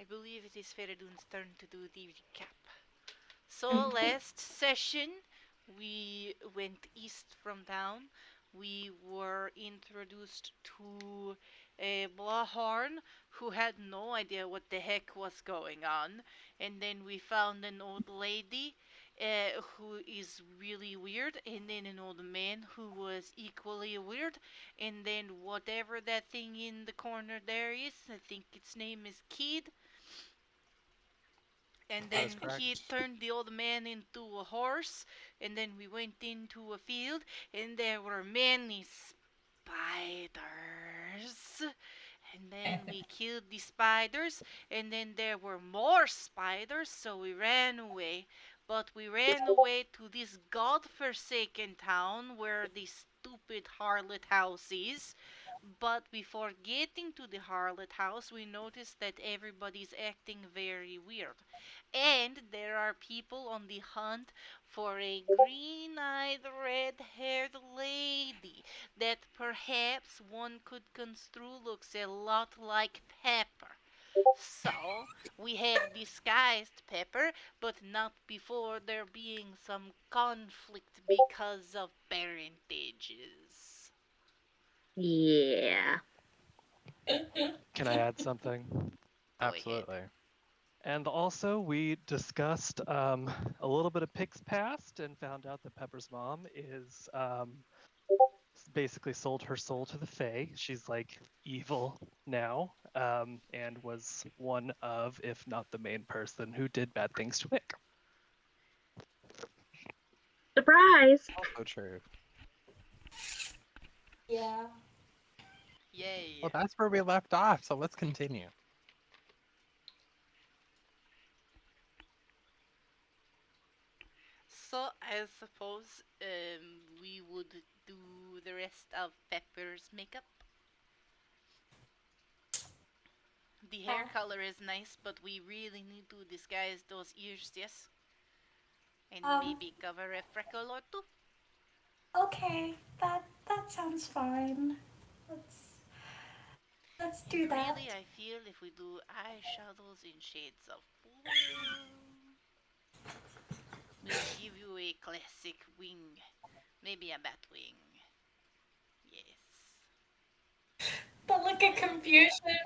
I believe it is Fereydun's turn to do the recap. So last session, we went east from town. We were introduced to a Blahorn who had no idea what the heck was going on. And then we found an old lady who is really weird. And then an old man who was equally weird. And then whatever that thing in the corner there is, I think its name is Kid. And That is then correct. he turned the old man into a horse, and then we went into a field, and there were many spiders. And then we killed the spiders, and then there were more spiders, so we ran away. But we ran away to this god-forsaken town where the stupid harlot house is. But before getting to the harlot house, we noticed that everybody's acting very weird. And there are people on the hunt for a green-eyed, red-haired lady that perhaps one could construe looks a lot like Pepper. So, we have disguised Pepper, but not before there being some conflict because of parentages. Yeah. Can I add something? Go ahead. Absolutely. And also, we discussed a little bit of Pig's past and found out that Pepper's mom is basically sold her soul to the Fae. She's like evil now, and was one of, if not the main person, who did bad things to Pick. Surprise! Also true. Yeah. Yay. Well, that's where we left off, so let's continue. So I suppose we would do the rest of Pepper's makeup. The hair color is nice, but we really need to disguise those ears, yes? And Um, maybe cover a freckle or two. okay, that sounds fine. Let's let's And do really, that. I feel if we do eyeshadows in shades of blue, we'll give you a classic wing. Maybe a bat wing. Yes. The look of Little bit of confusion.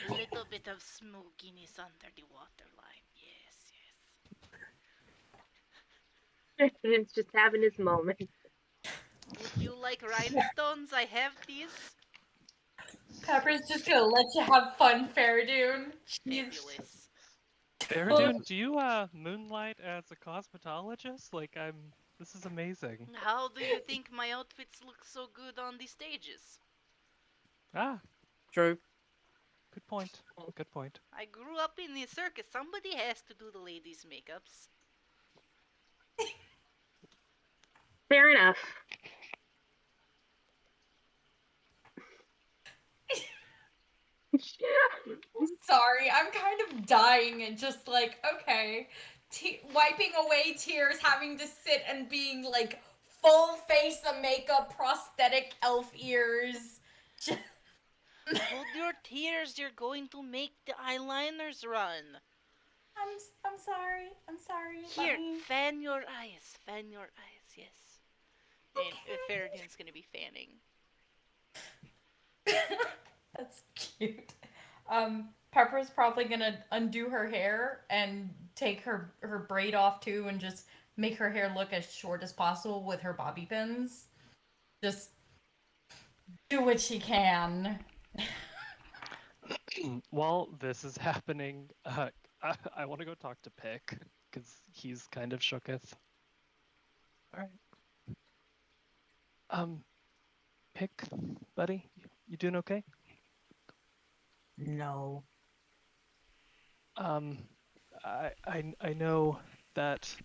little bit of smokiness under the waterline. Yes, yes. It's just having his moment. Would you like rhinestones? I have these. Pepper's just gonna let you have fun, Fereydun. She's Fabulous. Fereydun, do you moonlight as a cosmetologist? Like, this is amazing. How do you think my outfits look so good on the stages? Ah, True. good point. Good point. I grew up in the circus. Somebody has to do the ladies' makeups. Fair enough. sorry. I'm kind of dying and just like, okay, wiping away tears, having to sit and being like full face of makeup, prosthetic elf ears. Just... Hold your tears, you're going to make the eyeliners run. I'm sorry. I'm sorry. Here, fan your eyes. Fan your eyes, yes. And Fereydun's gonna be fanning. That's cute. Pepper's probably gonna undo her hair and take her braid off too, and just make her hair look as short as possible with her bobby pins. Just do what she can. While this is happening, I want to go talk to Pick because he's kind of shooketh. All right. Pick, buddy, you doing okay? No. I know that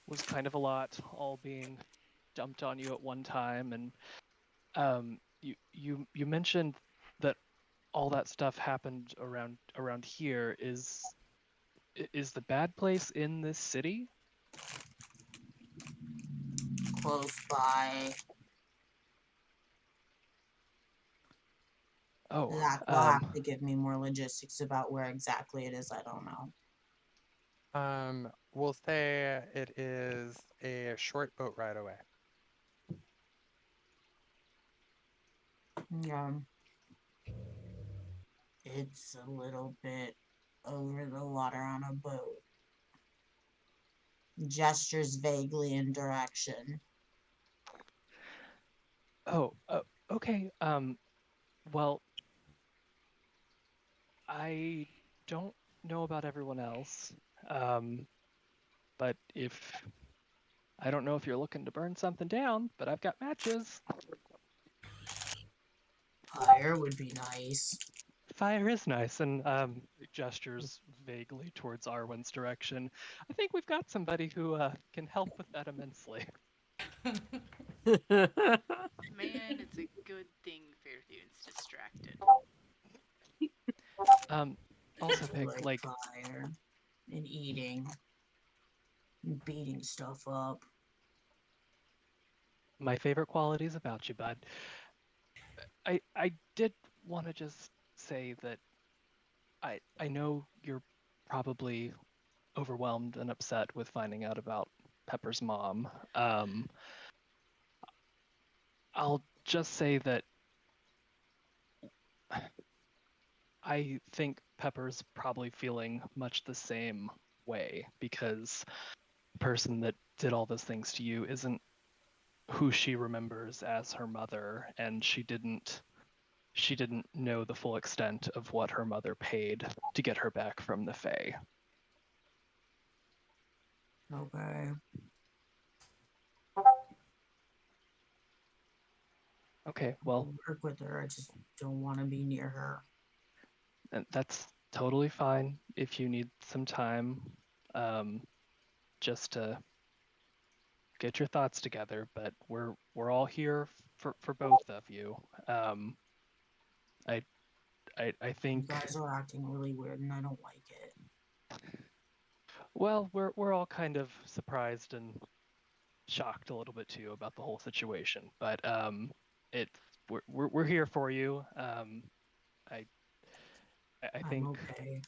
was kind of a lot, all being dumped on you at one time, and you mentioned that all that stuff happened around here. Is the bad place in this city? Close by. Oh, Zach will have to give me more logistics about where exactly it is. I don't know. We'll say it is a short boat ride away. Yeah. It's a little bit over the water on a boat. Gestures vaguely in direction. oh, okay. Well, I don't know about everyone else. But if I don't know if you're looking to burn something down, but I've got matches. Fire would be nice. Fire is nice, and gestures vaguely towards Arwen's direction. I think we've got somebody who can help with that immensely. Man, it's a good thing Fereydun's distracted. Also, I Pick, like fire and eating and beating stuff up. my favorite qualities about you, bud. I did want to just say that I know you're probably overwhelmed and upset with finding out about Pepper's mom. I'll just say that I think Pepper's probably feeling much the same way because the person that did all those things to you isn't who she remembers as her mother, and she didn't know the full extent of what her mother paid to get her back from the Fae. Okay. Okay, well, I'll work with her. I just don't want to be near her. that's totally fine if you need some time just to get your thoughts together, but we're all here for both of you. I You think guys are acting really weird and I don't like it. well, we're all kind of surprised and shocked a little bit too about the whole situation, but it's we're here for you. I I I'm think okay.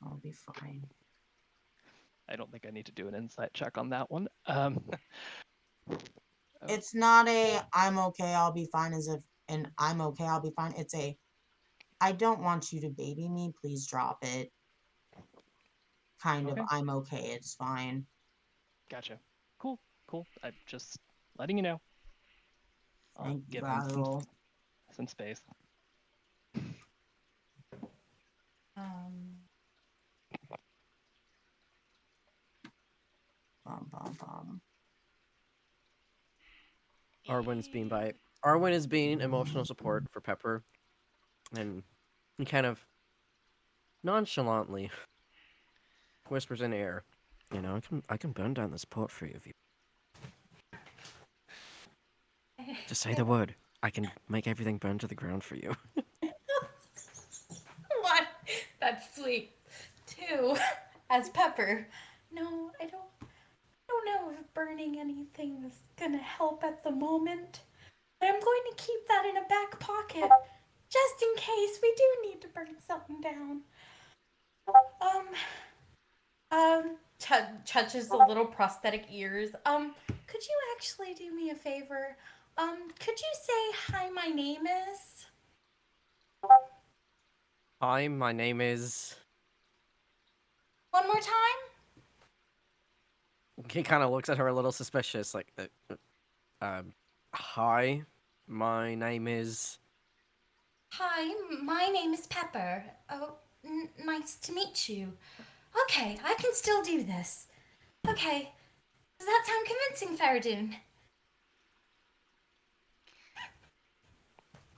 I'll be fine. I don't think I need to do an insight check on that one. It's not a I'm okay, I'll be fine as if and I'm okay, I'll be fine. It's a I don't want you to baby me, please drop it. Kind of Okay. I'm okay, it's fine. Gotcha. Cool. I'm just letting you know. I'll Thank you, give him Basil. some space. Um, Bum, bum, bum. Arwyn's being by. Arwyn is being emotional support for Pepper, and he kind of nonchalantly whispers in air, "You know, I can burn down this port for you if you just say the word. I can make everything burn to the ground for you." What? That's sweet. Two, as Pepper. No, I don't know if burning anything is gonna help at the moment. But I'm going to keep that in a back pocket. Just in case we do need to burn something down. Touches the little prosthetic ears. Could you actually do me a favor? Could you say hi, my name is? Hi, my name is. One more time? He kind of looks at her a little suspicious, like, "Hi, my name is." Hi, my name is Pepper. Oh, nice to meet you. Okay, I can still do this. Okay, does that sound convincing, Fereydun?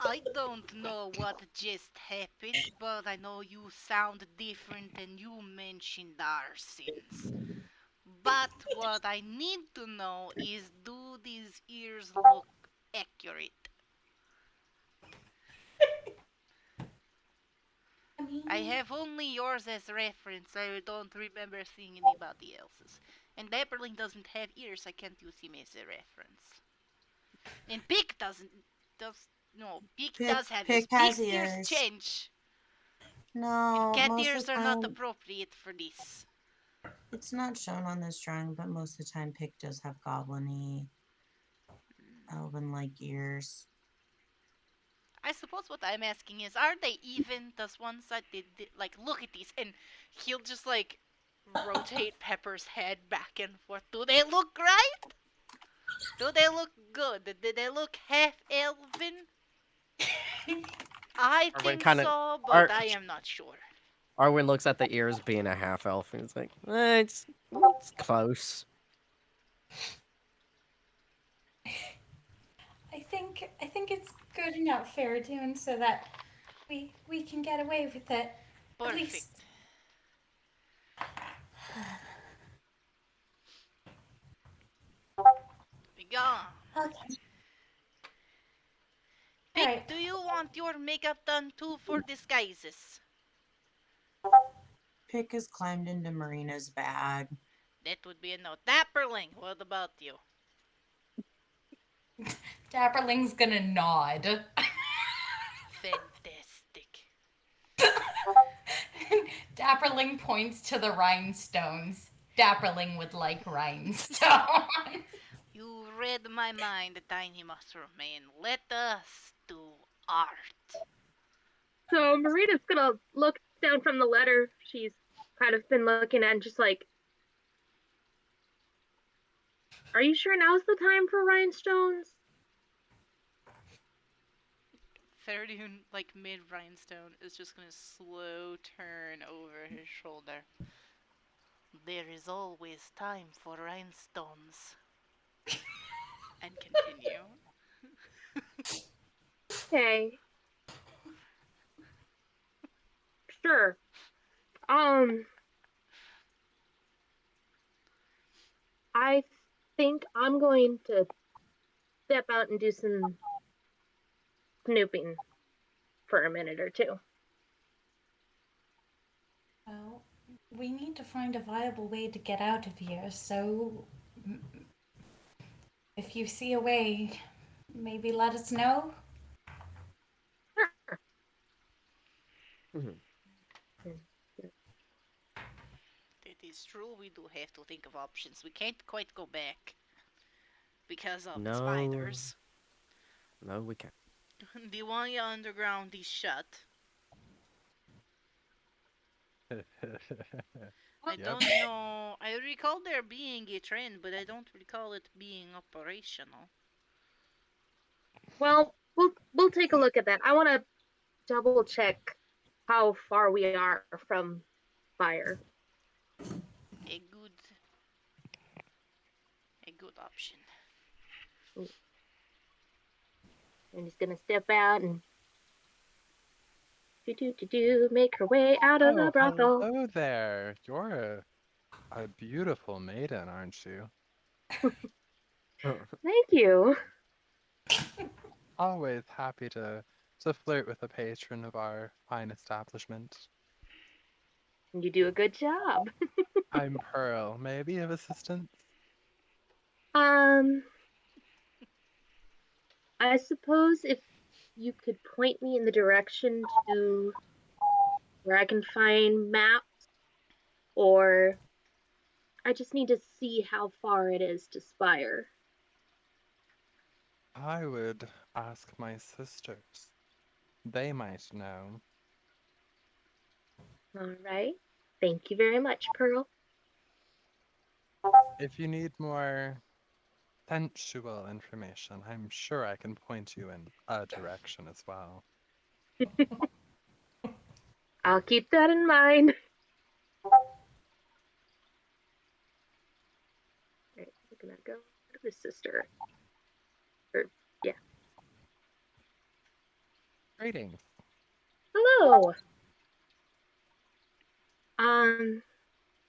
I don't know what just happened, but I know you sound different and you mentioned our sins. But what I need to know is, do these ears look accurate? I mean, I have only yours as reference. I don't remember seeing anybody else's. And Dapperling doesn't have ears. I can't use him as a reference. And Pick doesn't. Does No, pig Pig, does have ears. pig has Pig's ears ears. change. And No, cat most of ears the are not time appropriate for this. it's not shown on this drawing, but most of the time pig does have goblin-y, elven-like ears. I suppose what I'm asking is, are they even? Does one side like look at these and he'll just like rotate Pepper's head back and forth. Do they look right? Do they look good? Did they look half elven? I Arwen think kind of so, but Ar- I am not sure. Arwen looks at the ears being a half elf and he's like, it's close. I think it's good enough, Fereydun, so that we can get away with it. At least. Perfect. Be gone. Okay. All Pick, right. do you want your makeup done too for disguises? Pig has climbed into Marina's bag. That would be a no. Dapperling, what about you? Dapperling's gonna nod. Fantastic. Dapperling points to the rhinestones. Dapperling would like rhinestones. You read my mind, tiny mushroom man. Let us do art. So Marina's gonna look down from the letter she's kind of been looking at and just like, are you sure now's the time for rhinestones? Fereydun, like mid rhinestone, is just gonna slow turn over his shoulder. There is always time for rhinestones. And continue. Okay. Sure. I think I'm going to step out and do some snooping for a minute or two. Well, we need to find a viable way to get out of here, so if you see a way, maybe let us know. Mhm. It is true, we do have to think of options. We can't quite go back because of the No, spiders. no, we can't. The one underground is shut. I Yep. don't know. I recall there being a trend, but I don't recall it being operational. Well, we'll take a look at that. I want to double check how far we are from fire. A good, a good option. And he's gonna step out and make her way out of the Oh, brothel. hello there. You're a beautiful maiden, aren't you? Thank you. Always happy to flirt with a patron of our fine establishment. You do a good job. I'm Pearl. May I be of assistance? Um, I suppose if you could point me in the direction to where I can find maps, or I just need to see how far it is to Spire. I would ask my sisters. They might know. All right. Thank you very much, Pearl. If you need more sensual information, I'm sure I can point you in a direction as well. I'll keep that in mind. Right, we're gonna go to the sister. Or yeah. Greetings. Hello.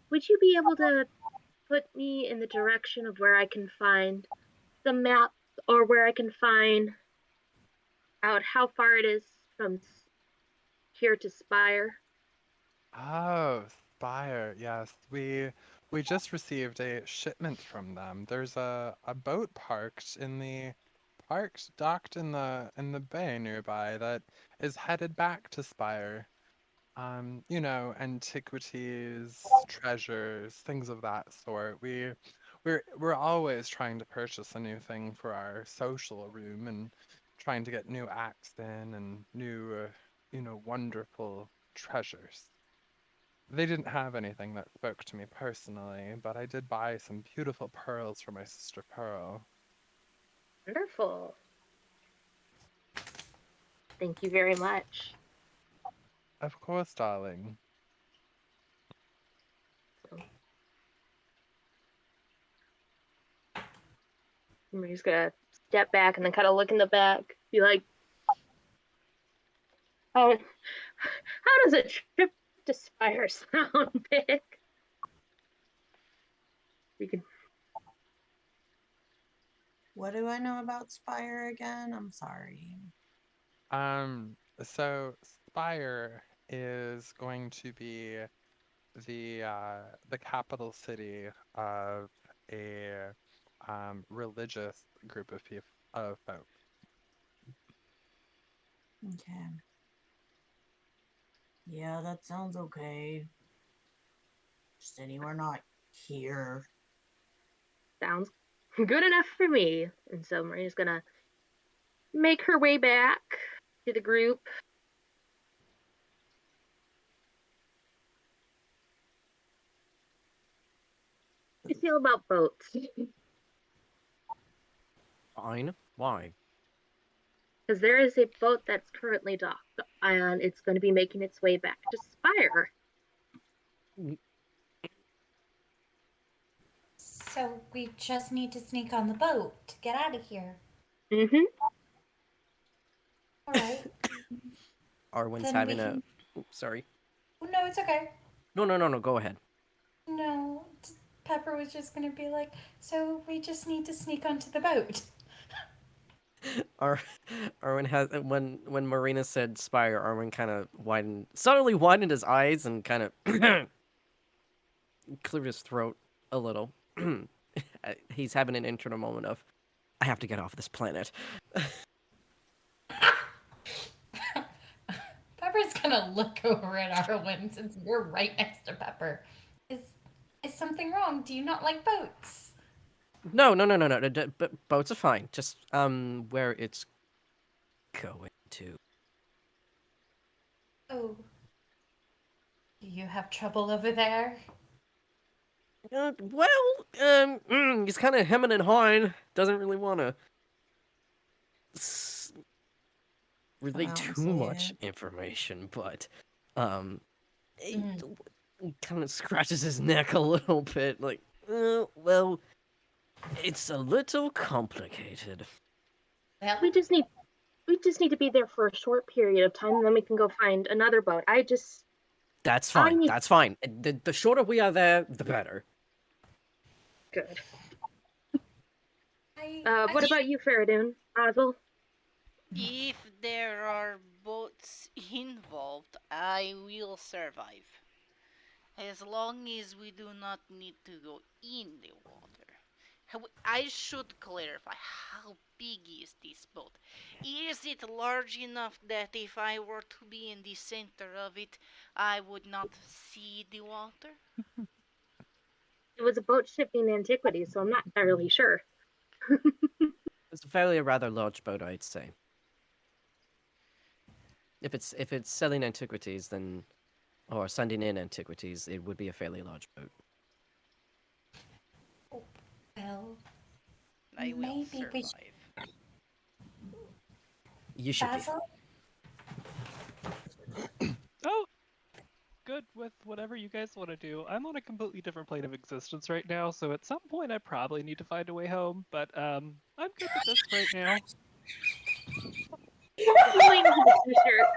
Would you be able to put me in the direction of where I can find the maps or where I can find out how far it is from here to Spire? Oh, Spire. Yes, we just received a shipment from them. There's a boat parked in the docked in the bay nearby that is headed back to Spire. Antiquities, treasures, things of that sort. We're always trying to purchase a new thing for our social room and trying to get new acts in and new, wonderful treasures. They didn't have anything that spoke to me personally, but I did buy some beautiful pearls for my sister Pearl. Wonderful. Thank you very much. Of course, darling. So, I'm just gonna step back and then kind of look in the back, be like, "Oh, how does a trip to Spire sound, Pick?" We can. What do I know about Spire again? I'm sorry. So Spire is going to be the capital city of a religious group of folk. Okay. Yeah, that sounds okay. Just anywhere not here. Sounds good enough for me. And so Marina's gonna make her way back to the group. How do you feel about boats? Fine. Why? Because there is a boat that's currently docked, and it's going to be making its way back to Spire. So we just need to sneak on the boat to get out of here. Mm-hmm. All right. Arwen's Then having we a. can. Oops, sorry. Oh, no, it's okay. No. Go ahead. No, Pepper was just gonna be like, so we just need to sneak onto the boat. Ar- Arwen has when Marina said Spire, Arwen kind of suddenly widened his eyes and kind of cleared his throat a little. He's having an internal moment of, I have to get off this planet. Pepper's gonna look over at Arwen since we're right next to Pepper. Is is something wrong? Do you not like boats? No. Boats are fine. Just where it's going to. Oh, do you have trouble over there? He's kind of hemming and hawing. Doesn't really want to relate Come out and too say much it. information, but um, he, Mhm. he kind of scratches his neck a little bit, like, well, it's a little complicated. Well, We just need to be there for a short period of time, and then we can go find another boat. That's I fine. need That's fine. The shorter we are there, the better. good. I What about you, Fereydun? Basil? If there are boats involved, I will survive. As long as we do not need to go in the water. I should clarify, how big is this boat? Is it large enough that if I were to be in the center of it, I would not see the water? It was a boat shipping Antiquities, so I'm not entirely sure. It's fairly a rather large boat, I'd say. If it's selling antiquities, then or sending in antiquities, it would be a fairly large boat. well, I will maybe we should. survive. You should be fine. Basil, Oh, good with whatever you guys want to do. I'm on a completely different plane of existence right now, so at some point I probably need to find a way home. But I'm good with this right now. Pulling the t-shirt.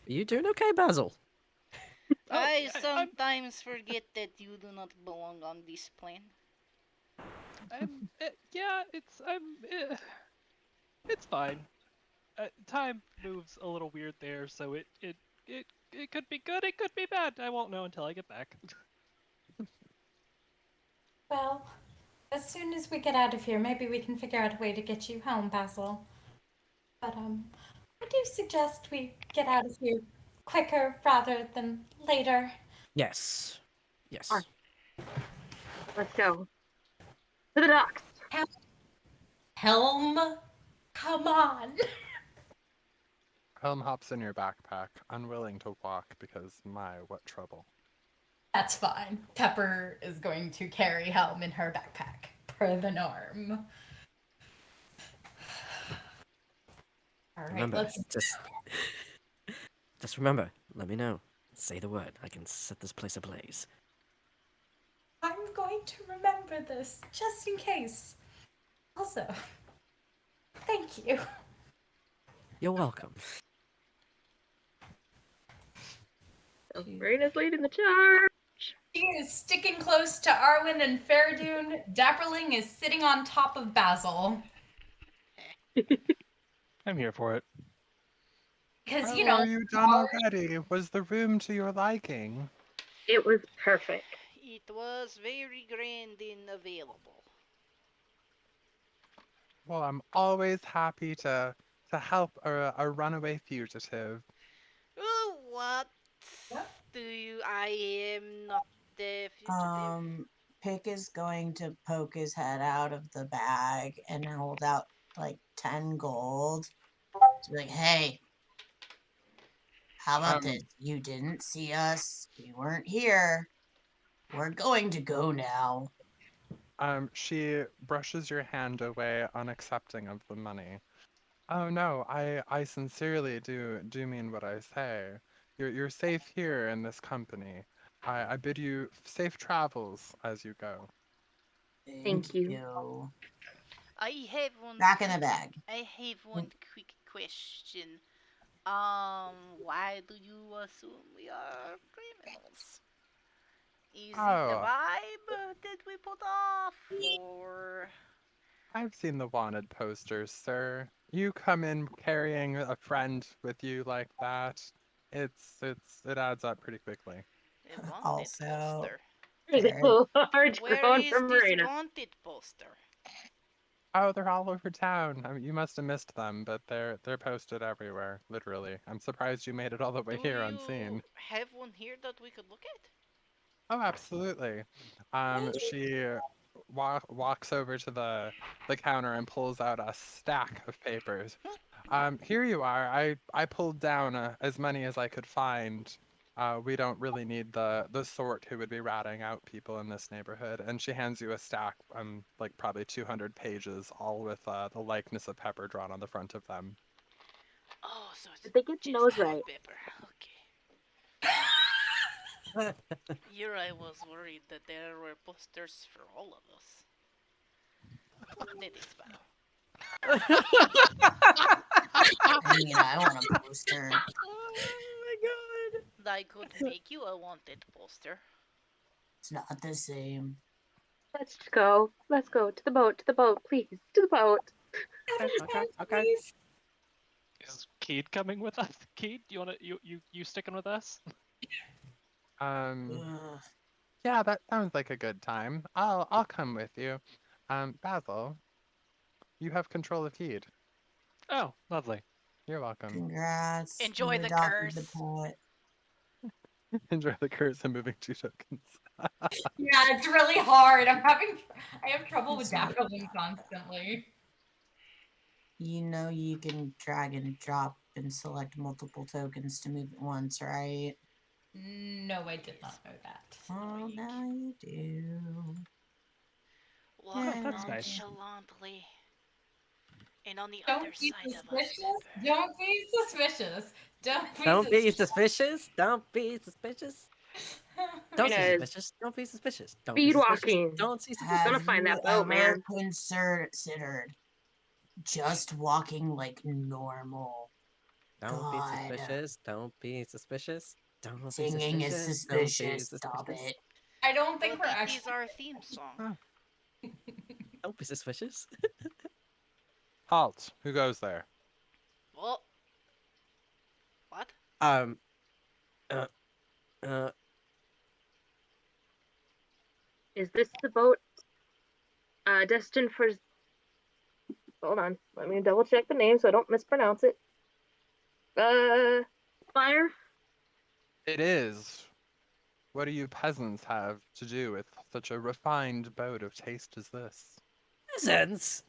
Are you doing okay, Basil? Oh, I I'm sometimes forget that you do not belong on this plane. yeah, it's fine. Time moves a little weird there, so it could be good, it could be bad. I won't know until I get back. well, As soon as we get out of here, maybe we can figure out a way to get you home, Basil. But I do suggest we get out of here quicker rather than later. Yes. Alright, Yes. let's go. To the docks. Helm, come on. Helm hops in your backpack, unwilling to walk because my, what trouble. That's fine. Pepper is going to carry Helm in her backpack, per the norm. All right, Remember, let's. just remember. Let me know. Say the word. I can set this place ablaze. I'm going to remember this just in case. Also, thank you. You're welcome. So Marina's leading the charge. She is sticking close to Arwyn and Fereydun. Dapperling is sitting on top of Basil. I'm here for it. Because, Oh, are you done already? Was the room to your liking? It was perfect. It was very grand and available. Well, I'm always happy to help a runaway fugitive. Oh, what do you? I am not the fugitive. Pick is going to poke his head out of the bag and hold out like 10 gold. To be like, hey, how about Um, this? You didn't see us. We weren't here. We're going to go now. she brushes your hand away, unaccepting of the money. Oh no, I sincerely do mean what I say. You're safe here in this company. I bid you safe travels as you go. Thank Thank you. you. I have one. Back in the bag. I have one quick question. Why do you assume we are criminals? Is it the Oh, vibe that we put off, or I've seen the wanted posters, sir. You come in carrying a friend with you like that. It adds up pretty quickly. a wanted Also, poster? Jared, Large Where groan is from this Marina. wanted poster? Oh, they're all over town. I mean, you must have missed them, but they're posted everywhere, literally. I'm surprised you made it all the way Do here you unseen. have one here that we could look at? Oh, absolutely. She walks over to the counter and pulls out a stack of papers. Here you are. I pulled down as many as I could find. We don't really need the sort who would be ratting out people in this neighborhood. And she hands you a stack, like probably 200 pages, all with the likeness of Pepper drawn on the front of them. Oh, so it's Did they get the just nose right? Pepper. Okay. Here I was worried that there were posters for all of us. That is fine. I mean, I want a poster. Oh my god. I could make you a wanted poster. It's not the same. Let's go. Let's go to the boat. To the boat, please. To the boat. Okay. Is Keed coming with us? Keed, you wanna you sticking with us? Um, Ugh. yeah, that sounds like a good time. I'll come with you. Basil, you have control of Heed. Oh, lovely. You're welcome. Congrats. Enjoy You the adopted the curse. pet. Enjoy the curse and moving 2 tokens. Yeah, it's really hard. I have trouble with It's not Dapperling constantly. You know you can drag and drop and select multiple tokens to move it once, right? No, I did not know that. Oh, Weak. now you do. Walk Oh, Yeah. that's nice. nonchalantly. And on the other Don't be side of us, suspicious. Pepper. Don't be suspicious. Don't be Don't be suspicious. suspicious. Don't be suspicious. Don't see Marina is suspicious. Don't be suspicious. Don't be speed suspicious. walking. Don't see She's suspicious. Have gonna find you that boat, ever man. considered just walking like normal? Don't be God, suspicious. Don't be suspicious. Don't be singing is suspicious. Don't be suspicious. Stop suspicious. it. I don't think But we're it is actually. our theme song. Huh. Don't be suspicious. Halt. Who goes there? Well, what? Um. Uh. Uh. Is this the boat destined for. Hold on, let me double check the name so I don't mispronounce it. Fire. It is. What do you peasants have to do with such a refined bout of taste as this? Peasants?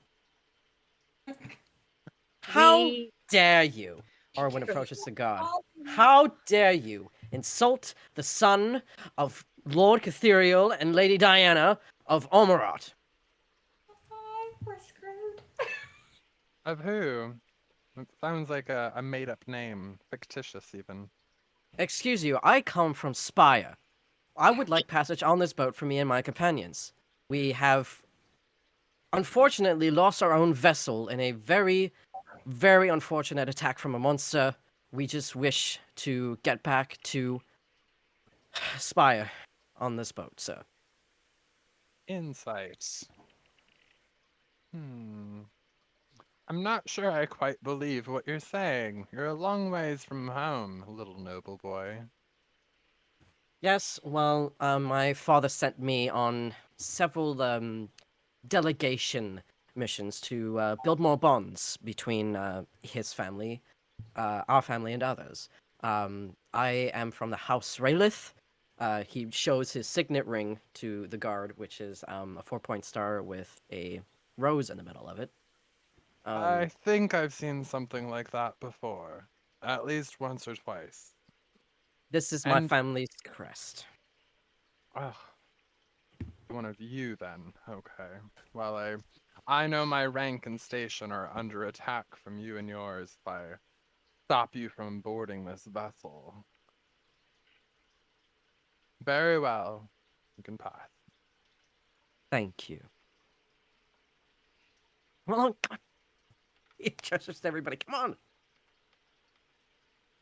How We dare you? Arwen approaches the god. How dare you insult the son of Lord Catheriel and Lady Diana of Omerat? Oh, we're screwed. Of who? It sounds like a made up name, fictitious even. Excuse you, I come from Spire. I would like passage on this boat for me and my companions. We have unfortunately lost our own vessel in a very, very unfortunate attack from a monster. We just wish to get back to Spire on this boat, sir. Insight. Hmm. I'm not sure I quite believe what you're saying. You're a long ways from home, little noble boy. Yes, well, my father sent me on several delegation missions to build more bonds between his family, our family, and others. I am from the House Raelith. He shows his signet ring to the guard, which is a 4-point star with a rose in the middle of it. I think I've seen something like that before. At least once or twice. This is my And, family's crest. ugh, one of you then. Okay. Well, I know my rank and station are under attack from you and yours if I stop you from boarding this vessel. Very well. You can pass. Thank you. Come on, come on. He gestures to everybody. Come on.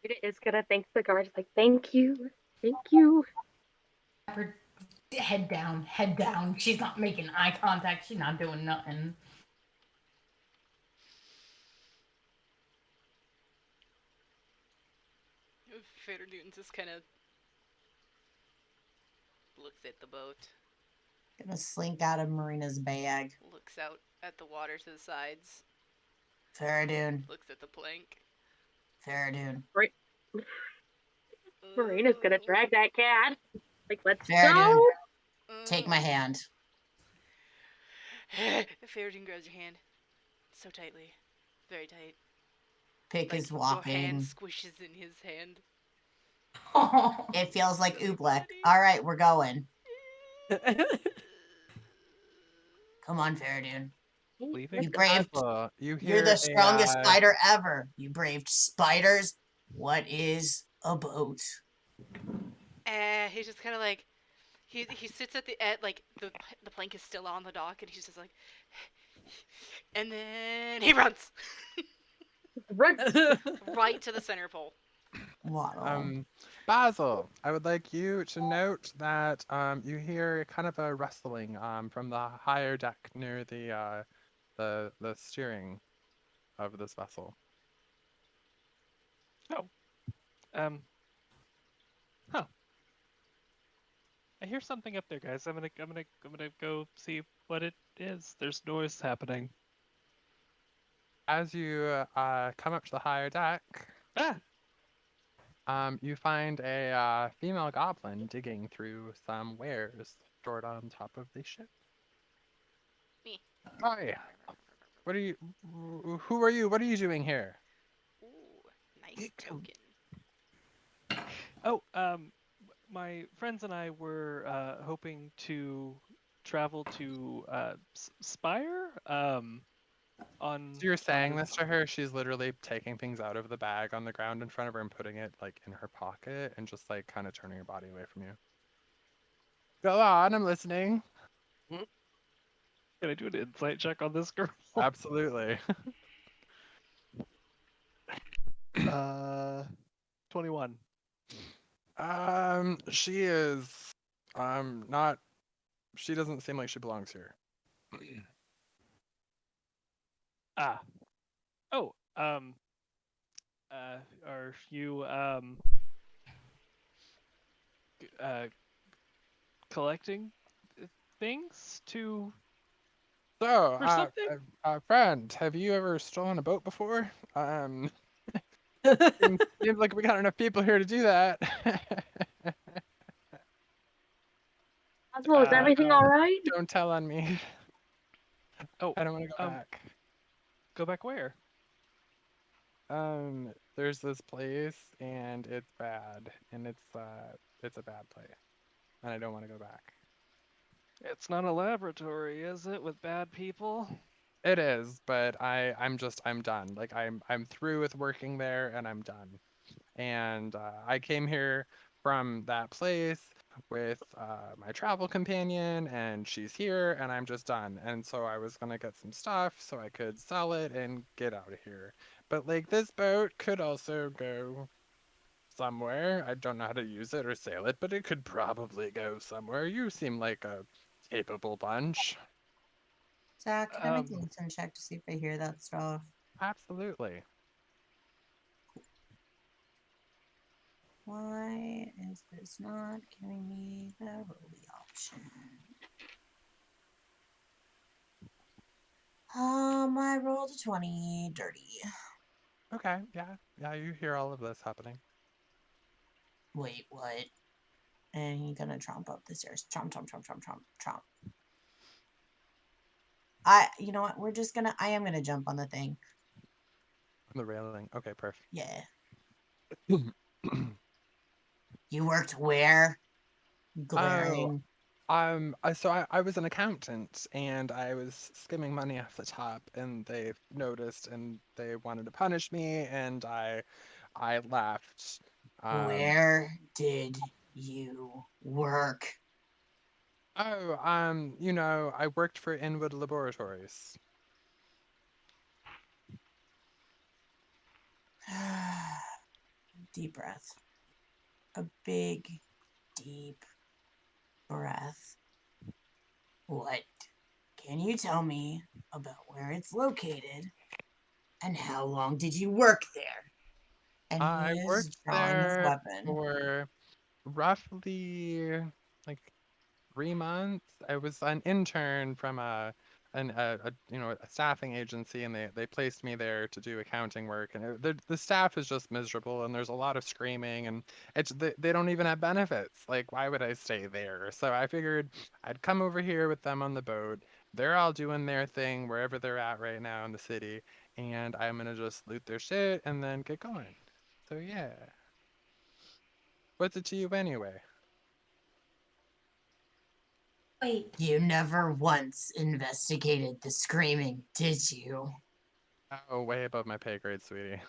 Rita is gonna thank the guards. Like, thank you, thank you. Her head down, head down. She's not making eye contact. She's not doing nothing. Fereydun just kind of looks at the boat, Gonna slink out of Marina's bag. looks out at the water to the sides, Fereydun. looks at the plank. Fereydun. Marina's gonna drag that cat. Like, let's Fereydun. go. Take my hand. Fereydun grabs your hand so tightly, very tight. Pick Like is your hand walking. squishes in his hand. It feels like So oobleck. funny. All right, we're going. Come on, Fereydun. Leaving? You braved. Basil, you You're hear the strongest a spider ever. You braved spiders. What is a boat? He's just kind of like he sits at the end, like the plank is still on the dock, and he's just like, and then he runs Run. right to the center pole. Waddle. Basil, I would like you to note that you hear kind of a rustling from the higher deck near the steering of this vessel. Oh. Um. Huh. I hear something up there, guys. I'm gonna go see what it is. There's noise happening. As you come up to the higher deck, you find a female goblin digging through some wares stored on top of the ship. Me. Hi. What are you? Who are you? What are you doing here? Ooh, nice token. Oh, my friends and I were hoping to travel to Spire. On So you're saying on this to her? She's literally taking things out of the bag on the ground in front of her and putting it like in her pocket and just like kind of turning her body away from you. Go on, I'm listening. Can I do an insight check on this girl? Absolutely. 21. She is not she doesn't seem like she belongs here. Ah. Oh, are you collecting things to So, or something? friend, have you ever stolen a boat before? Seems like we got enough people here to do that. Basil, is everything all right? Don't tell on me. Oh, I don't want to go back. go back where? There's this place and it's bad, and it's a bad place, and I don't want to go back. It's not a laboratory, is it, with bad people? It is, but I'm done. Like I'm through with working there, and I'm done. And I came here from that place with my travel companion, and she's here, and I'm just done. And so I was gonna get some stuff so I could sell it and get out of here. But like this boat could also go somewhere. I don't know how to use it or sail it, but it could probably go somewhere. You seem like a capable bunch. Zach, can I make an Um, instant check to see if I hear that stuff? Absolutely. Why is this not giving me the Roly option? I rolled a 20 dirty. Okay, yeah, yeah, you hear all of this happening. Wait, what? And he's gonna tromp up the stairs. Tromp, tromp, tromp, tromp, tromp, tromp. You know what? I am gonna jump on the thing. On the railing. Okay, perfect. Yeah. You worked where? Oh, Glaring. I was an accountant and I was skimming money off the top, and they noticed and they wanted to punish me, and I left. Where did you work? I worked for Inwood Laboratories. Deep breath. A big, deep breath. What can you tell me about where it's located? And how long did you work there? And he I is worked drawing his there weapon. for roughly like 3 months. I was an intern from a staffing agency, and they placed me there to do accounting work. And the staff is just miserable, and there's a lot of screaming, and they don't even have benefits. Like, why would I stay there? So I figured I'd come over here with them on the boat. They're all doing their thing wherever they're at right now in the city, and I'm gonna just loot their shit and then get going. So yeah, what's it to you anyway? Wait, You never once investigated the screaming, did you? Oh, way above my pay grade, sweetie.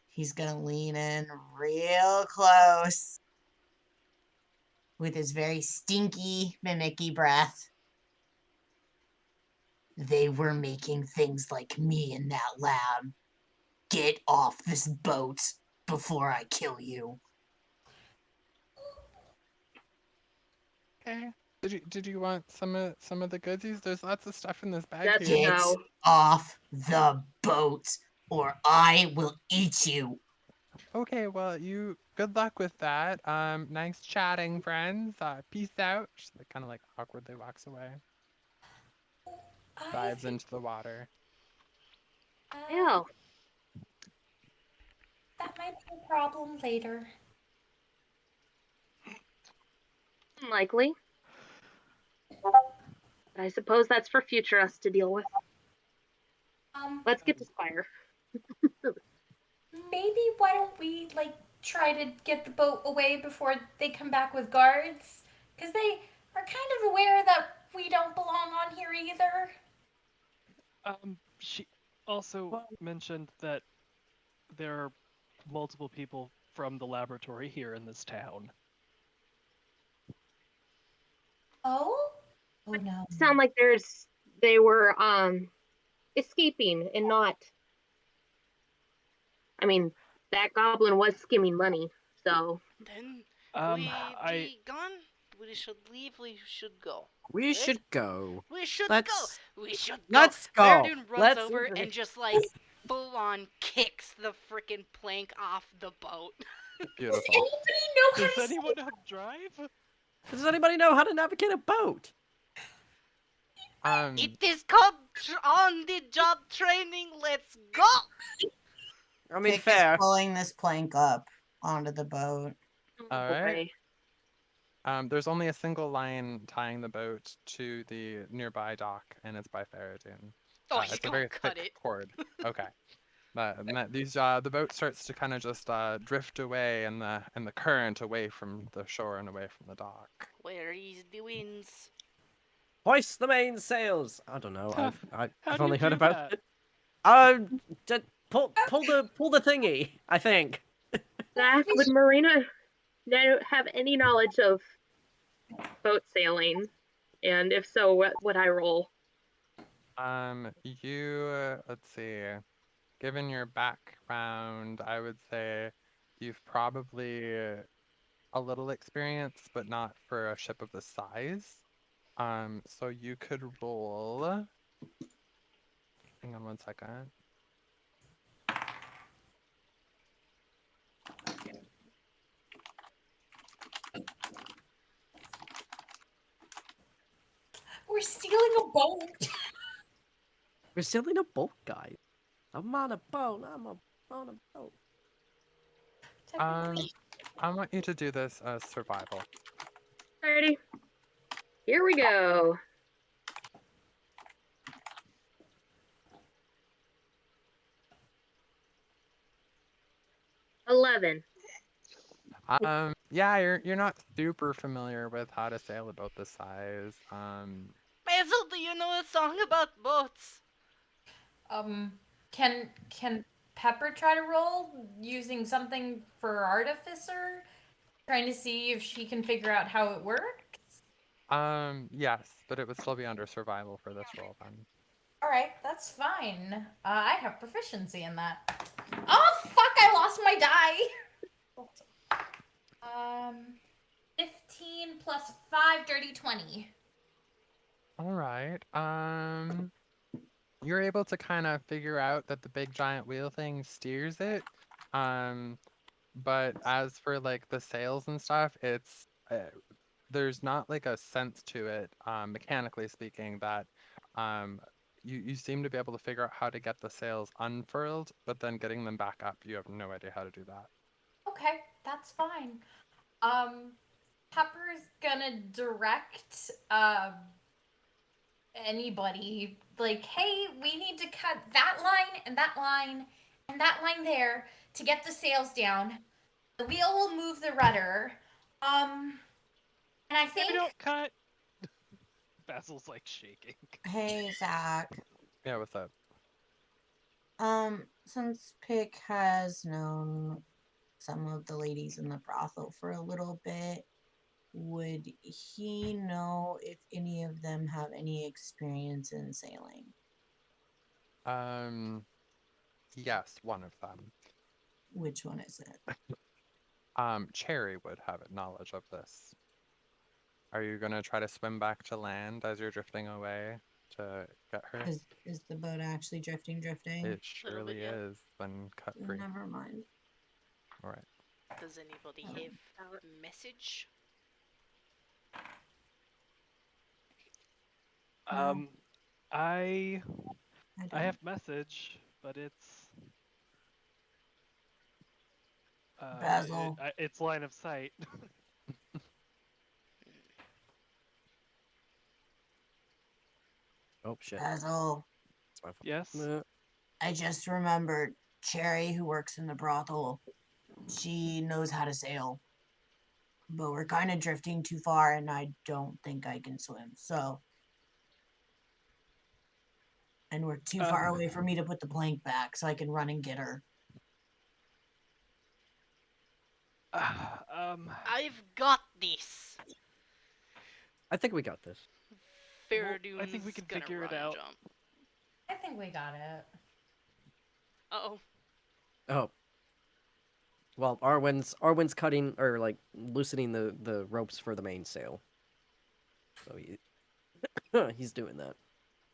He's gonna lean in real close with his very stinky, mimicky breath. They were making things like me in that lab. Get off this boat before I kill you. Okay. Did you want some of the goodies? There's lots of stuff in this bag Just here. Get no. off the boat or I will eat you. Okay, well, you good luck with that. Nice chatting, friends. Peace out. She like kind of like awkwardly walks away, I dives think into the water. Ew. that might be a problem later. Unlikely. But I suppose that's for future us to deal with. Let's get to Spire. Maybe why don't we like try to get the boat away before they come back with guards? Because they are kind of aware that we don't belong on here either. She also Well, mentioned that there are multiple people from the laboratory here in this town. Oh? Oh no. Sound like they were escaping and not. I mean, that goblin was skimming money, so Then we I be gone. We should leave. We should go. we Good. should go. We should go. Let's We should go. let's go. Fereydun runs Let's over and just like full on kicks the freaking plank off the boat. Does Beautiful. anybody know how does to anyone know how to drive? Does anybody know how to navigate a boat? It is called on-the-job training. Let's go. I mean, Pick is fair. pulling this plank up onto the boat. Oh All boy. right. There's only a single line tying the boat to the nearby dock, and it's by Fereydun. Oh, he's It's a gonna very cut thick it. cord. Okay. The boat starts to kind of just drift away in the current away from the shore and away from the dock. Where is the winds? Hoist the mainsails. I don't know. How I've do you only heard do about that? it. Just pull the thingy. I think. Zach, would Marina have any knowledge of boat sailing? And if so, what would I roll? Let's see. Given your background, I would say you've probably a little experience, but not for a ship of this size. So you could roll. Hang on one second. We're stealing a boat. We're sailing a boat, guys. I'm on a boat. I'm on a boat. Um, I want you to do this as survival. Alrighty. Here we go. $11. Yeah, you're not super familiar with how to sail a boat this size. Basil, do you know a song about boats? Can Pepper try to roll using something for Artificer? Trying to see if she can figure out how it works? Yes, but it would still be under survival for this roll then. Alright, that's fine. I have proficiency in that. Oh, fuck, I lost my die! 15 plus 5, dirty 20. All right. You're able to kind of figure out that the big giant wheel thing steers it. But as for like the sails and stuff, it's there's not like a sense to it, mechanically speaking, that um you seem to be able to figure out how to get the sails unfurled, but then getting them back up, you have no idea how to do that. Okay, that's fine. Pepper's gonna direct, anybody, like, hey, we need to cut that line and that line and that line there to get the sails down. The wheel will move the rudder. And I Maybe think don't cut. Basil's like shaking. Hey, Zach. Yeah, what's up? Since Pick has known some of the ladies in the brothel for a little bit, would he know if any of them have any experience in sailing? Yes, one of them. Which one is it? Cherry would have knowledge of this. Are you gonna try to swim back to land as you're drifting away to get her? Is the boat actually drifting? It Little surely bit, yeah. is. Then cut free. Never mind. All right. Does anybody have a message? No, I I don't. have message, but it's Basil. it's line of sight. Oh shit. Basil. It's my fault. Yes. I just remembered Cherry, who works in the brothel. She knows how to sail. But we're kind of drifting too far, and I don't think I can swim. So. And we're too far away for me to put the plank back so I can run and get her. I've got this. I think we got this. Fereydun's I think we can gonna figure it run and out. jump. I think we got it. Uh-oh. Oh. Well, Arwyn's cutting or like loosening the ropes for the mainsail. So he's doing that.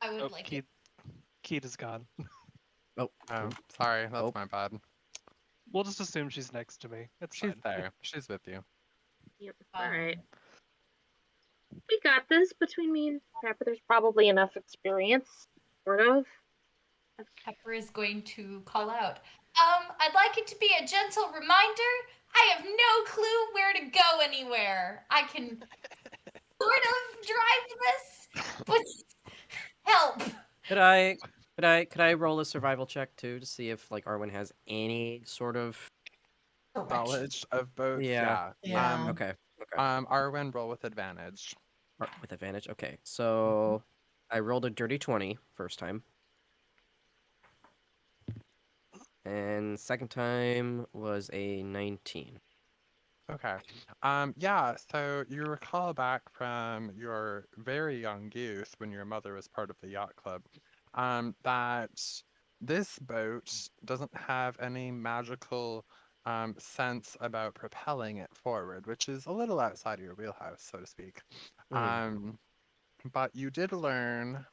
I would Oh, like Keith, it. Keith is gone. Oh. Oh, sorry, that's Oh. my bad. We'll just assume she's next to me. It's She's fine. there. She's with you. Yep. Alright. We got this between me and Pepper. There's probably enough experience, sort of. Pepper is going to call out. I'd like it to be a gentle reminder. I have no clue where to go anywhere. I can sort of drive this, but help. Could I roll a survival check too to see if like Arwen has any sort of Direction. Knowledge of boats, yeah. yeah. Yeah. Okay. Okay. Arwen, roll with advantage. With advantage. Okay. Mhm. So I rolled a dirty 20 first time. And second time was a 19. Okay. Yeah, so you recall back from your very young youth when your mother was part of the yacht club, that this boat doesn't have any magical sense about propelling it forward, which is a little outside of your wheelhouse, so to speak. Mm, Um, but you did learn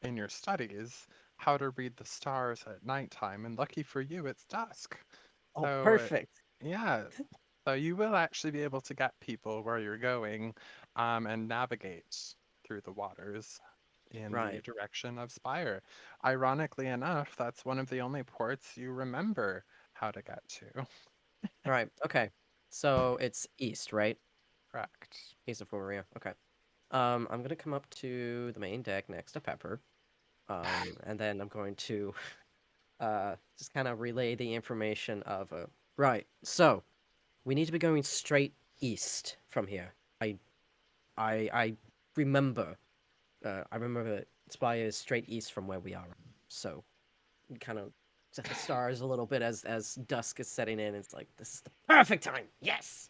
in your studies how to read the stars at nighttime, and lucky for you, it's dusk. oh, So, perfect. yeah, so you will actually be able to get people where you're going and navigate through the waters in the Right. direction of Spire. Ironically enough, that's one of the only ports you remember how to get to. Right. Okay. So it's east, right? Correct. East of Maria. Okay. I'm gonna come up to the main deck next to Pepper. And then I'm going to just kind of relay the information of right. So we need to be going straight east from here. I I remember. I remember that Spire is straight east from where we are. So kind of set the stars a little bit as dusk is setting in. It's like this is the perfect time. Yes.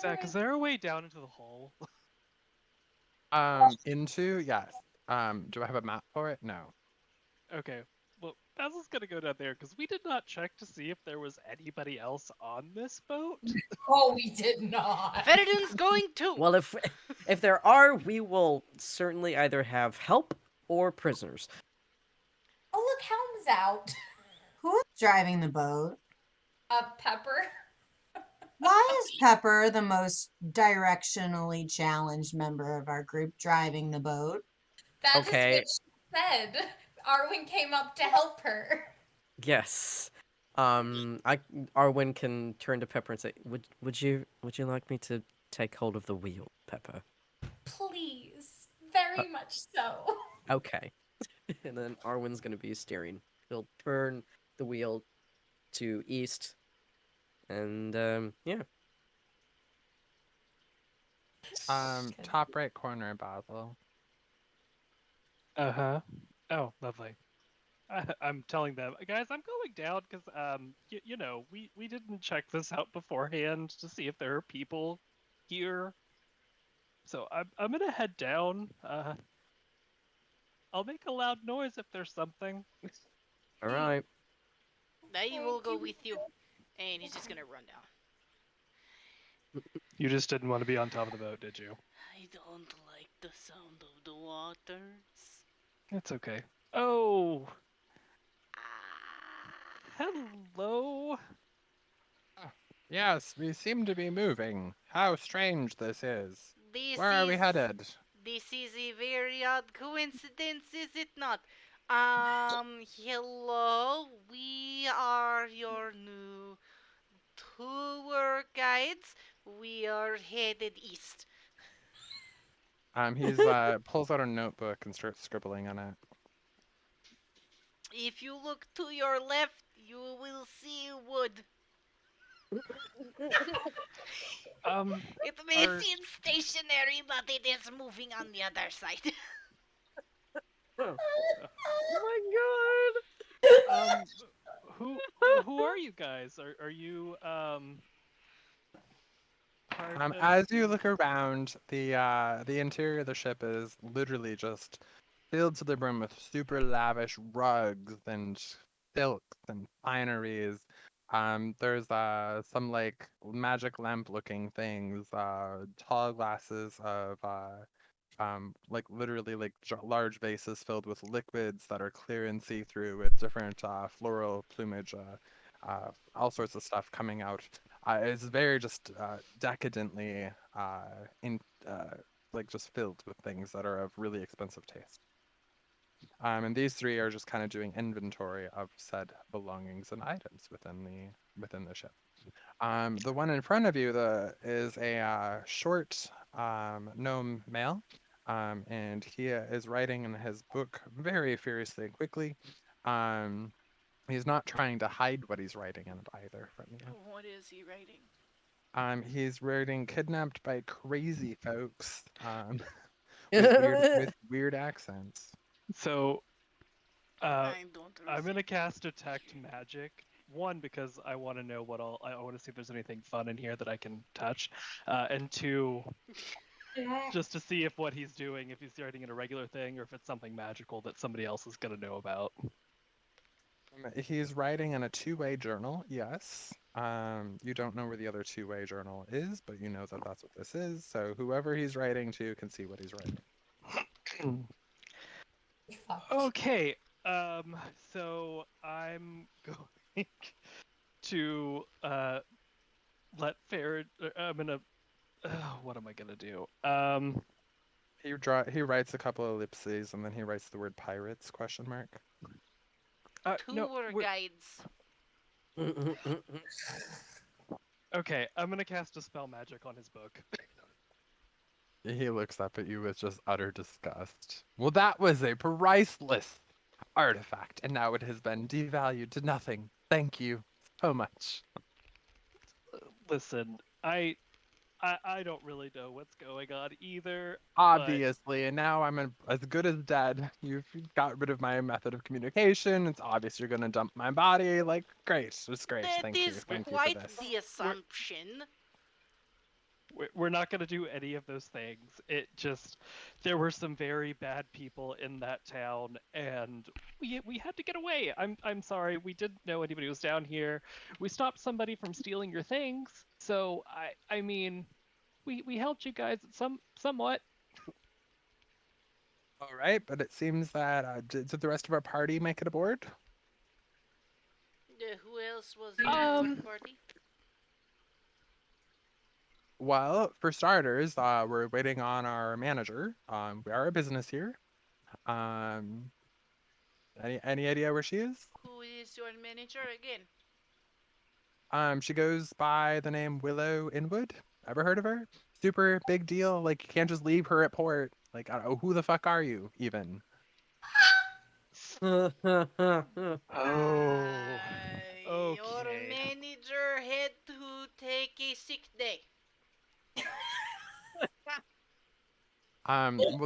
Zach, is there a way down into the hole? Into, yes. Do I have a map for it? No. Okay. Well, Basil's gonna go down there because we did not check to see if there was anybody else on this boat. Oh, we did not. Fereydun's going too. Well, if there are, we will certainly either have help or prisoners. Oh, look, Helm's out. Who's driving the boat? Pepper. Why is Pepper, the most directionally challenged member of our group, driving the boat? That is what Okay. she said. Arwyn came up to help her. Yes. I Arwen can turn to Pepper and say, "Would you like me to take hold of the wheel, Pepper?" Please. Uh, Very much so. okay. And then Arwen's gonna be steering. He'll turn the wheel to east, and yeah. Top right corner, Basil. Uh huh. Oh, lovely. I'm telling them, guys, I'm going down because we didn't check this out beforehand to see if there are people here. So I'm gonna head down. I'll make a loud noise if there's something. All right. They Okay, will go give me with you. And he's just gonna run down. You just didn't want to be on top of the boat, did you? I don't like the sound of the waters. It's okay. Oh, Ah, hello. Ah, yes, we seem to be moving. How strange this is. this Where are we is headed? this is a very odd coincidence, is it not? Hello, we are your new tour guides. We are headed east. He's pulls out a notebook and starts scribbling on it. If you look to your left, you will see wood. Um, It may are seem stationary, but it is moving on the other side. Oh uh, my um who are you guys? Are you part of As you the? look around, the interior of the ship is literally just filled to the brim with super lavish rugs and silks and fineries. There's some like magic lamp looking things, tall glasses of like literally like large vases filled with liquids that are clear and see-through with different floral plumage, all sorts of stuff coming out. It's very just decadently in like just filled with things that are of really expensive taste. And these three are just kind of doing inventory of said belongings and items within the ship. The one in front of you is a short gnome male, and he is writing in his book very furiously and quickly. Um, he's not trying to hide what he's writing in it either from you. What is he writing? He's writing kidnapped by crazy folks with weird accents. So, I don't I'm gonna receive. cast Detect Magic. One, because I want to know what all. I want to see if there's anything fun in here that I can touch, and two, just to see if what he's doing, if he's writing in a regular thing, or if it's something magical that somebody else is gonna know about. He's writing in a two-way journal, yes. You don't know where the other two-way journal is, but you know that that's what this is. So whoever he's writing to can see what he's writing. Fucked. Okay. So I'm going to let Farad. I'm gonna. What am I gonna do? He writes a couple of ellipses and then he writes the word pirates question mark. No. Tour guides. Okay, I'm gonna cast a spell magic on his book. He looks up at you with just utter disgust. Well, that was a priceless artifact, and now it has been devalued to nothing. Thank you so much. Listen, I don't really know what's going on either, but Obviously, and now I'm as good as dead. You've got rid of my method of communication. It's obvious you're gonna dump my body. Like, great, it's great. That Thank you, is thank you for quite this. the assumption. we're not going to do any of those things. It just there were some very bad people in that town, and we had to get away. I'm sorry, we didn't know anybody was down here. We stopped somebody from stealing your things, so I mean, we helped you guys somewhat. All right, but it seems that did the rest of our party make it aboard? Who else was in your party? Well, for starters, we're waiting on our manager. We are a business here. Um, any idea where she is? Who is your manager again? She goes by the name Willow Inwood. Ever heard of her? Super big deal. Like you can't just leave her at port. Like, I don't know, who the fuck are you even? Oh, Your okay. manager had to take a sick day. Well,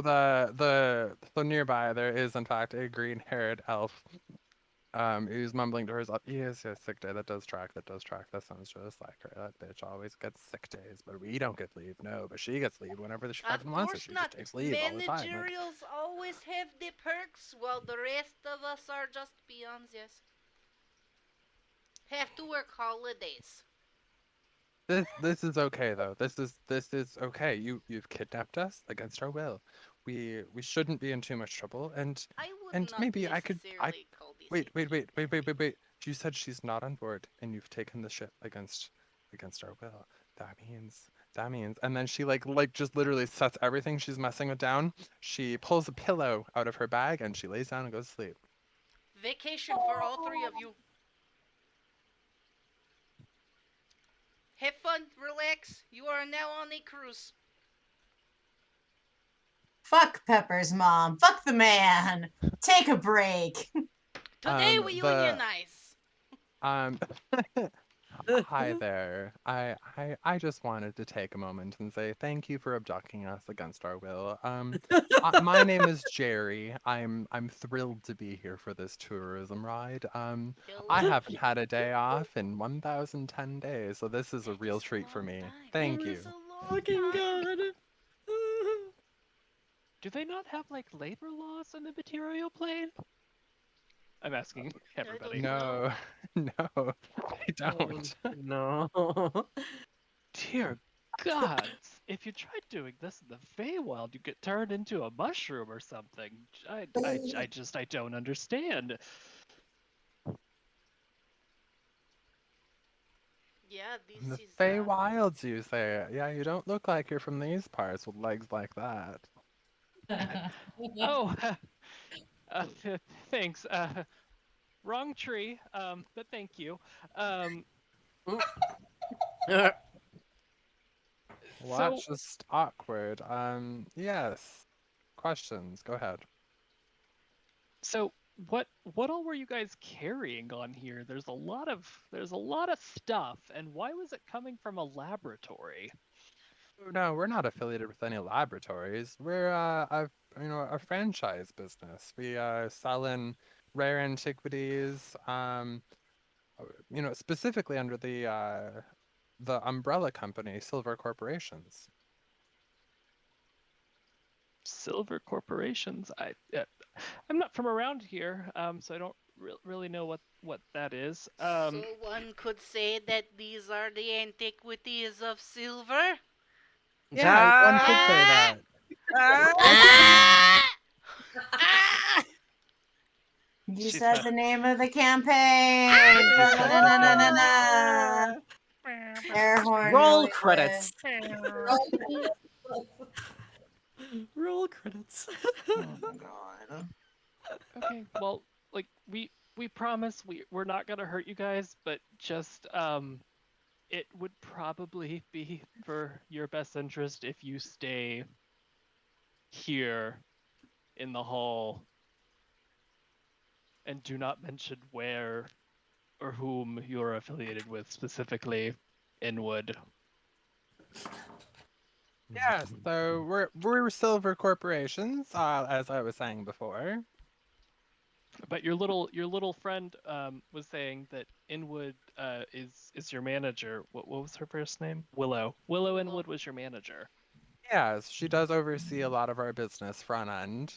so nearby there is in fact a green-haired elf. Who's mumbling to herself. Yes, yes, sick day. That does track. That does track. That sounds just like her. That bitch always gets sick days, but we don't get leave. No, but she gets leave whenever she Of fucking wants it. course She just not. takes leave all the time. Like, Managerials always have the perks, while the rest of us are just peons, yes. Have to work holidays. this is okay though. This is okay. You've kidnapped us against our will. We shouldn't be in too much trouble. I would And not maybe I necessarily call this wait a wait wait wait wait kidnapping. wait wait. You said she's not on board, and you've taken the ship against our will. That means, and then she like just literally sets everything she's messing with down. She pulls a pillow out of her bag and she lays down and goes to sleep. Vacation for all three of you. Have fun, relax. You are now on a cruise. Fuck Pepper's mom. Fuck the man. Take a break. Today we The unionize. um Hi there. I just wanted to take a moment and say thank you for abducting us against our will. My name is Jerry. I'm thrilled to be here for this tourism ride. I Hello. haven't had a day off in 1,010 days, so this is a That real is a treat for long me. time. Thank That you. is a long Fucking time. god. Do they not have like labor laws in the material plane? I'm asking I everybody. don't know. No, no, I Oh don't. no. Dear gods, if you tried doing this in the Feywild, you get turned into a mushroom or something. I don't understand. Yeah, Yeah, In this the is Feywilds, you say? Yeah, you don't look like you're from these parts with legs like that. Oh, uh, thanks. Wrong tree. But thank you. Um, Well, so that's just awkward. Yes. Questions, go ahead. so what all were you guys carrying on here? There's a lot of stuff, and why was it coming from a laboratory? Oh, no, we're not affiliated with any laboratories. We're a franchise business. We sell in rare antiquities, specifically under the umbrella company, Sylver Corporations. Sylver corporations. I'm not from around here, so I don't really know what that is. so one could say that these are the antiquities of silver. Yeah, one Ah, could say Ah! that. Ah! Ah! You She said said. the name of the campaign. You said the thing. Ba-na-na-na-na-na. Air horn roll really quick. credits. Roll credits. Oh my god. Okay, well, like we promise we're not gonna hurt you guys, but just it would probably be for your best interest if you stay here in the hall and do not mention where or whom you're affiliated with specifically, Inwood. Yeah, so we're Silver Corporations, as I was saying before. But your little friend was saying that Inwood is your manager. What was her first name? Willow. Willow Willow. Inwood was your manager. Yes, she does oversee a lot of our business front end.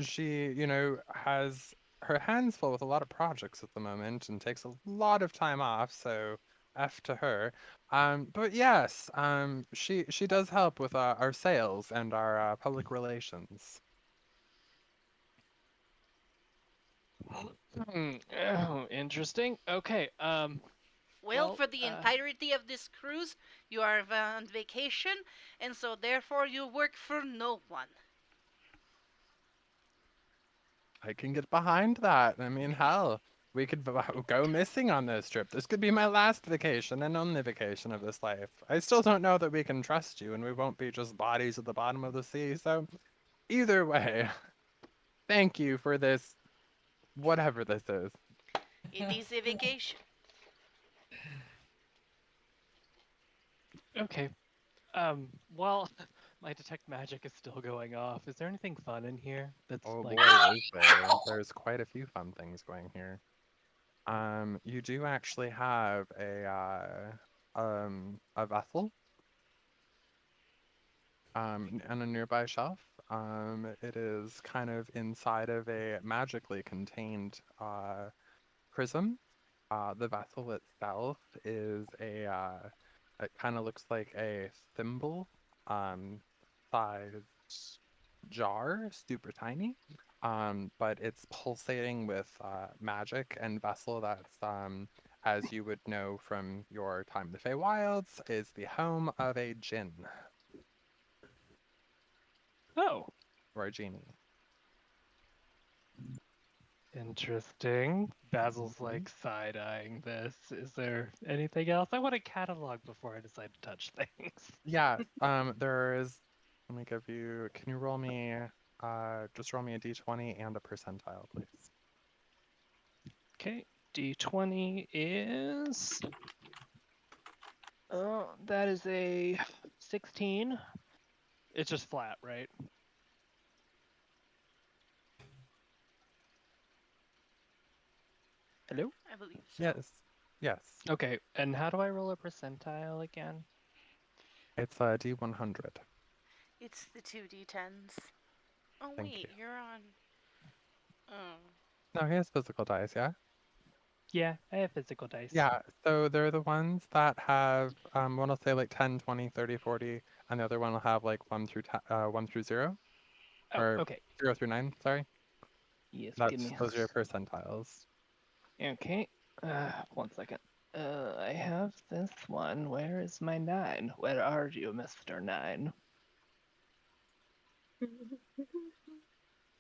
She, has her hands full with a lot of projects at the moment and takes a lot of time off, so F to her. But yes, she does help with our sales and our public relations. Oh, interesting. Okay. Well, Well. for the entirety of this cruise, you are on vacation, and so therefore you work for no one. I can get behind that. I mean, hell, we could go missing on this trip. This could be my last vacation and only vacation of this life. I still don't know that we can trust you and we won't be just bodies at the bottom of the sea. So, either way, thank you for this, whatever this is. It is a vacation. Okay. Well, my detect magic is still going off. Is there anything fun in here that's Oh like? boy, is there. There's quite a few fun things going here. You do actually have a vessel on a nearby shelf. It is kind of inside of a magically contained prism. The vessel itself is it kind of looks like a thimble um, sized jar, super tiny. But it's pulsating with magic and vessel that's, as you would know from your time in the Feywilds, is the home of a djinn Oh, or a genie. interesting. Basil's Mhm. like side-eyeing this. Is there anything else? I want a catalog before I decide to touch things. Yeah, there is. Let me give you. Can you roll me? Just roll me a d20 and a percentile, please. Okay, D20 is. Oh, that is a 16. It's just flat, right? Hello? I believe so. Yes, yes. Okay, and how do I roll a percentile again? It's a d100. It's the 2d10s. Oh, Thank wait, you. you're on. Oh. No, he has physical dice, yeah? Yeah, I have physical dice. Yeah, so they're the ones that have one will say like 10, 20, 30, 40, and the other one will have like 1 through 0 Oh, or okay. 0 through 9, sorry. Yes, give That's me. those are your percentiles. Okay. 1 second. I have this one. Where is my 9? Where are you, Mr. 9? Okay.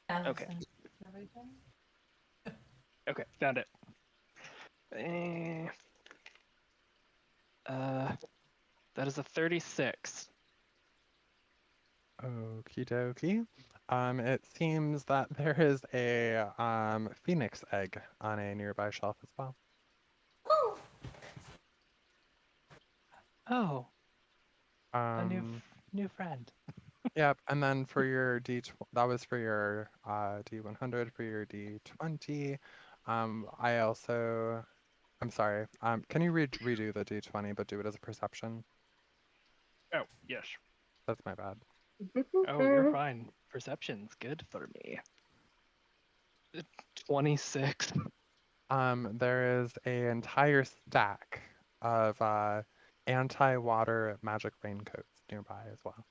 Allison. Fereydun? Okay, found it. Eh, that is a 36. Okie dokie. It seems that there is a phoenix egg on a nearby shelf as well. Woo! Oh, a Um, new friend. yep, and then for your that was for your D100. For your D20. I also, I'm sorry. Can you redo the D20 but do it as a perception? Oh, yes. That's my bad. Oh, you're fine. Perception's good for me. 26. There is an entire stack of anti-water magic raincoats nearby as well.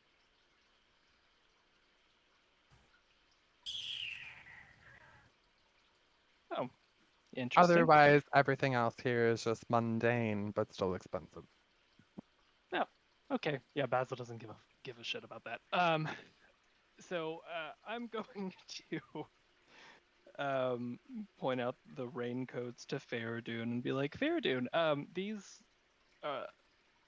Oh, interesting. Otherwise, everything else here is just mundane but still expensive. Oh, okay. Yeah, Basil doesn't give a shit about that. So I'm going to point out the raincoats to Fereydun and be like, Fereydun, these uh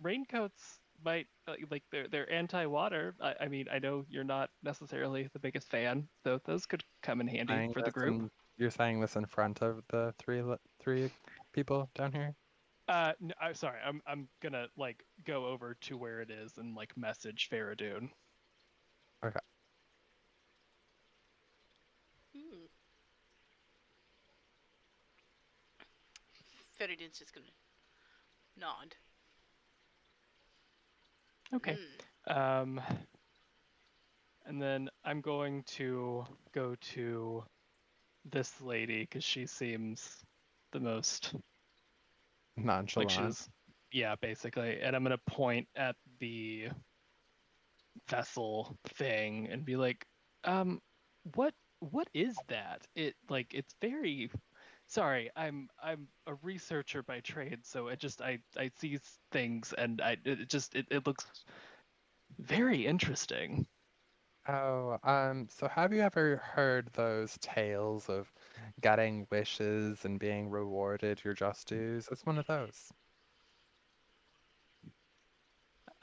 raincoats might like they're anti-water. I mean, I know you're not necessarily the biggest fan, so those could come in handy Saying for the this group. and you're saying this in front of the three people down here. No, I'm sorry. I'm gonna like go over to where it is and like message Fereydun. Okay. Hmm. Fereydun's just gonna nod. Okay. Hmm. Um, and then I'm going to go to this lady because she seems the most like Nonchalant. she's yeah, basically. And I'm gonna point at the vessel thing and be like, um, what is that? It like it's very sorry, I'm a researcher by trade, so I see things and it looks very interesting. Oh, so have you ever heard those tales of getting wishes and being rewarded your just dues? It's one of those.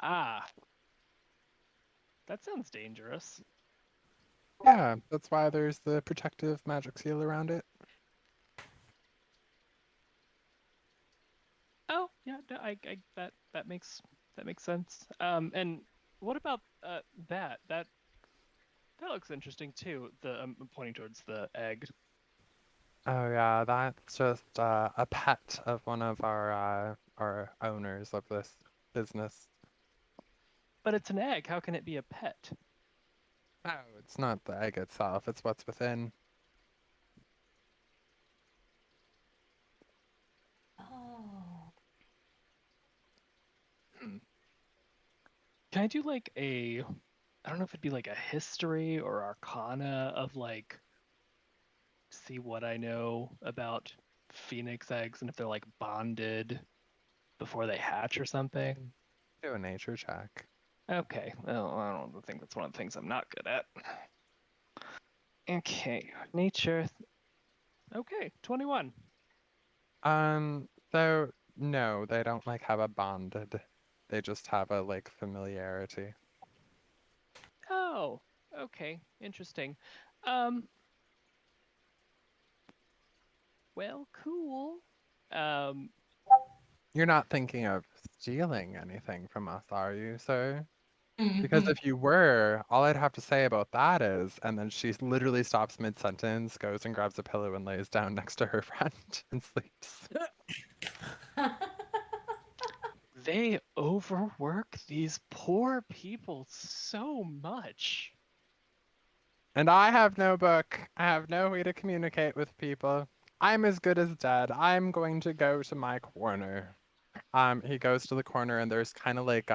Ah, that sounds dangerous. Yeah, that's why there's the protective magic seal around it. Oh, yeah, no, I that makes sense. And what about that? That looks interesting too. I'm pointing towards the egg. Oh yeah, that's just a pet of one of our owners of this business. But it's an egg. How can it be a pet? Oh, it's not the egg itself, it's what's within. Oh. Hmm. Can I do like a I don't know if it'd be like a history or arcana of like see what I know about phoenix eggs and if they're like bonded before they hatch or something? Do a nature check. Okay. Well, I don't think that's one of the things I'm not good at. Okay. Nature. Okay. 21. So no, they don't like have a bonded. They just have a like familiarity. Oh. Okay. Interesting. Um. Well, cool. Um. You're not thinking of stealing anything from us, are you, sir? Because Mhm. if you were, all I'd have to say about that is, and then she literally stops mid-sentence, goes and grabs a pillow and lays down next to her friend and sleeps. They overwork these poor people so much. And I have no book. I have no way to communicate with people. I'm as good as dead. I'm going to go to my corner. He goes to the corner and there's kind of like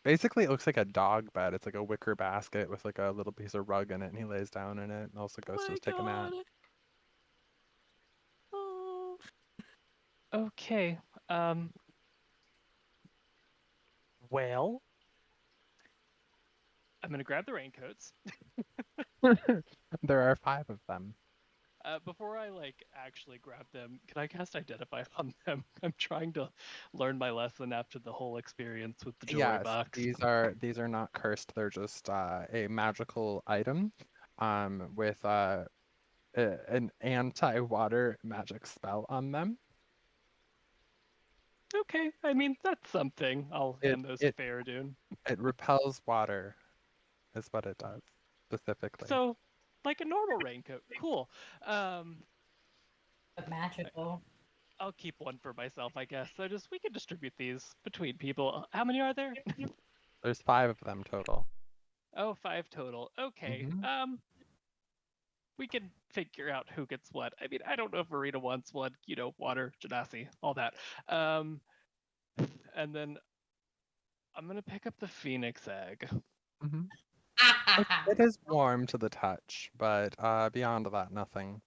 basically it looks like a dog bed. It's like a wicker basket with like a little piece of rug in it, and he lays down in it and also Oh goes to my just take a nap. god. Oh. Okay. Um. Well, I'm gonna grab the raincoats. There are 5 of them. Before I like actually grab them, can I cast Identify on them? I'm trying to learn my lesson after the whole experience with the jewelry Yes, box. these are not cursed. They're just a magical item with an anti-water magic spell on them. Okay, I mean that's something. I'll It hand those to it Fereydun. it repels water is what it does specifically. So, like a normal raincoat. Cool. Um, But magical. I'll keep one for myself, I guess. So just we can distribute these between people. How many are there? There's 5 of them total. Oh, 5 total. Okay. Hmm. We can figure out who gets what. I mean, I don't know if Marina wants one. Water, genasi, all that. Um, and then I'm gonna pick up the phoenix egg. Hmm. It is warm to the touch, but beyond that, nothing.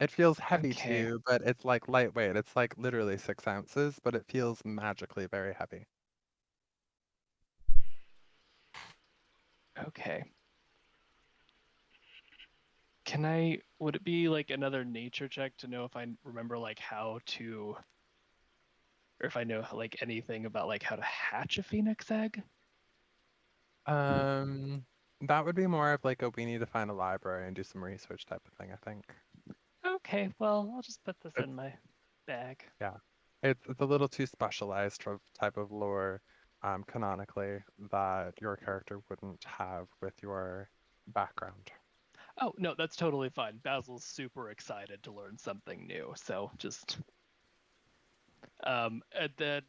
It feels heavy Okay. too, but it's like lightweight. It's like literally 6 ounces, but it feels magically very heavy. Okay. Would it be like another nature check to know if I remember like how to, or if I know like anything about like how to hatch a phoenix egg? Um, that would be more of like a we need to find a library and do some research type of thing, I think. Okay, well, I'll just put this It's in my bag. yeah. It's a little too specialized for type of lore, canonically, that your character wouldn't have with your background. Oh, no, that's totally fine. Basil's super excited to learn something new. So just and then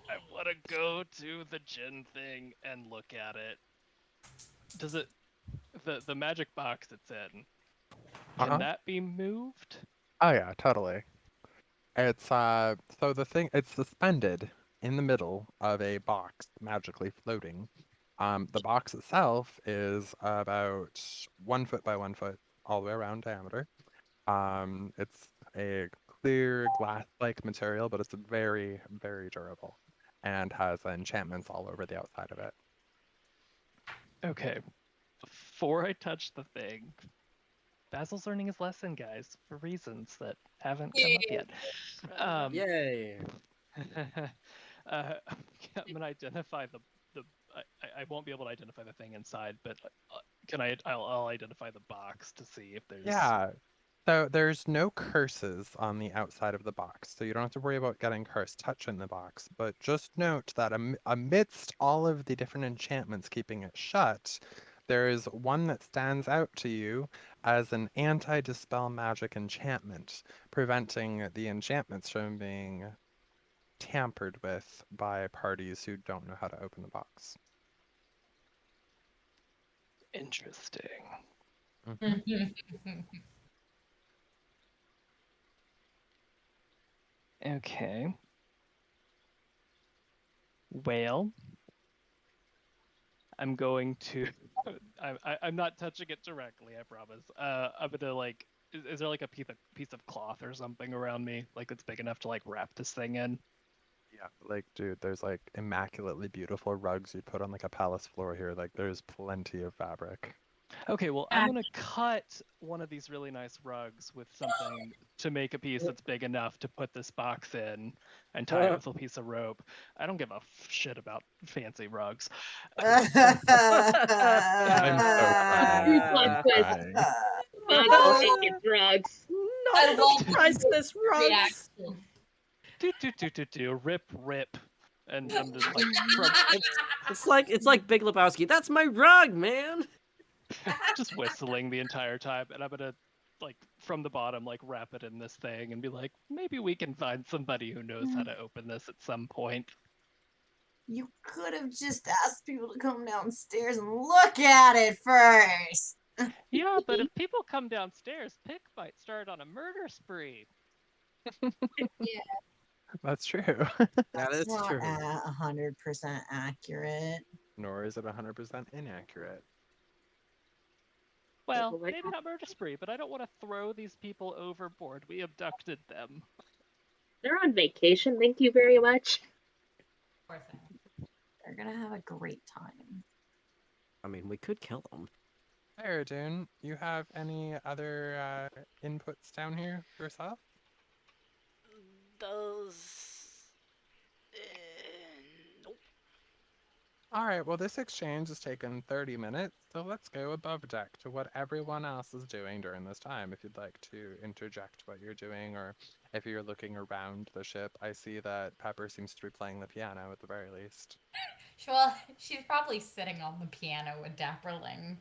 I want to go to the gin thing and look at it. Does it the magic box it's in? Can Uh-huh. that be moved? Oh yeah, totally. It's so the thing it's suspended in the middle of a box magically floating. The box itself is about 1 foot by 1 foot all the way around diameter. It's a clear glass-like material, but it's very, very durable and has enchantments all over the outside of it. Okay. Before I touch the thing, Basil's learning his lesson, guys, for reasons that haven't come up yet. Yay! I'm gonna identify the. I won't be able to identify the thing inside, but I'll identify the box to see if there's. Yeah. So there's no curses on the outside of the box, so you don't have to worry about getting cursed touch in the box. But just note that amidst all of the different enchantments keeping it shut, there is one that stands out to you as an anti-dispel magic enchantment, preventing the enchantments from being tampered with by parties who don't know how to open the box. Interesting. Hmm. Okay. Well, I'm going to. I'm not touching it directly. I promise. I'm gonna like. Is there like a piece of cloth or something around me, like it's big enough to like wrap this thing in? Yeah, like, dude, there's like immaculately beautiful rugs you'd put on like a palace floor here. Like, there's plenty of fabric. Okay, well, I'm gonna cut one of these really nice rugs with something to make a piece that's big enough to put this box in and tie it with a piece of rope. I don't give a shit about fancy rugs. I'm so crying. Plot I'm twist. crying. Basil naked drugs. I Not love the the priceless rugs. reaction. Rip, rip, and I'm just like from It's like Big Lebowski. That's my rug, man. just whistling the entire time, and I'm gonna like from the bottom like wrap it in this thing and be like, maybe we can find somebody who knows how to open this at some point. You could have just asked people to come downstairs and look at it first. Yeah, but if people come downstairs, Pick might start on a murder spree. Yeah. That's true. That That's is not true. 100% accurate. Nor is it 100% inaccurate. Well, Like, maybe not murder spree, but I don't want to throw these people overboard. We abducted them. they're on vacation. Thank you very much. Poor thing. They're gonna have a great time. I mean, we could kill them. Fereydun, you have any other inputs down here yourself? Does. Nope. All right, well, this exchange has taken 30 minutes, so let's go above deck to what everyone else is doing during this time. If you'd like to interject what you're doing, or if you're looking around the ship, I see that Pepper seems to be playing the piano at the very least. Well, she's probably sitting on the piano with Dapperling.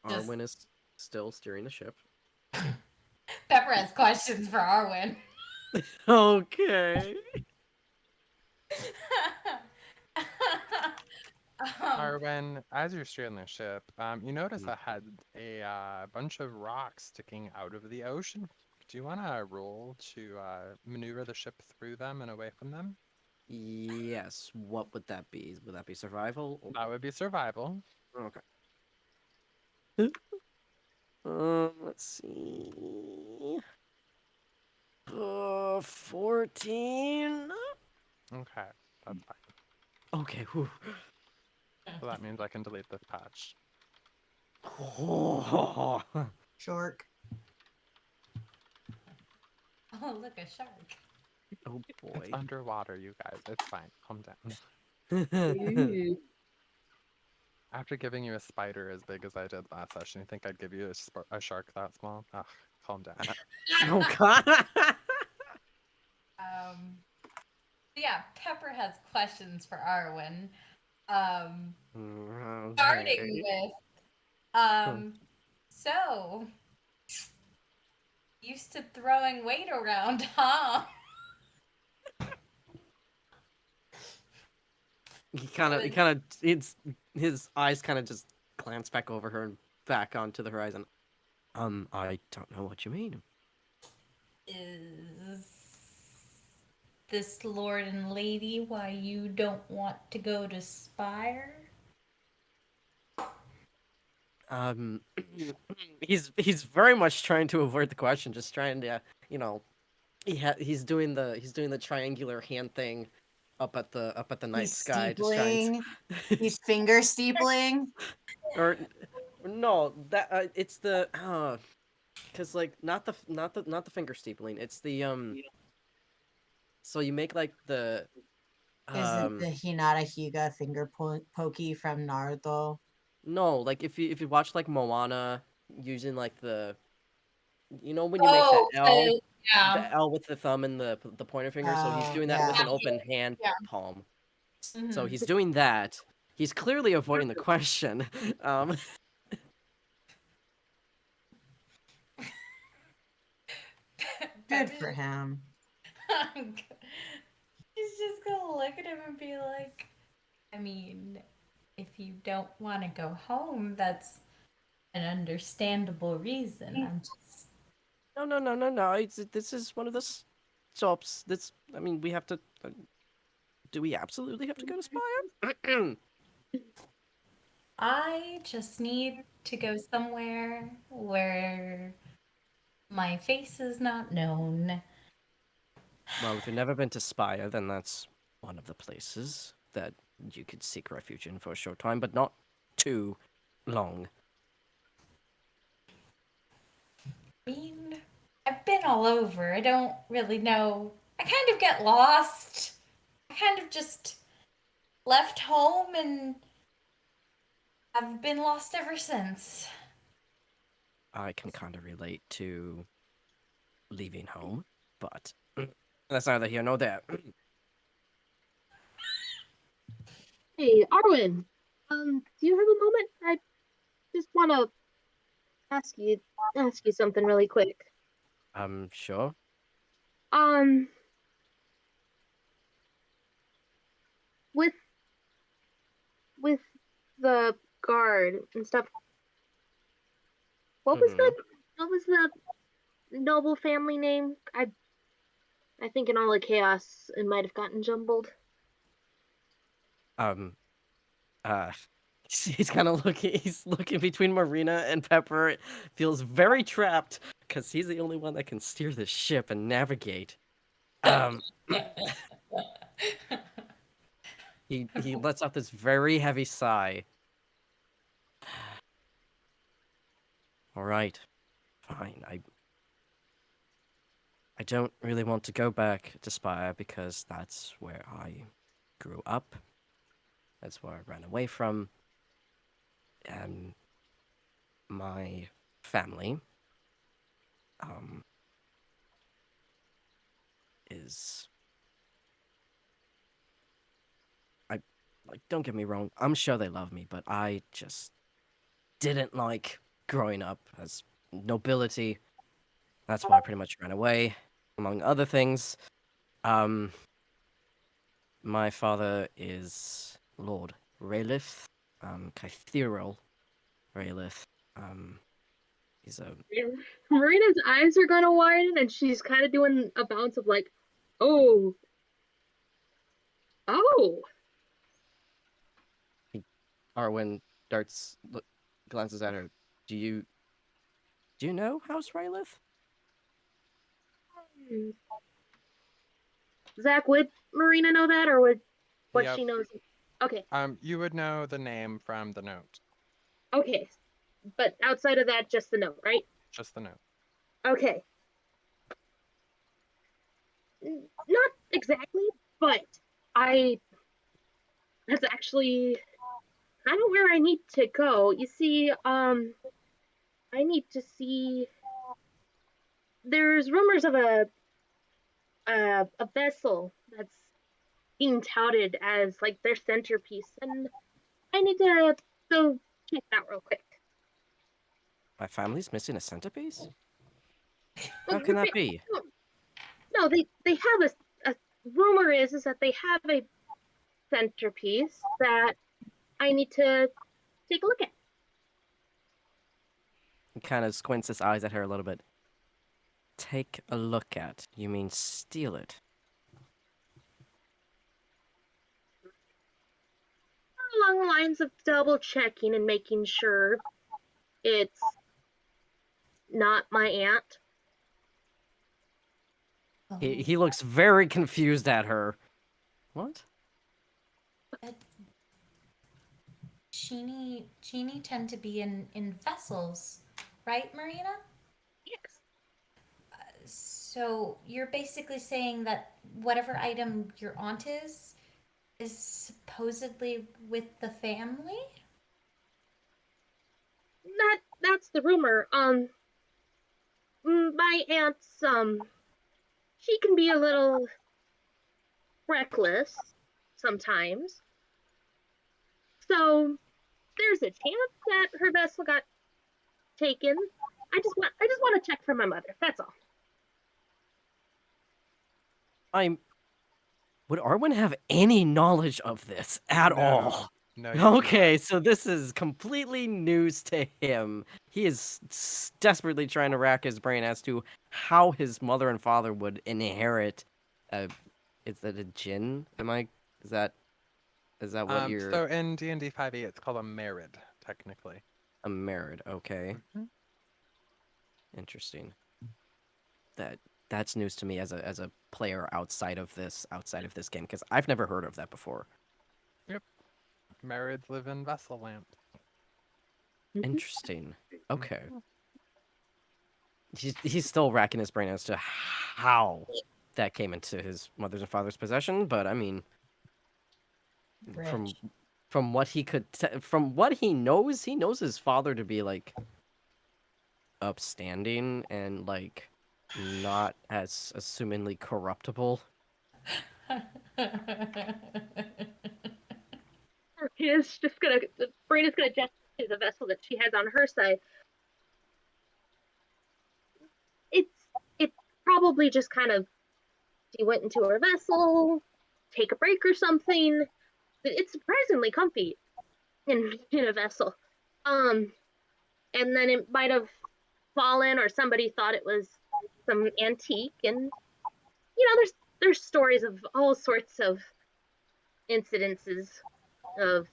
Just Arwyn is still steering the ship. Pepper has questions for Arwyn. Okay. Arwen, as you're steering the ship, you notice Mm. I had a bunch of rocks sticking out of the ocean. Do you want to roll to maneuver the ship through them and away from them? Yes. What would that be? Would that be survival? That would be survival. Okay. Let's see. 14. Okay, that's fine. Okay. Whew. So that means I can delete this patch. Shark. Oh, look, a shark. Oh It's boy. underwater, you guys. It's fine. Calm down. Ooh. After giving you a spider as big as I did last session, you think I'd give you a shark that small? Ugh, calm down. Oh god. Yeah, Pepper has questions for Arwyn. Starting Okay. with, so used to throwing weight around, huh? It's his eyes kind of just glance back over her and back onto the horizon. I don't know what you mean. Is this lord and lady why you don't want to go to Spire? Um, he's very much trying to avoid the question, just trying to, you know, he's doing the triangular hand thing up at the night He's sky, just trying steepling. to, He's finger steepling. or no, that it's the because like not the finger steepling, it's the so you make like the Is it um the Hinata Hyuga finger pokey from Naruto? no, like if you watch like Moana using like the, you know, when you make Oh, yeah. the L with the thumb and the pointer finger, so he's Oh, doing that with yeah. an open hand Yeah. palm. So Mhm. he's doing that. He's clearly avoiding the question. Um, Good for him. She's just gonna look at him and be like, I mean, if you don't want to go home, that's an understandable reason. I'm just. no. This is one of the stops. That's, I mean, we have to. Do we absolutely have to go to Spire? I just need to go somewhere where my face is not known. Well, if you've never been to Spire, then that's one of the places that you could seek refuge in for a short time, but not too long. I mean, I've been all over. I don't really know. I kind of get lost. I kind of just left home and I've been lost ever since. I can kind of relate to leaving home, but that's neither here nor there. Hey, Arwyn. Do you have a moment? I just want to ask you something really quick. Sure. Um, with with the guard and stuff. What was Mm-hmm. the what was the noble family name? I think in all the chaos it might have gotten jumbled. Um, uh, He's kind of looking. He's looking between Marina and Pepper. Feels very trapped because he's the only one that can steer the ship and navigate. Um, he lets out this very heavy sigh. All right, fine. I don't really want to go back to Spire because that's where I grew up. That's where I ran away from. And my family um is I like don't get me wrong, I'm sure they love me, but I just didn't like growing up as nobility. That's why I pretty much ran away, among other things. Um my father is Lord Raelith, Cathedral Raelith. Um he's a Marina's eyes are gonna widen, and she's kind of doing a bounce of like, oh, oh. Arwyn glances at her. Do you know House Raelith? Hmm. Zach, would Marina know that, or would what Yep. she knows? Okay, You would know the name from the note. okay, but outside of that, just the note, right? Just the note. Okay. Not exactly, but I that's actually kind of where I need to go. You see, I need to see. There's rumors of a vessel that's being touted as like their centerpiece, and I need to go check that real quick. My family's missing a centerpiece? Well, How can that be? no, they have a rumor is that they have a centerpiece that I need to take a look at. He kind of squints his eyes at her a little bit. Take a look at. You mean steal it? Along the lines of double checking and making sure it's not my aunt. He looks very confused at her. What? Genie tend to be in vessels, right, Marina? Yes. So you're basically saying that whatever item your aunt is supposedly with the family? That's the rumor. My aunt's she can be a little reckless sometimes. So there's a chance that her vessel got taken. I just want to check for my mother. That's all. I'm. Would Arwen have any knowledge of this at all? No, you would not. Okay, so this is completely news to him. He is desperately trying to rack his brain as to how his mother and father would inherit. Is that a djinn? Is that what you're So in D&D 5e, it's called a merid, technically. a merit? Okay, Mhm. interesting. That's news to me as a player outside of this game because I've never heard of that before. Yep. Merids live in vessel lamps. Interesting. Okay. Mhm. He's still racking his brain as to how that came into his mother's and father's possession, but I mean, from Rich. from what from what he knows his father to be like upstanding and like not as assumingly corruptible. Marina's just gonna Marina's gonna gesture to the vessel that she has on her side. It's probably just kind of she went into her vessel, take a break or something. It's surprisingly comfy in a vessel. Um, and then it might have fallen, or somebody thought it was some antique. And there's stories of all sorts of incidences of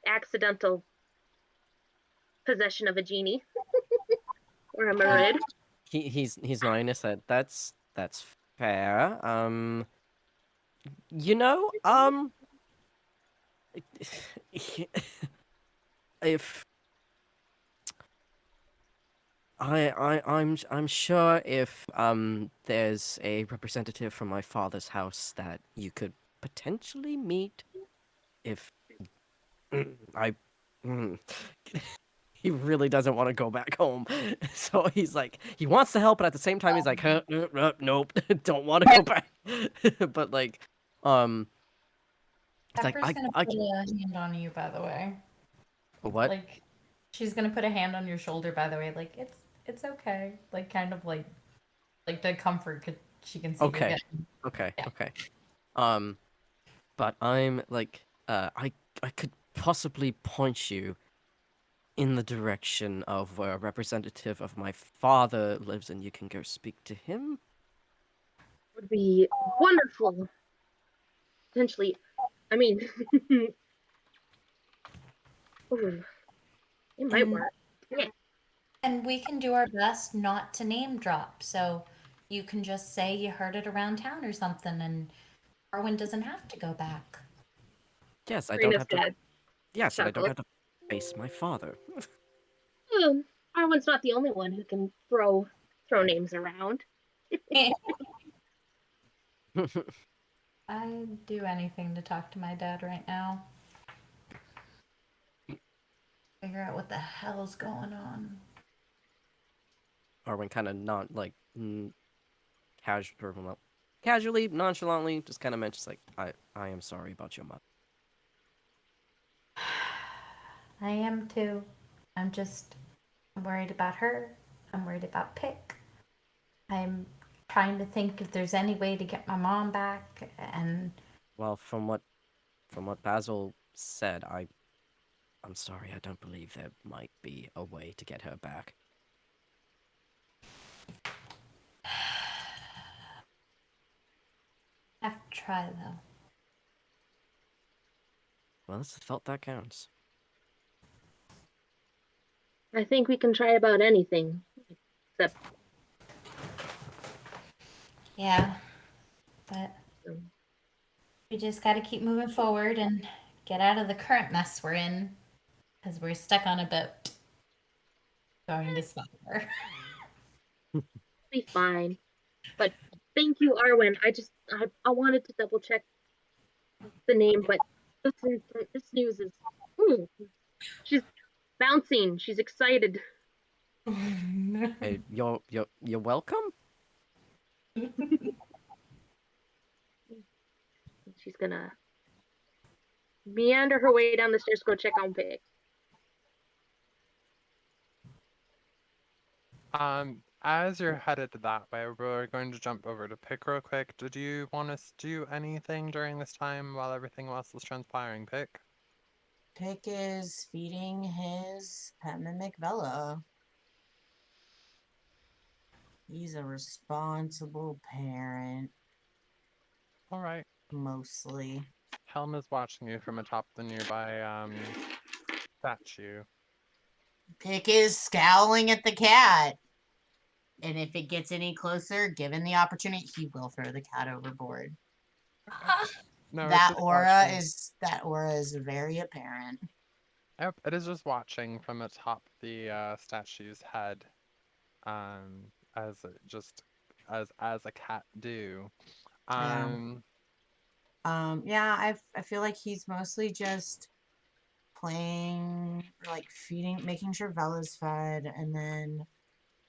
accidental possession of a genie or a Uh, Marid. He's nodding his head. That's fair. You know, if I'm sure if there's a representative from my father's house that you could potentially meet if I mm, he really doesn't want to go back home. So he's like he wants to help, but at the same time he's like, nope, don't want to go back. But like um it's like Pepper's gonna I put a hand on you, by the way. what? Like, she's gonna put a hand on your shoulder, by the way. Like, it's okay. Like, kind of like the comfort she can see you're Okay. getting. Okay. Yeah. Okay. Um but I'm like I could possibly point you in the direction of where a representative of my father lives and you can go speak to him. Would be wonderful. Potentially, I mean, ooh, it might And work. Yeah. and we can do our best not to name drop. So you can just say you heard it around town or something, and Arwen doesn't have to go back. Yes, I don't Marina's have to dad yes, and I don't chuckles. have to face my father. Arwen's not the only one who can throw names around. I'd do anything to talk to my dad right now. Figure out what the hell's going on. Arwen kind of not like casually, nonchalantly, just kind of mentions like, I am sorry about your mother. I am too. I'm worried about her. I'm worried about Pick. I'm trying to think if there's any way to get my mom back, and Well, from what Basil said, I'm sorry, I don't believe there might be a way to get her back. I have to try though. Well, it's the thought that counts. I think we can try about anything, except Yeah, but um, we just got to keep moving forward and get out of the current mess we're in, because we're stuck on a boat going to Sylver. be fine. But thank you, Arwen. I wanted to double check the name, but this news is ooh, she's bouncing. She's excited. Hey, you're welcome. She's gonna meander her way down the stairs, go check on Pig. As you're headed that way, we're going to jump over to Pick real quick. Did you want us to do anything during this time while everything else was transpiring, Pick? Pick is feeding his pet mimic Bella. He's a responsible parent, All right. mostly. Helm is watching you from atop the nearby statue. Pick is scowling at the cat. And if it gets any closer, given the opportunity, he will throw the cat overboard. No, it's That just aura watching. is very apparent. Yep, it is just watching from atop the statue's head, as it just as a cat do. Yeah. Um, Yeah, I feel like he's mostly just playing, like feeding, making sure Bella's fed, and then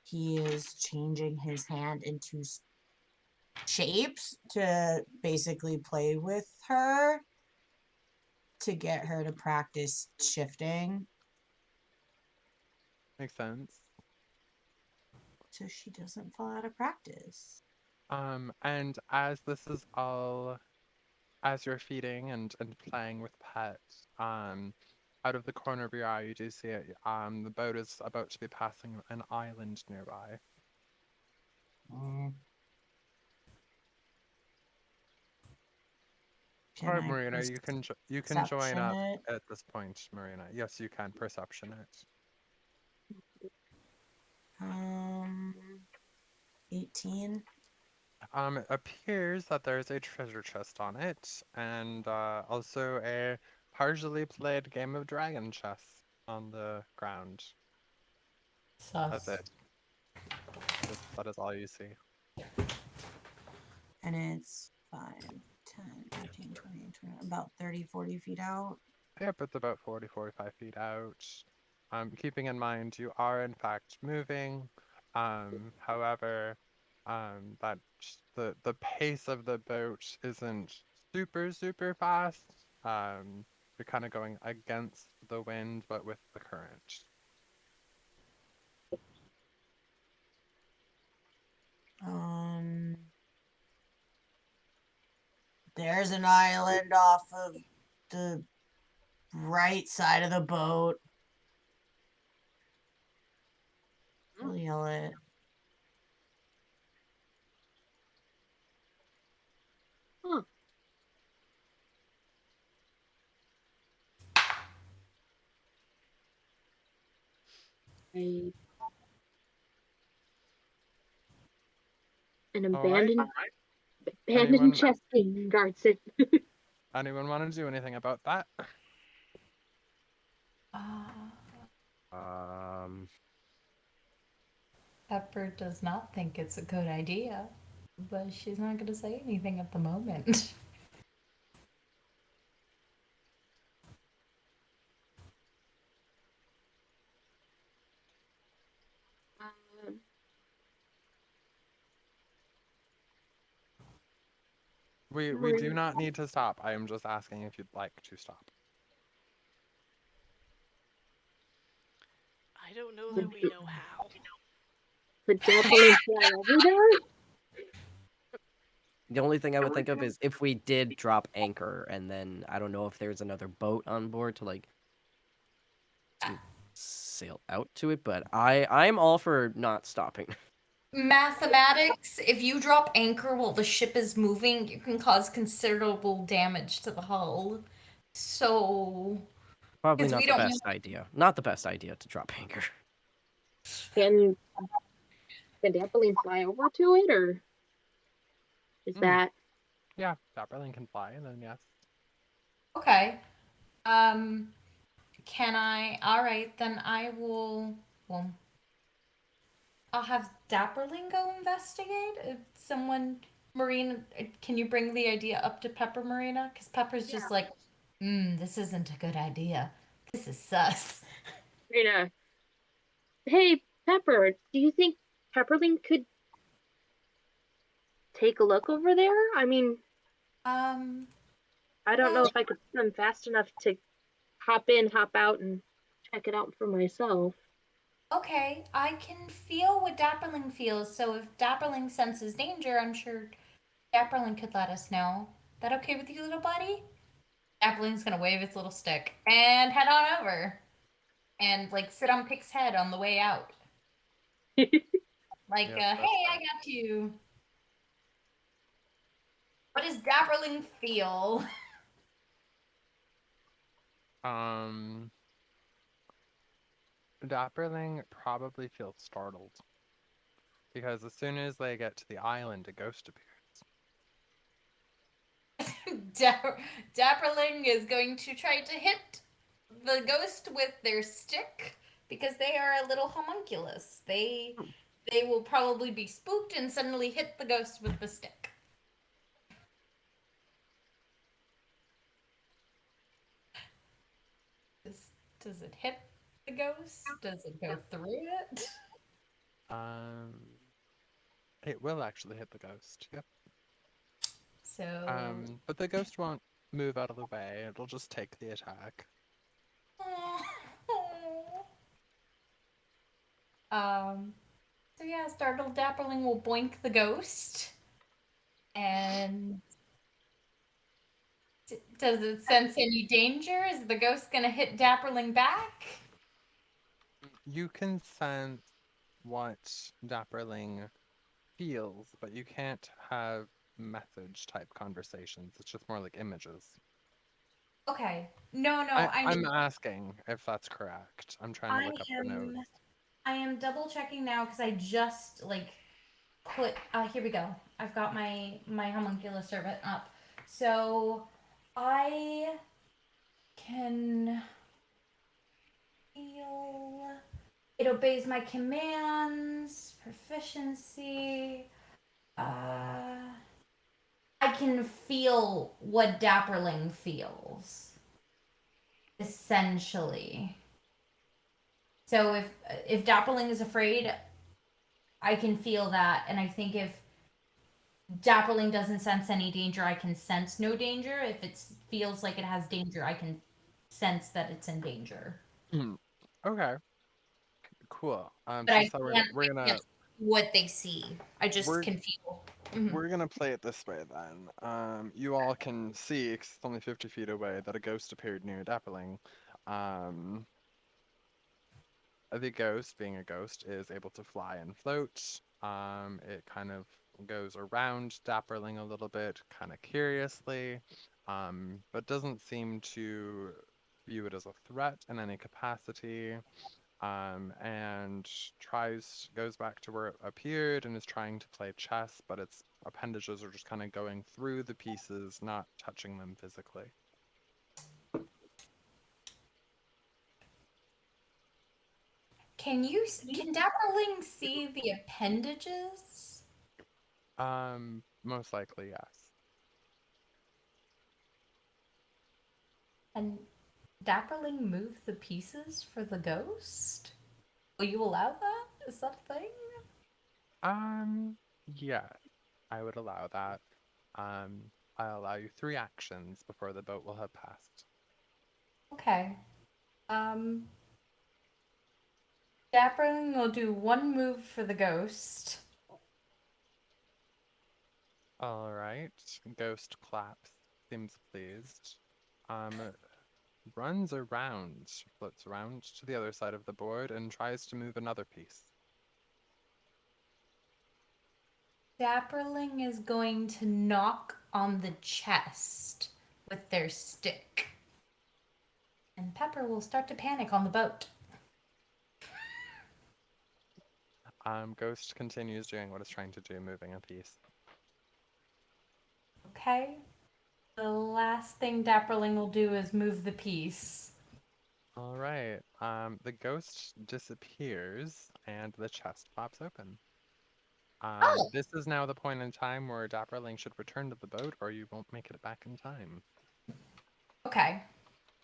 he is changing his hand into shapes to basically play with her to get her to practice shifting makes sense. so she doesn't fall out of practice. And as this is all, as you're feeding and playing with pets, out of the corner of your eye, you do see it. The boat is about to be passing an island nearby. Mm. Can Alright, I Marina, you can join perception up it? at this point, Marina. Yes, you can perception it. 18. It appears that there's a treasure chest on it, and also a partially played game of dragon chess on the ground. That's Sus. it. That is all you see. And it's 5, 10, 15, 20, 20, about 30, 40 feet out. Yep, it's about 40, 45 feet out. Keeping in mind you are in fact moving. However, that the pace of the boat isn't super fast. You're kind of going against the wind, but with the current. Um, there's an island off of the right side of the boat. I'll yell it. Huh. A, an All right. abandoned Anyone chest king guards it. anyone want to do anything about that? Uh, Um, Pepper does not think it's a good idea, but she's not going to say anything at the moment. Um, We do Marina, not need to stop. I am just asking if you'd like to stop. I don't know that would, we know how. would Dappling fly over there? the only thing I would think of is if we did drop anchor, and then I don't know if there's another boat on board to sail out to it, but I'm all for not stopping. Mathematics, if you drop anchor while the ship is moving, you can cause considerable damage to the hull. So, Probably because not we the don't know. best idea. Not the best idea to drop anchor. Can Dappling fly over to it, or is Mm, that yeah, Dapperling can fly, and then yes. Okay. Um, can I? All right, then I will. Well, I'll have Dapperling go investigate. If someone, Marina, can you bring the idea up to Pepper, Marina? Because Pepper's just like, this isn't a good idea. This is sus. Marina? Hey, Pepper, do you think Pepperling could take a look over there? I mean, Um, I don't know well, if I could swim fast enough to hop in, hop out, and check it out for myself. okay, I can feel what Dapperling feels, so if Dapperling senses danger, I'm sure Dapperling could let us know. That okay with you, little buddy? Dapperling's gonna wave its little stick and head on over and like sit on Pick's head on the way out. Like, Yes, that's hey, I got you. What does Dapperling feel? right. Dapperling probably feels startled because as soon as they get to the island, a ghost appears. Dapperling is going to try to hit the ghost with their stick because they are a little homunculus. They will probably be spooked and suddenly hit the ghost with the stick. Does it hit the ghost? Does it go through it? Um, it will actually hit the ghost. Yep. So, But the ghost won't move out of the way. It'll just take the attack. um, so yeah, Startled Dapperling will boink the ghost. And does it sense any danger? Is the ghost gonna hit Dapperling back? You can sense what Dapperling feels, but you can't have message type conversations. It's just more like images. Okay. No, no. I'm asking if that's correct. I'm trying to I look up the am. notes. I am double checking now because I just put. Here we go. I've got my homunculus servant up. So I can feel. It obeys my commands. Proficiency. Uh, I can feel what Dapperling feels. Essentially. So if Dapperling is afraid, I can feel that, and I think if Dapperling doesn't sense any danger, I can sense no danger. If it feels like it has danger, I can sense that it's in danger. Okay, cool. But So I so can't, we're I can't gonna see what they see. I just we're can feel. Mhm. we're gonna play it this way then. You all can see, 'cause it's only 50 feet away, that a ghost appeared near Dapperling. Um, the ghost, being a ghost, is able to fly and float. It kind of goes around Dapperling a little bit, kind of curiously, but doesn't seem to view it as a threat in any capacity. And goes back to where it appeared and is trying to play chess, but its appendages are just kind of going through the pieces, not touching them physically. Can Dapperling see the appendages? Most likely, yes. And Dapperling move the pieces for the ghost? Will you allow that? Is that a thing? Um, yeah, I would allow that. Um, I'll allow you 3 actions before the boat will have passed. Okay. Um, Dapperling will do one move for the ghost. All right. Ghost claps, seems pleased. Um, runs around, floats around to the other side of the board and tries to move another piece. Dapperling is going to knock on the chest with their stick. And Pepper will start to panic on the boat. Ghost continues doing what it's trying to do, moving a piece. Okay? The last thing Dapperling will do is move the piece. All right. The ghost disappears and the chest pops open. Oh! This is now the point in time where Dapperling should return to the boat, or you won't make it back in time. Okay.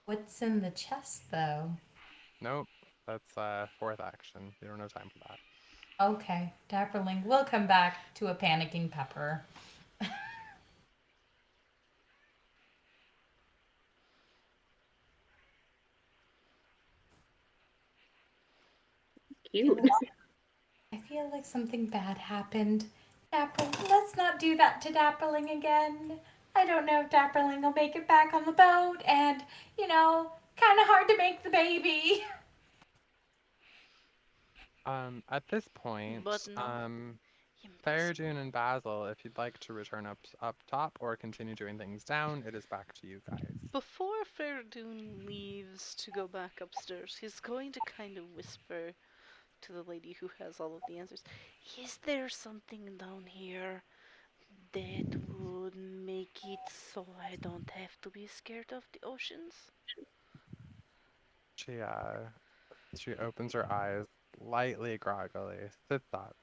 What's in the chest, though? Nope, that's fourth action. You don't have time for that. Okay. Dapperling will come back to a panicking Pepper. Cute. I feel like something bad happened. Dapperling, let's not do that to Dapperling again. I don't know if Dapperling will make it back on the boat, and, kind of hard to make the baby. At this point, But no, impossible. Fereydun and Basil, if you'd like to return up top or continue doing things down, it is back to you guys. Before Fereydun leaves to go back upstairs, he's going to kind of whisper to the lady who has all of the answers. Is there something down here that would make it so I don't have to be scared of the oceans? She uh she opens her eyes lightly groggily. Sits up.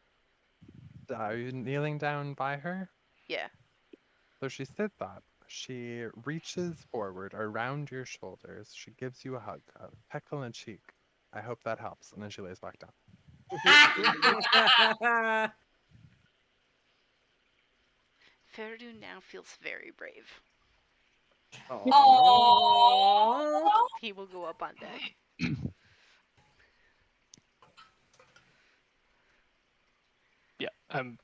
Are you kneeling down by her? Yeah. So she sits up. She reaches forward around your shoulders. She gives you a hug, a peck on the cheek. I hope that helps. And then she lays back down. Fereydun now feels very brave. Aww. He will go up on deck. Yeah, I'm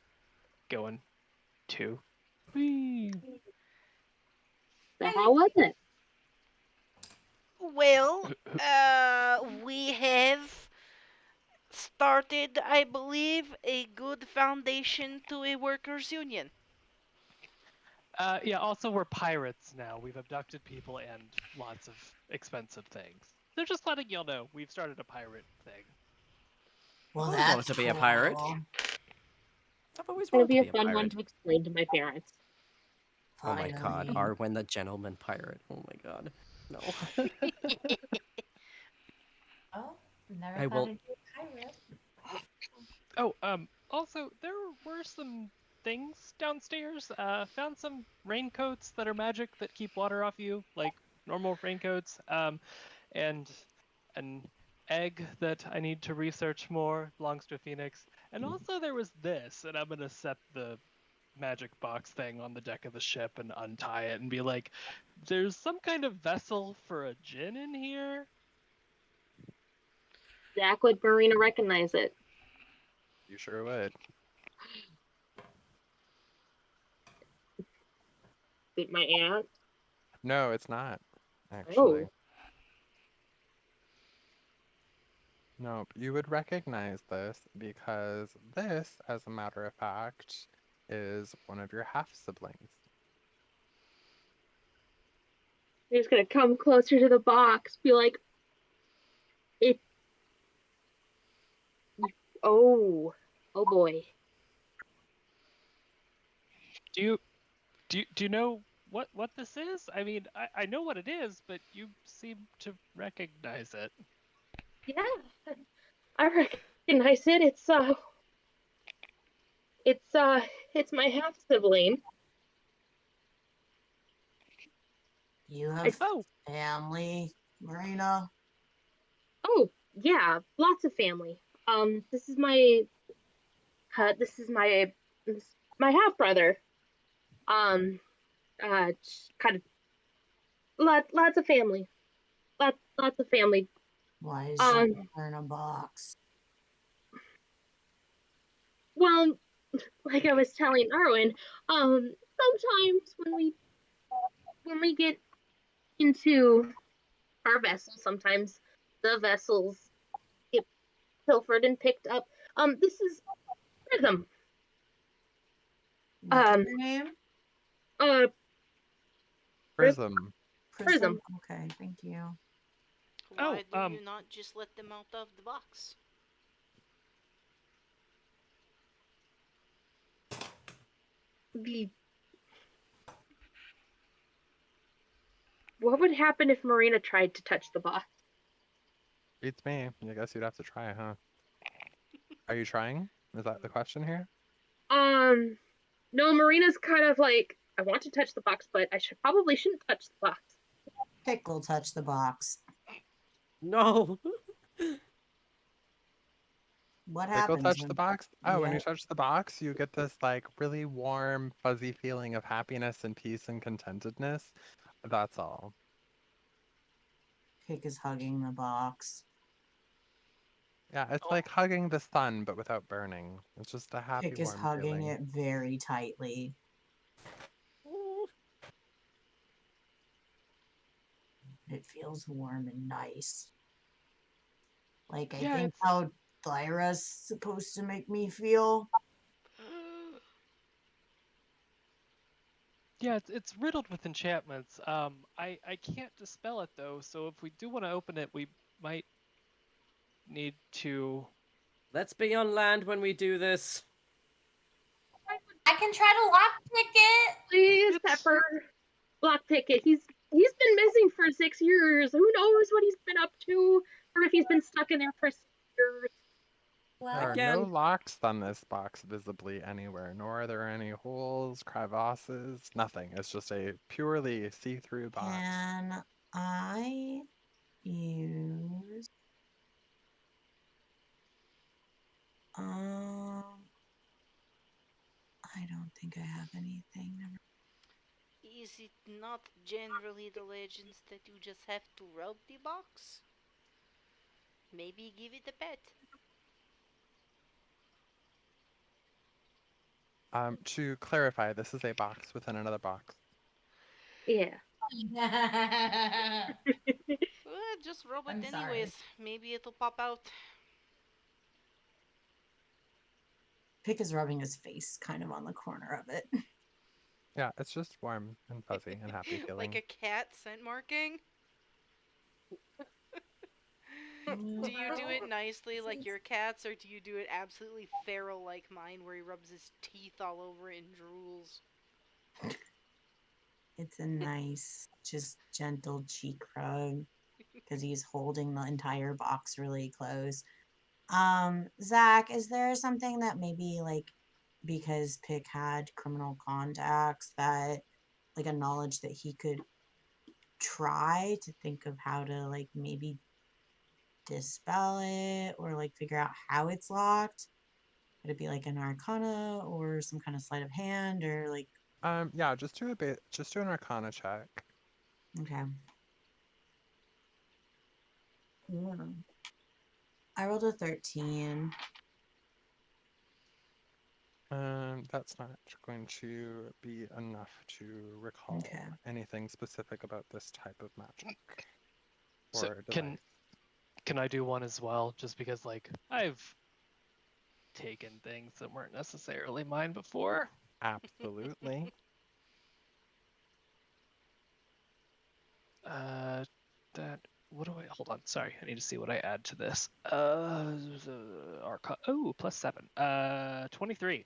going to. Whee! So how was it? Well, we have started, I believe, a good foundation to a workers' union. Yeah, also we're pirates now. We've abducted people and lots of expensive things. They're just letting y'all know we've started a pirate thing. Well, I've always wanted that's to be a cool. pirate. I've always It's gonna wanted to be a be a fun one pirate. to explain to my parents. Oh my god, Finally. Arwyn the gentleman pirate. Oh my god. No. Oh, never I thought will. I'd be a pirate. Oh, also there were some things downstairs. Found some raincoats that are magic that keep water off you, like normal raincoats. And an egg that I need to research more belongs to a phoenix. And also there was this, and I'm gonna set the magic box thing on the deck of the ship and untie it and be like, there's some kind of vessel for a djinn in here. Zach would Marina recognize it? You sure would. Is it my aunt? No, it's not, actually. Oh, No, you would recognize this because this, as a matter of fact, is one of your half siblings. he's gonna come closer to the box, be like, "It, oh boy." Do you do you know what this is? I mean, I know what it is, but you seem to recognize it. Yeah, I recognize it. It's it's my half sibling. You I, have Oh, family, Marina? oh yeah, lots of family. This is my this is my my half brother. Um, kind of lots of family. Lots of family. Why is your Um, brother in a box? well, like I was telling Arwyn, sometimes when we get into our vessel, sometimes the vessels get pilfered and picked up. This is Prism. What's Um, your name? uh, Prism. Prism. Okay, thank you. oh, Why do you not just let them out of the box? The What would happen if Marina tried to touch the box? Beats me. I guess you'd have to try, huh? Are you trying? Is that the question here? Um, no, Marina's kind of like, I want to touch the box, but I probably shouldn't touch the box. Pickle touch the box. No. What Pickle happens touch the when? box? Oh, when you Yeah, touch the box, you get this like really warm, fuzzy feeling of happiness and peace and contentedness. That's all. Pick is hugging the box. Yeah, it's like hugging the sun, but without burning. It's just a happy, Pick is warm hugging feeling. it very tightly. It feels warm and nice. Like I yeah, think it's how Thyra's supposed to make me feel. yeah, it's riddled with enchantments. I can't dispel it though, so if we do want to open it, we might need to. Let's be on land when we do this. I can try to lockpick it. Please, It's Pepper, lockpick it. He's been missing for 6 years. Who knows what he's been up to, or if he's been stuck in there for 6 years. There Well, are no Again. locks on this box visibly anywhere, nor are there any holes, crevasses, nothing. It's just a purely see-through box. Can I use I don't think I have anything. Is it not generally the legends that you just have to rub the box? Maybe give it a pet. To clarify, this is a box within another box. Yeah. Just rub it I'm anyways. sorry. Maybe it'll pop out. Pick is rubbing his face kind of on the corner of it. Yeah, it's just warm and fuzzy and happy Like feeling. a cat scent marking? Do you do it Well, nicely like since your cat's, or do you do it absolutely feral like mine, where he rubs his teeth all over it and drools? it's a nice, just gentle cheek rub because he's holding the entire box really close. Zach, is there something that maybe like because Pick had criminal contacts that like a knowledge that he could try to think of how to like maybe dispel it or like figure out how it's locked? Could it be like an arcana or some kind of sleight of hand or like Yeah, just do an Arcana check. okay. Yeah. I rolled a 13. That's not going to be enough to Okay. recall anything specific about this type of magic So or can device. can I do one as well? Just because like I've taken things that weren't necessarily mine before. Absolutely. Uh, that what do I hold on? Sorry, I need to see what I add to this. Oh, +7. 23.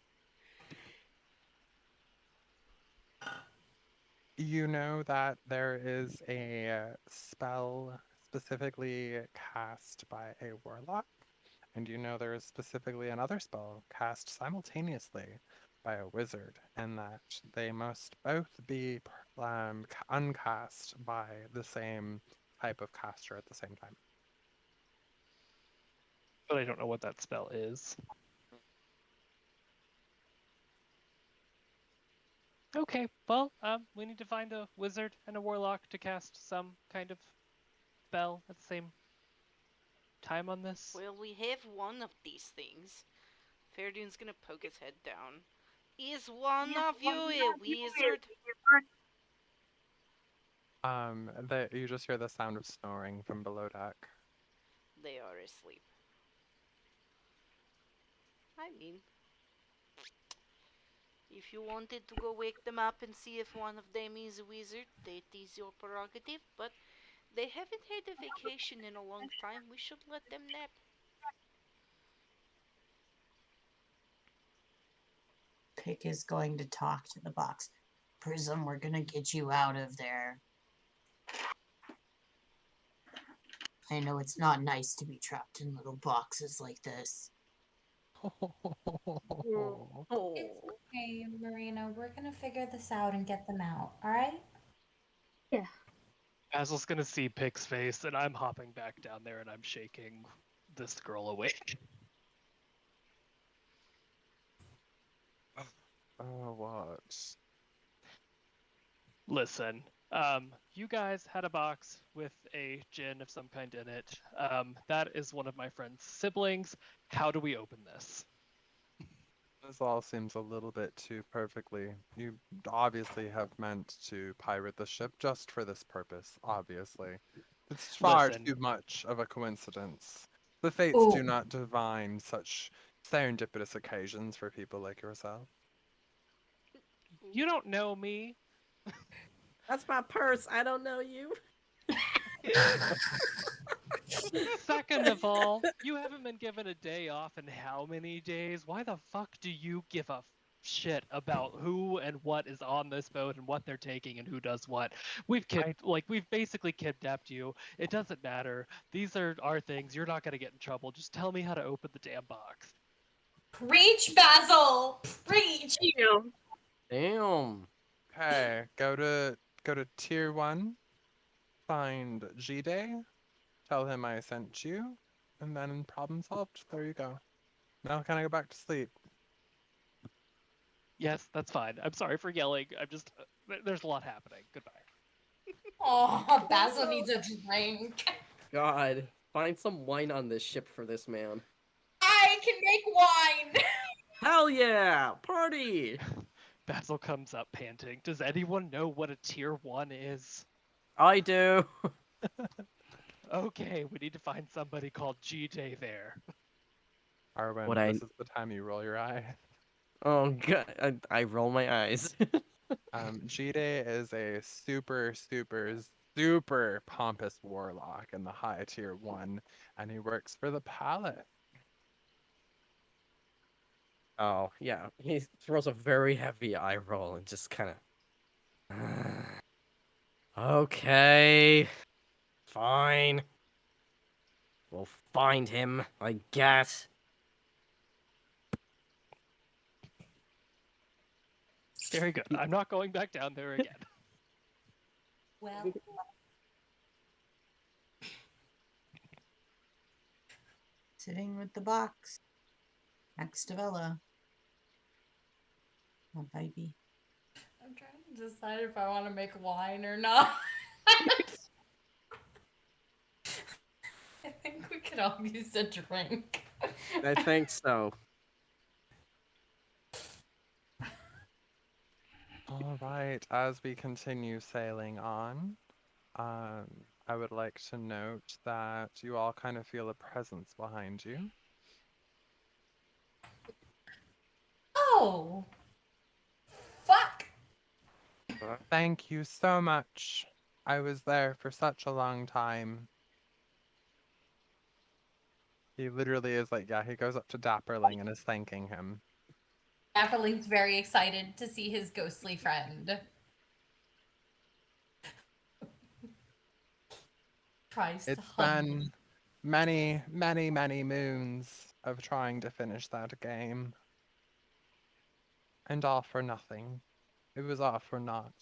You know that there is a spell specifically cast by a warlock, and you know there is specifically another spell cast simultaneously by a wizard, and that they must both be uncast by the same type of caster at the same time. But I don't know what that spell is. Okay, well, we need to find a wizard and a warlock to cast some kind of spell at the same time on this. Well, we have one of these things. Fereydun's gonna poke his head down. Is one of you a wizard? You just hear the sound of snoring from below deck. They are asleep. I mean, if you wanted to go wake them up and see if one of them is a wizard, that is your prerogative, but they haven't had a vacation in a long time. We should let them nap. Pick is going to talk to the box. Prism, we're gonna get you out of there. I know it's not nice to be trapped in little boxes like this. It's Oh. okay, Marina. We're gonna figure this out and get them out, alright? Yeah. Basil's gonna see Pick's face, and I'm hopping back down there and I'm shaking this girl awake. Oh, what? Listen, you guys had a box with a gin of some kind in it. That is one of my friend's siblings. How do we open this? This all seems a little bit too perfectly. You obviously have meant to pirate the ship just for this purpose, obviously. It's far Listen, too much of a coincidence. The fates do Oh, not divine such serendipitous occasions for people like yourself. you don't know me. That's my purse. I don't know you. Second of all, you haven't been given a day off in how many days? Why the fuck do you give a shit about who and what is on this boat and what they're taking and who does what? I We've basically kidnapped you. It doesn't matter. These are our things. You're not gonna get in trouble. Just tell me how to open the damn box. preach, Basil! Preach! You. Damn. okay. Go to tier 1, find G Day, tell him I sent you, and then problem solved. There you go. Now can I go back to sleep? Yes, that's fine. I'm sorry for yelling. I'm just there's a lot happening. Goodbye. Oh, Basil needs a drink. God. Find some wine on this ship for this man. I can make wine! Hell yeah! Party! Basil comes up panting. Does anyone know what a tier 1 is? I do. Okay, we need to find somebody called G-Day there. What Arwen, I this is the time you roll your eye. Oh god, I roll my eyes. Jide is a super, super, super pompous warlock in the high tier one, and he works for the palace. Oh, yeah. He throws a very heavy eye roll and just kind of. Okay. Fine. We'll find him, I guess. Very good. I'm not going back down there again. Well, Sitting with the box next to Bella. Oh, baby. I'm trying to decide if I want to make wine or not. I think we could all use a drink. I think so. All right, as we continue sailing on, I would like to note that you all kind of feel a presence behind you. Oh, fuck. Thank you so much. I was there for such a long time. He literally is like, yeah, he goes up to Dapperling and is thanking him. Dapperling's very excited to see his ghostly friend. Tries to It's hug him. been many, many, many moons of trying to finish that game. And all for nothing. It was all for naught.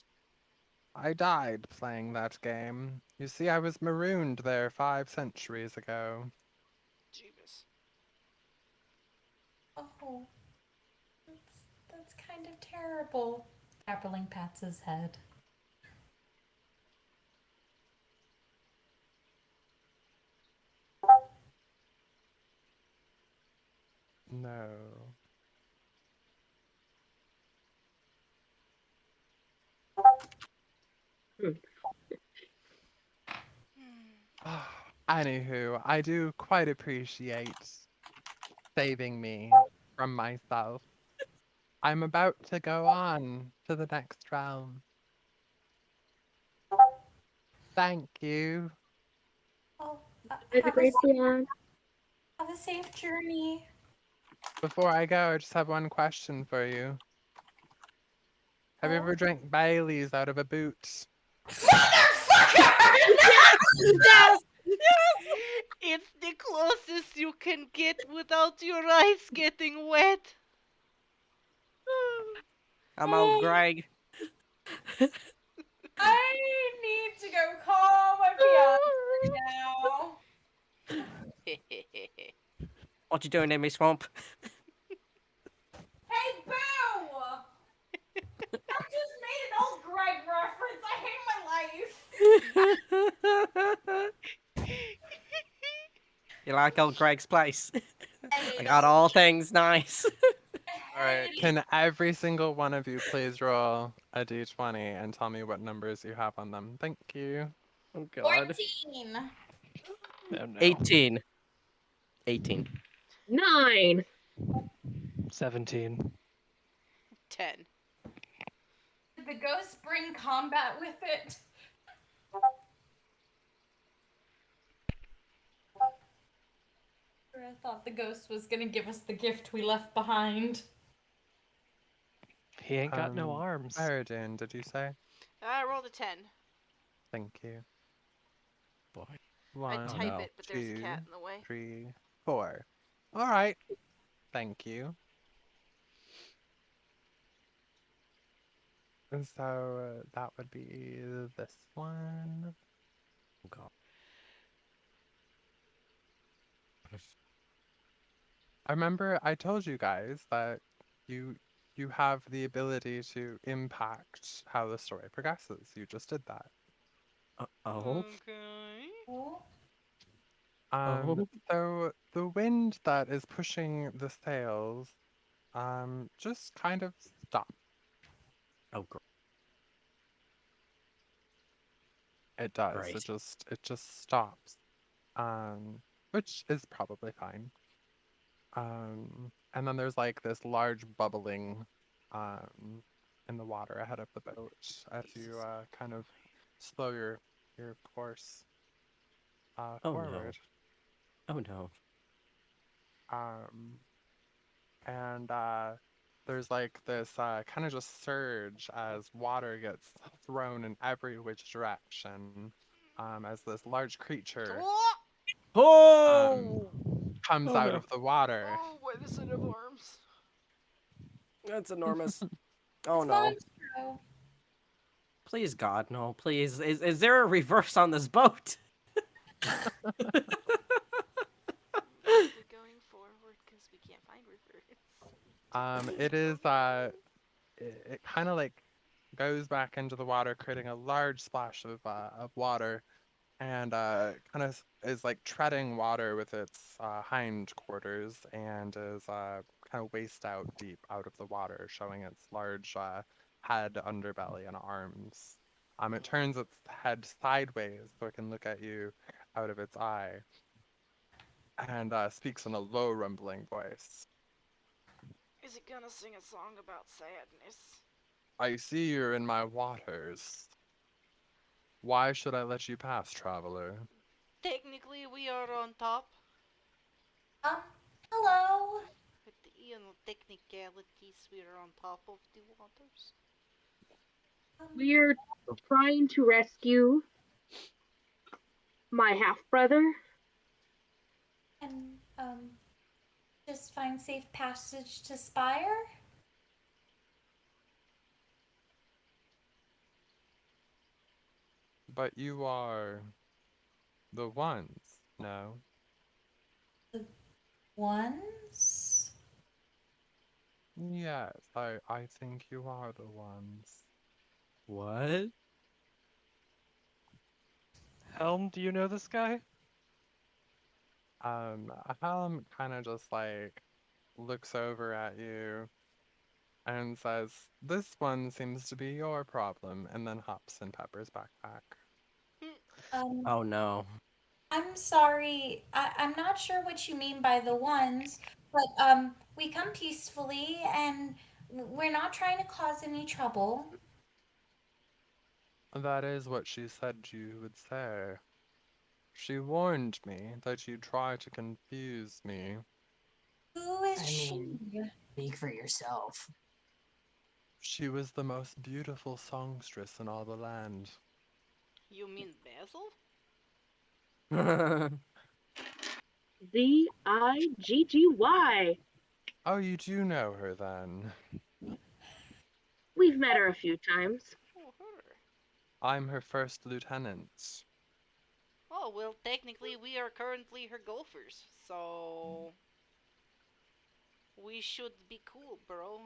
I died playing that game. You see, I was marooned there 5 centuries ago. Jeebus. Oh, that's kind of terrible. Dapperling pats his head. No. Anywho, I do quite appreciate saving me from myself. I'm about to go on to the next realm. Thank you. Oh, Have a great day. have a safe journey. Before I go, I just have one question for you. Have you Oh. ever drank Bailey's out of a boot? Motherfucker! Yes! Yes! It's the closest you can get without your eyes getting wet. I'm out, Greg. I need to go call my fiance now. What you doing, Amy Swamp? Hey, Boo! I just made an old Greg reference. I hate my life. You like old Greg's place? I I hate got all things nice. All right, can every single one of you please roll a d20 and tell me what numbers you have on them? Thank you. Oh, God. 14. Oh no. 18. 18. 9. 17. 10. Did the ghost bring combat with it? I thought the ghost was gonna give us the gift we left behind. He ain't got no arms. Fereydun, did you say? I rolled a 10. Thank you. Boy. I'd One, type no. it, but there's a two, cat in the way. 3, 4. All right. Thank you. And so that would be this one. Oh, God. I remember I told you guys that you you have the ability to impact how the story progresses. You just did that. Oh. Okay. Oh. Oh. So the wind that is pushing the sails, just kind of stop. Oh, It does. great. It just stops. Which is probably fine. And then there's like this large bubbling, um, in the water ahead of the boat as you kind of slow your course Oh no. forward. Oh no. Um, and there's like this kind of just surge as water gets thrown in every which direction, as this large creature Oh, um, Oh! comes Oh out no. of the water. oh, why does it have arms? That's enormous. Oh It's no. Monstro. Please, God, no. Please. Is there a reverse on this boat? We're going forward because we can't find reverse. It is it kind of like goes back into the water, creating a large splash of water, and kind of is like treading water with its hind quarters, and is kind of waist out deep out of the water, showing its large head, underbelly, and arms. It turns its head sideways so it can look at you out of its eye, and speaks in a low, rumbling voice. Is it gonna sing a song about sadness? I see you're in my waters. Why should I let you pass, traveler? Technically, we are on top. Um, hello. With the technicalities, we are on top of the waters. We're trying to rescue my half brother. And just find safe passage to Spire. But you are the ones, no? The ones. Yes, I think you are the ones. What? Helm, do you know this guy? Hallam kind of just like looks over at you and says, "This one seems to be your problem," and then hops in Pepper's backpack. Um, Oh no. I'm sorry. I'm not sure what you mean by the ones, but we come peacefully and we're not trying to cause any trouble. That is what she said you would say. She warned me that you'd try to confuse me. Who is I she? mean, speak for yourself. She was the most beautiful songstress in all the land. You mean Basil? Ziggy. Oh, you do know her then. We've met her a few times. Oh, her. I'm her first lieutenant. Oh, well, technically, we are currently her golfers, so we should be cool, bro.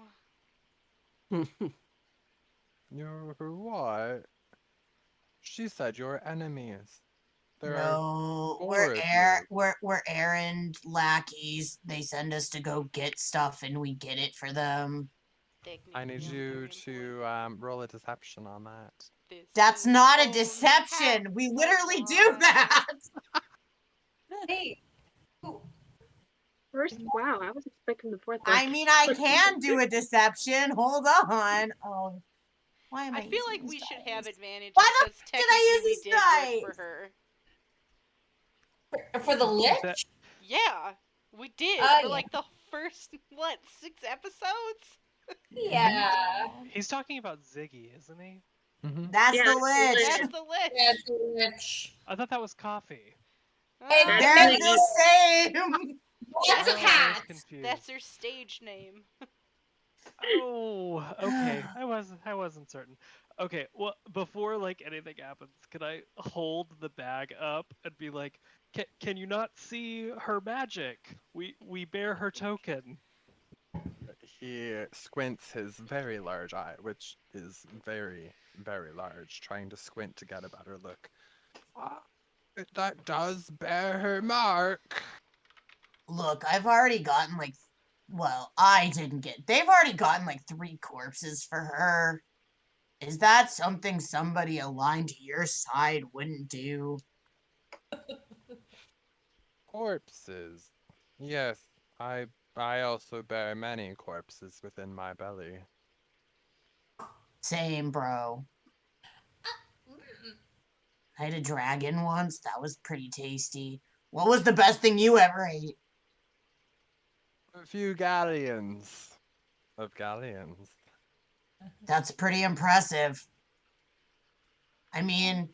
You're her what? She said you're enemies. There are No, four of you. we're errand lackeys. They send us to go get stuff, and we get it for them. I need Technically, you they're to employees. roll a deception on that. This That's is not a only half deception. We the literally do wine. that. Hey, who? First, wow, I was expecting the fourth one. I mean, I can do a deception. Hold on. Oh, why am I I feel using like these we should have dice? advantage Why the because f- did I technically use we these did work for dice? her. For the Is that lich? Yeah, we did Oh for yeah. like the first, what, 6 episodes? Mhm. Yeah. he's talking about Ziggy, isn't he? Mm-hmm. That's Yeah, the that's the lich. That's lid. the list. That's a lich. I thought that was coffee. And Uh, That's They're Ziggy. the same. that's a that's Oh, her. I was cat. confused. That's her stage name. Oh, okay. I wasn't certain. Okay, well, before like anything happens, can I hold the bag up and be like, can you not see her magic? We bear her token." He squints his very large eye, which is very, very large, trying to squint to get a better look. Ah, that does bear her mark. Look, I've already gotten like, well, I didn't get. They've already gotten like 3 corpses for her. Is that something somebody aligned to your side wouldn't do? Corpses. Yes, I I also bear many corpses within my belly. Same, bro. I had a dragon once. That was pretty tasty. What was the best thing you ever ate? A few galleons of galleons. That's pretty impressive. I mean,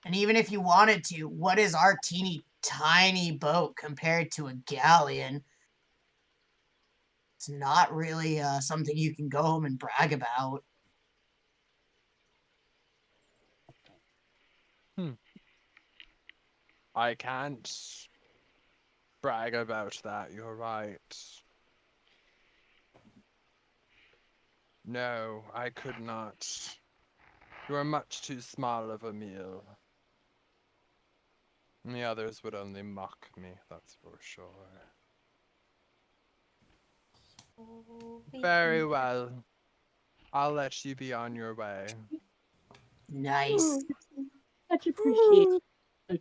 and even if you wanted to, what is our teeny tiny boat compared to a galleon? It's not really something you can go home and brag about. I can't brag about that, you're right. No, I could not. You are much too small of a meal. And the others would only mock me, that's for sure. Very well. I'll let you be on your way. Nice. Much appreciated.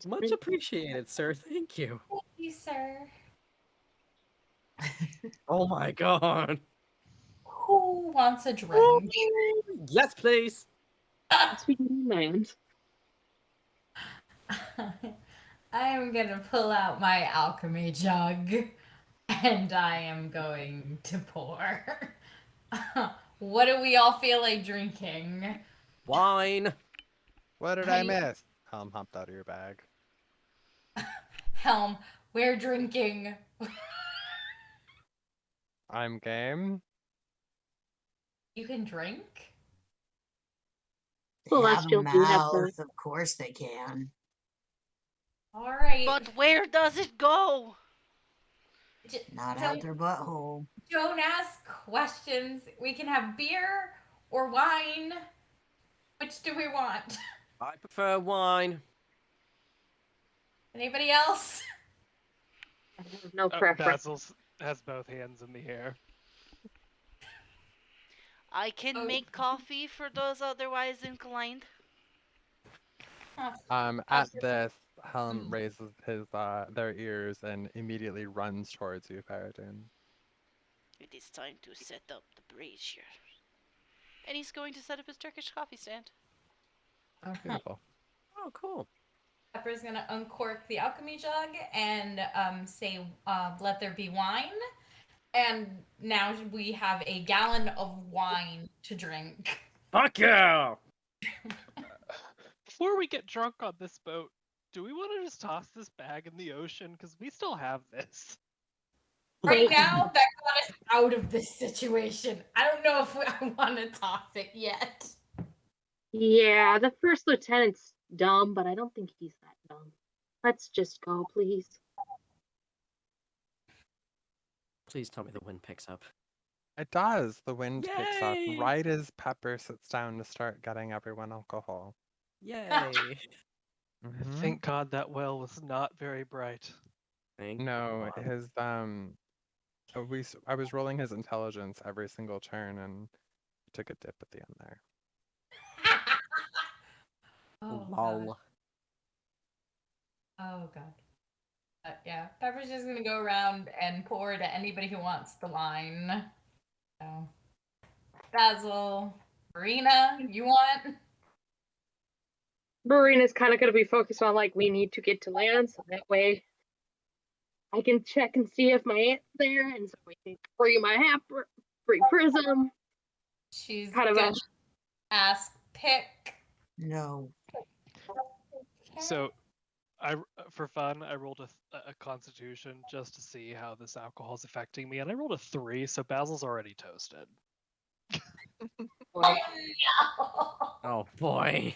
Much appreciated, sir. Thank you. Thank you, sir. Oh my god. Who wants a drink? Yes, please. Speaking of land, I am gonna pull out my alchemy jug and I am going to pour. What do we all feel like drinking? Wine. What did I miss? Helm hopped out of your bag. Helm, we're drinking. I'm game. You can drink? They have a Celestial do have mouth, of course they can. All right. But where does it go? Not So out their butthole. don't ask questions. We can have beer or wine. Which do we want? I prefer wine. Anybody else? I have no preference. Basil has both hands in the air. I can Oh. make coffee for those otherwise inclined. At this, Helm Mm. raises their ears and immediately runs towards you, Fereydun. It is time to set up the brazier. And he's going to set up his Turkish coffee stand. Oh, beautiful. Oh, cool. Pepper's gonna uncork the alchemy jug and say, "Let there be wine." And now we have a gallon of wine to drink. Fuck yeah! Before we get drunk on this boat, do we want to just toss this bag in the ocean? Because we still have this. Right now, that got us out of this situation. I don't know if I want to toss it yet. Yeah, the first lieutenant's dumb, but I don't think he's that dumb. Let's just go, please. Please tell me the wind picks up. It does. The wind picks up Yay! right as Pepper sits down to start getting everyone alcohol. Yay! Mhm. Thank God that well was not very bright. Thank No, God. his I was rolling his intelligence every single turn, and he took a dip at the end there. Oh, Lol. God. Oh, God. Yeah, Pepper's just gonna go around and pour to anybody who wants the wine. So, Basil, Marina, you want? Marina's kind of going to be focused on, like, we need to get to land, so that way I can check and see if my aunt's there, and so we can bring my free prism. She's Kind of gonna a ask pick. No. So, for fun, I rolled a Constitution just to see how this alcohol is affecting me, and I rolled a 3, so Basil's already toasted. boy. Oh boy.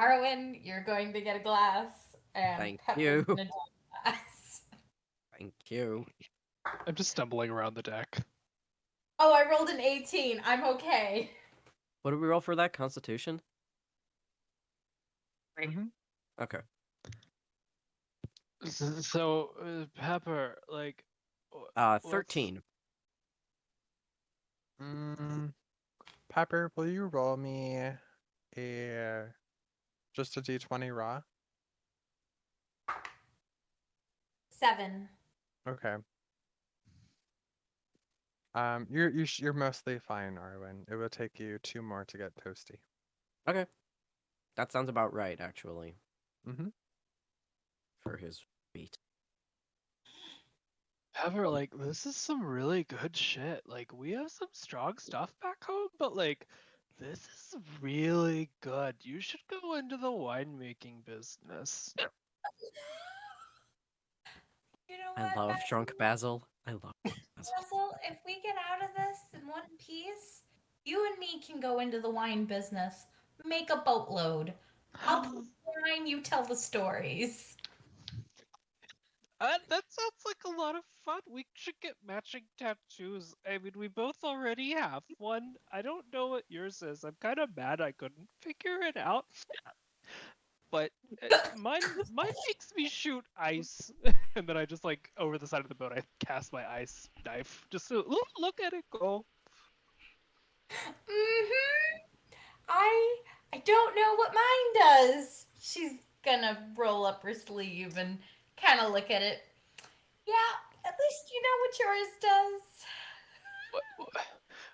Arwyn, you're going to get a glass, and Thank Pepper's you. gonna do a glass. Thank you. I'm just stumbling around the deck. Oh, I rolled an 18. I'm okay. What did we roll for that? Constitution? Mhm. Okay. So, Pepper, like, what's- 13. Pepper, will you roll me just a d20 raw? 7. Okay. You're mostly fine, Arwen. It will take you 2 more to get toasty. Okay, that sounds about right, actually, Mhm. for his feet. However, like, this is some really good shit. Like, we have some strong stuff back home, but like, this is really good. You should go into the winemaking business. You know I what, love drunk Basil. I love Basil. Basil, if we get out of this in one piece, you and me can go into the wine business, make a boatload. I'll put the wine, you tell the stories. That sounds like a lot of fun. We should get matching tattoos. I mean, we both already have one. I don't know what yours is. I'm kind of mad I couldn't figure it out. But mine makes me shoot ice, and then I just like over the side of the boat I cast my ice knife just so look at it go. Mm-hmm. I don't know what mine does. She's gonna roll up her sleeve and kind of look at it. Yeah, at least you know what yours does.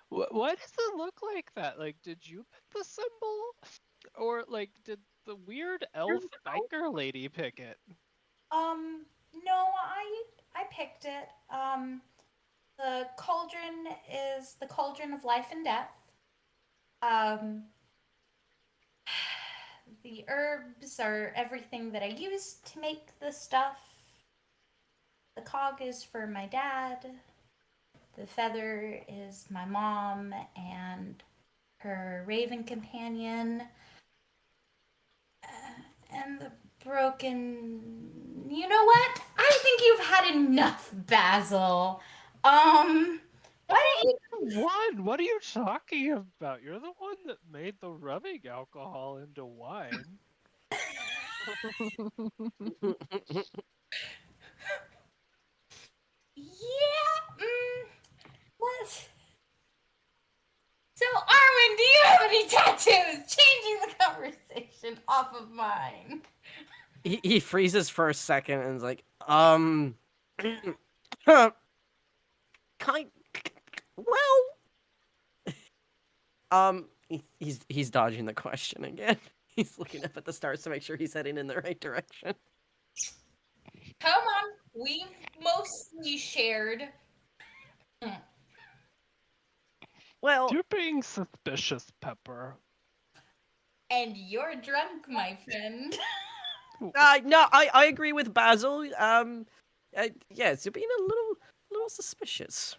Why does it look like that? Like, did you pick the symbol, or like did the weird elf biker lady pick it? No, I picked it. The cauldron is the cauldron of life and death. Um, the herbs are everything that I use to make the stuff. The cog is for my dad. The feather is my mom and her raven companion. And the broken. You know what? I think you've had enough, Basil. Why don't you. One, what are you talking about? You're the one that made the rubbing alcohol into wine. Yeah, what? So, Arwyn, do you have any tattoos? Changing the conversation off of mine. He freezes for a second and is like, kind, well, he's dodging the question again. He's looking up at the stars to make sure he's heading in the right direction. Come on, we've mostly shared. Well, You're being suspicious, Pepper. And you're drunk, my friend. no, I agree with Basil. Yes, you're being a little suspicious.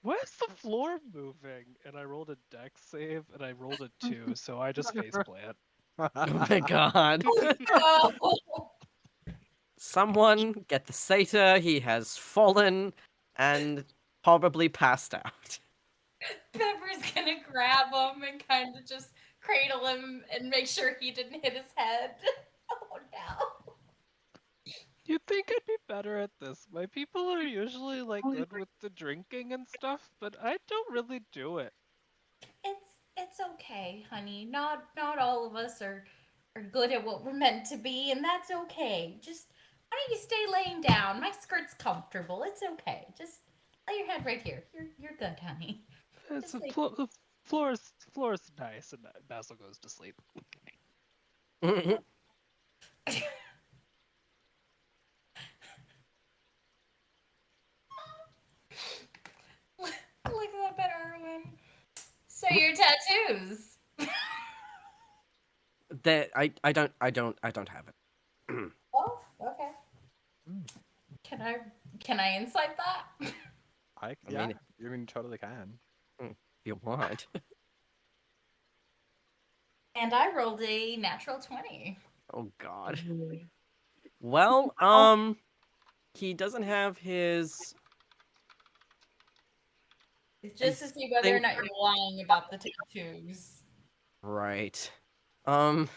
Where's the floor moving? And I rolled a dex save and I rolled a 2, so I just faceplant. Oh my god. No. Someone get the satyr. He has fallen and probably passed out. Pepper's gonna grab him and kind of just cradle him and make sure he didn't hit his head. Oh no. You'd think I'd be better at this. My people are usually like good with the drinking and stuff, but I don't really do it. It's okay, honey. Not all of us are good at what we're meant to be, and that's okay. Just why don't you stay laying down? My skirt's comfortable. It's okay. Just lay your head right here. You're good, honey. It's Just a lay. floor's nice, and Basil goes to sleep. Look at that, Arwyn. So your tattoos. That I don't have it. Oh, okay. Can I insight that? I I yeah, mean, you mean totally can. if you want. And I rolled a natural 20. Oh god. Well, he doesn't have his. Just to see whether or think- not you're lying about the tattoos. Right. You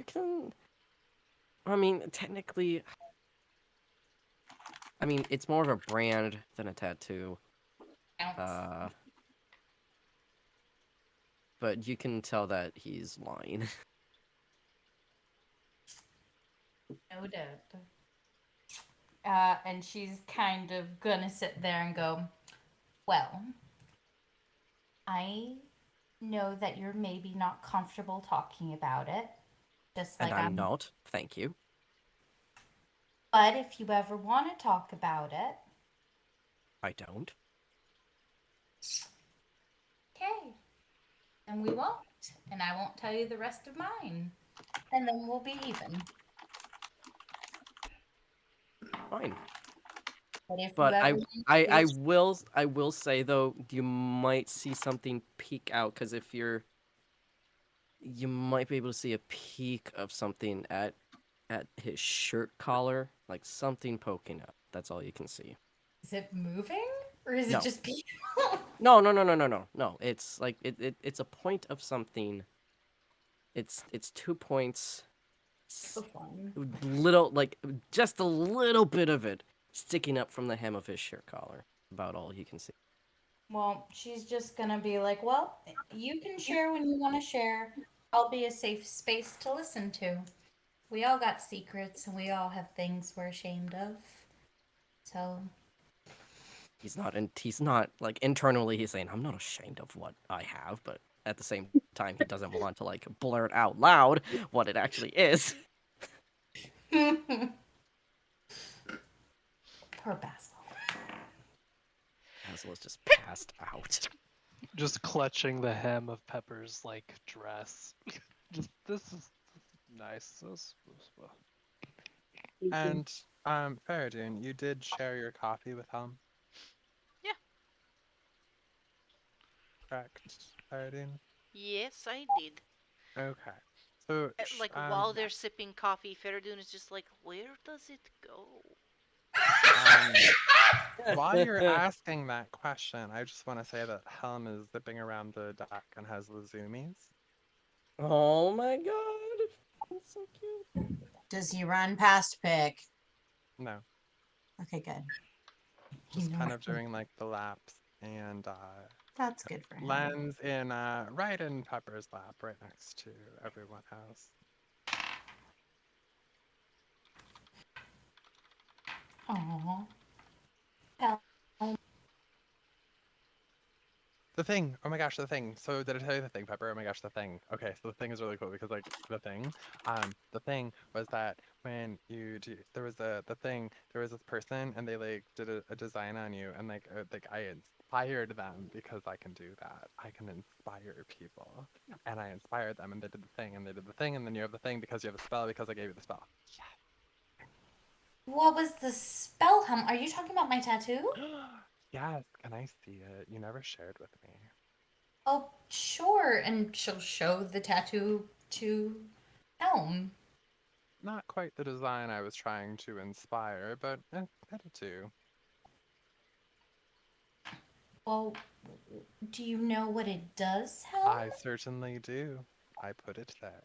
can. I mean, technically. I mean, it's more of a brand than a tattoo. Counts. But you can tell that he's lying. No doubt. And she's kind of gonna sit there and go, Well, I know that you're maybe not comfortable talking about it, just And like I'm I'm. not. Thank you. But if you ever want to talk about it, I don't. okay, then we won't. And I won't tell you the rest of mine. And then we'll be even. Fine. But if you But ever need to use. I will say though, you might see something peek out because if you might be able to see a peek of something at his shirt collar, like something poking up. That's all you can see. Is it moving? Or is it No. just people? No, no, no, no, no, no, no. It's like it's a point of something. It's 2 points. So fun. Little like just a little bit of it sticking up from the hem of his shirt collar. About all you can see. Well, she's just gonna be like, well, you can share when you want to share. I'll be a safe space to listen to. We all got secrets and we all have things we're ashamed of. So, He's not like internally he's saying I'm not ashamed of what I have, but at the same time he doesn't want to like blurt out loud what it actually is. poor Basil. Basil is just passed out. Just clutching the hem of Pepper's like dress. Just this is nice. And Fereydun, you did share your coffee with Helm, Yeah. correct, Fereydun? Yes, I did. Okay. So, Like while they're sipping coffee, Fereydun is just like, where does it go? um, while you're asking that question, I just want to say that Helm is zipping around the deck and has the zoomies. Oh my god. That's so cute. Does he run past Pick? No, Okay, good. just kind of doing like the laps and That's good for him. lands in right in Pepper's lap, right next to everyone else. Aww. The thing. Oh my gosh, the thing. So did I tell you the thing, Pepper? Oh my gosh, the thing. Okay, so the thing is really cool because like the thing was that when you do, there was the thing, there was this person and they like did a design on you and like I inspired them because I can do that. I can inspire people. And I inspired them and they did the thing and they did the thing and then you have the thing because you have a spell because I gave you the spell. What was the spell hum? Are you talking about my tattoo? Yes, can I see it? You never shared with me. Oh, sure. And she'll show the tattoo to Helm. Not quite the design I was trying to inspire, but it'll do. Well, do you know what it does, Helm? I certainly do. I put it there.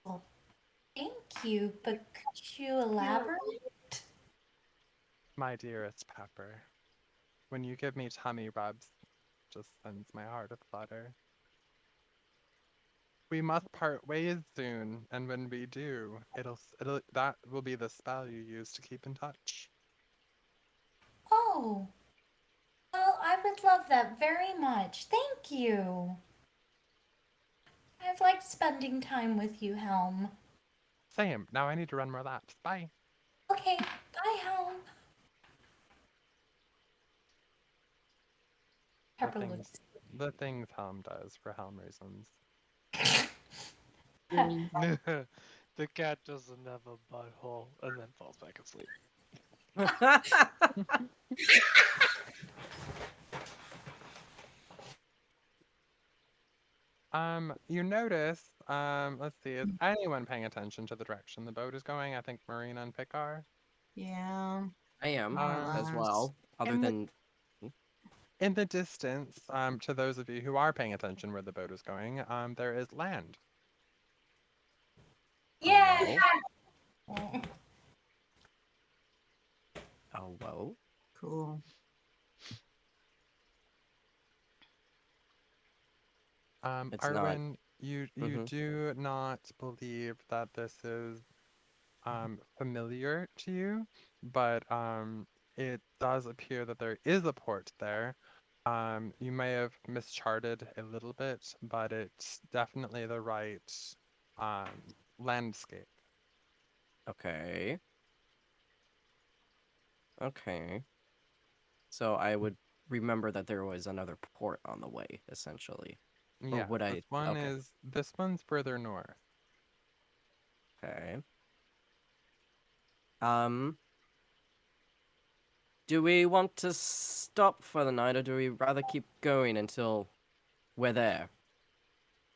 Well, thank you, but could you elaborate? My dearest Pepper, when you give me tummy rubs, just sends my heart aflutter. We must part ways soon, and when we do, it'll that will be the spell you use to keep in touch. Oh, well, I would love that very much. Thank you. I've liked spending time with you, Helm. Same. Now I need to run more laps. Bye. Okay, bye, Helm. The Pepper things looks. the things Helm does for Helm reasons. The cat doesn't have a butthole and then falls back asleep. You notice, let's see, is anyone paying attention to the direction the boat is going? I think Marina and Pick are. Yeah, I am more or Um, as less. well. Other in the than in the distance, to those of you who are paying attention where the boat is going, there is land. oh Yeah. whoa. Oh whoa. Cool. It's not. Arwyn, you Mm-hmm. do not believe that this is familiar to you, but it does appear that there is a port there. You may have mischarted a little bit, but it's definitely the right landscape. Okay. Okay. So I would remember that there was another port on the way, essentially. Or Yeah, would this I? one Okay. is this one's further north. Okay. Um, do we want to stop for the night, or do we rather keep going until we're there?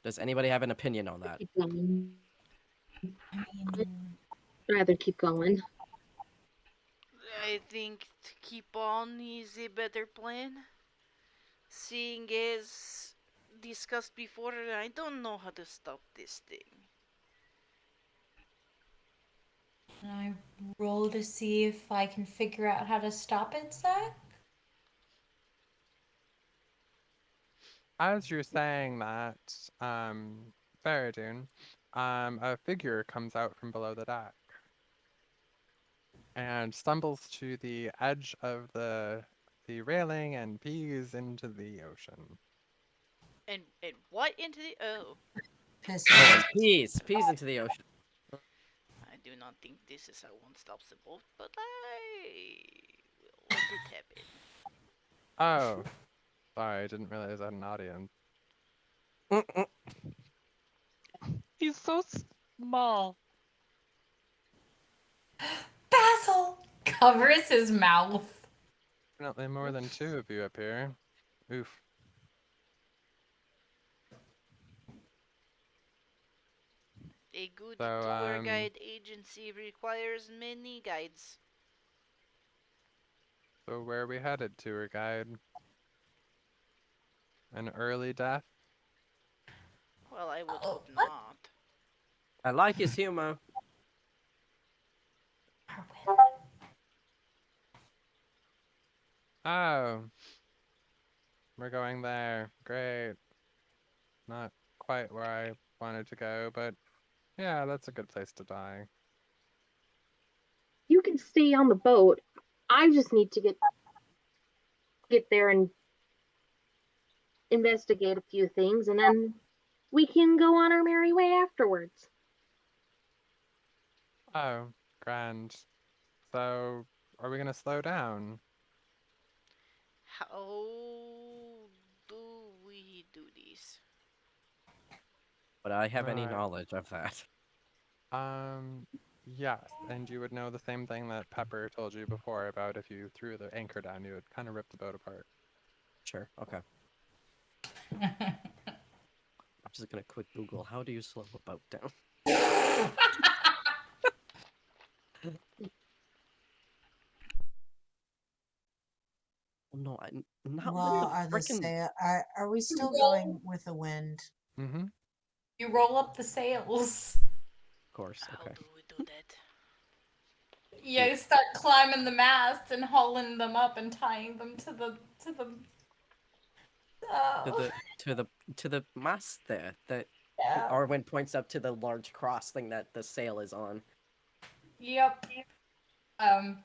Does anybody have an opinion on that? Keep going. I I'd mean, rather keep going. I think to keep on is a better plan. Seeing as discussed before, I don't know how to stop this thing. can I roll to see if I can figure out how to stop it, Zach? As you're saying that, Fereydun, a figure comes out from below the deck and stumbles to the edge of the railing and pees into the ocean. And what into the Oh, Pisses. and peas into the ocean. I do not think this is how one stops a boat, but I will let it happen. Oh, sorry, I didn't realize I had an audience. Mm-mm. He's so small. Basil covers his mouth. Definitely more than two of you up here. Oof. A good So, tour guide agency requires many guides. so where are we headed, tour guide? An early death? Well, I would Oh, hope what? not. I like his humor. Arwyn. Oh, we're going there. Great. Not quite where I wanted to go, but yeah, that's a good place to die. You can stay on the boat. I just need to get there and investigate a few things, and then we can go on our merry way afterwards. Oh, grand. So, are we gonna slow down? How do we do this? Would I have any Right. knowledge of that? Um, yes, and you would know the same thing that Pepper told you before about if you threw the anchor down, you would kind of rip the boat apart. Sure. Okay. I'm just gonna quick Google. How do you slow a boat down? No, not with the Well, are the freaking. sail? Are we You still roll, going with the wind? Mm-hmm. you roll up the sails. Of course. How Okay. do we do that? You You start climbing the mast and hauling them up and tying them to the. to Oh, the to the to the mast there. That yeah. Arwen points up to the large cross thing that the sail is on. Yep. Um,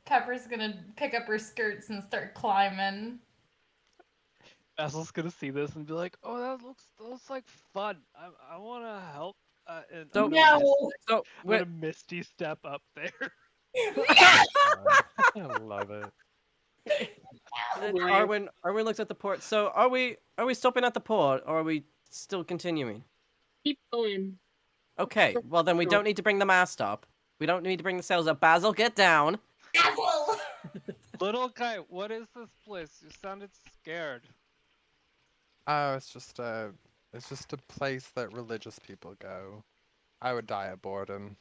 Pepper's gonna pick up her skirts and start climbing. Basil's gonna see this and be like, "Oh, that looks like fun. I want to help." And So No. so I'm gonna misty step up there. I love it. Arwen looks at the port. So are we stopping at the port or are we still continuing? Keep going. Okay, well then we don't need to bring the mast up. We don't need to bring the sails up. Basil, get down. Basil. Little guy, what is this place? You sounded scared. Oh, it's just a place that religious people go. I would die of boredom.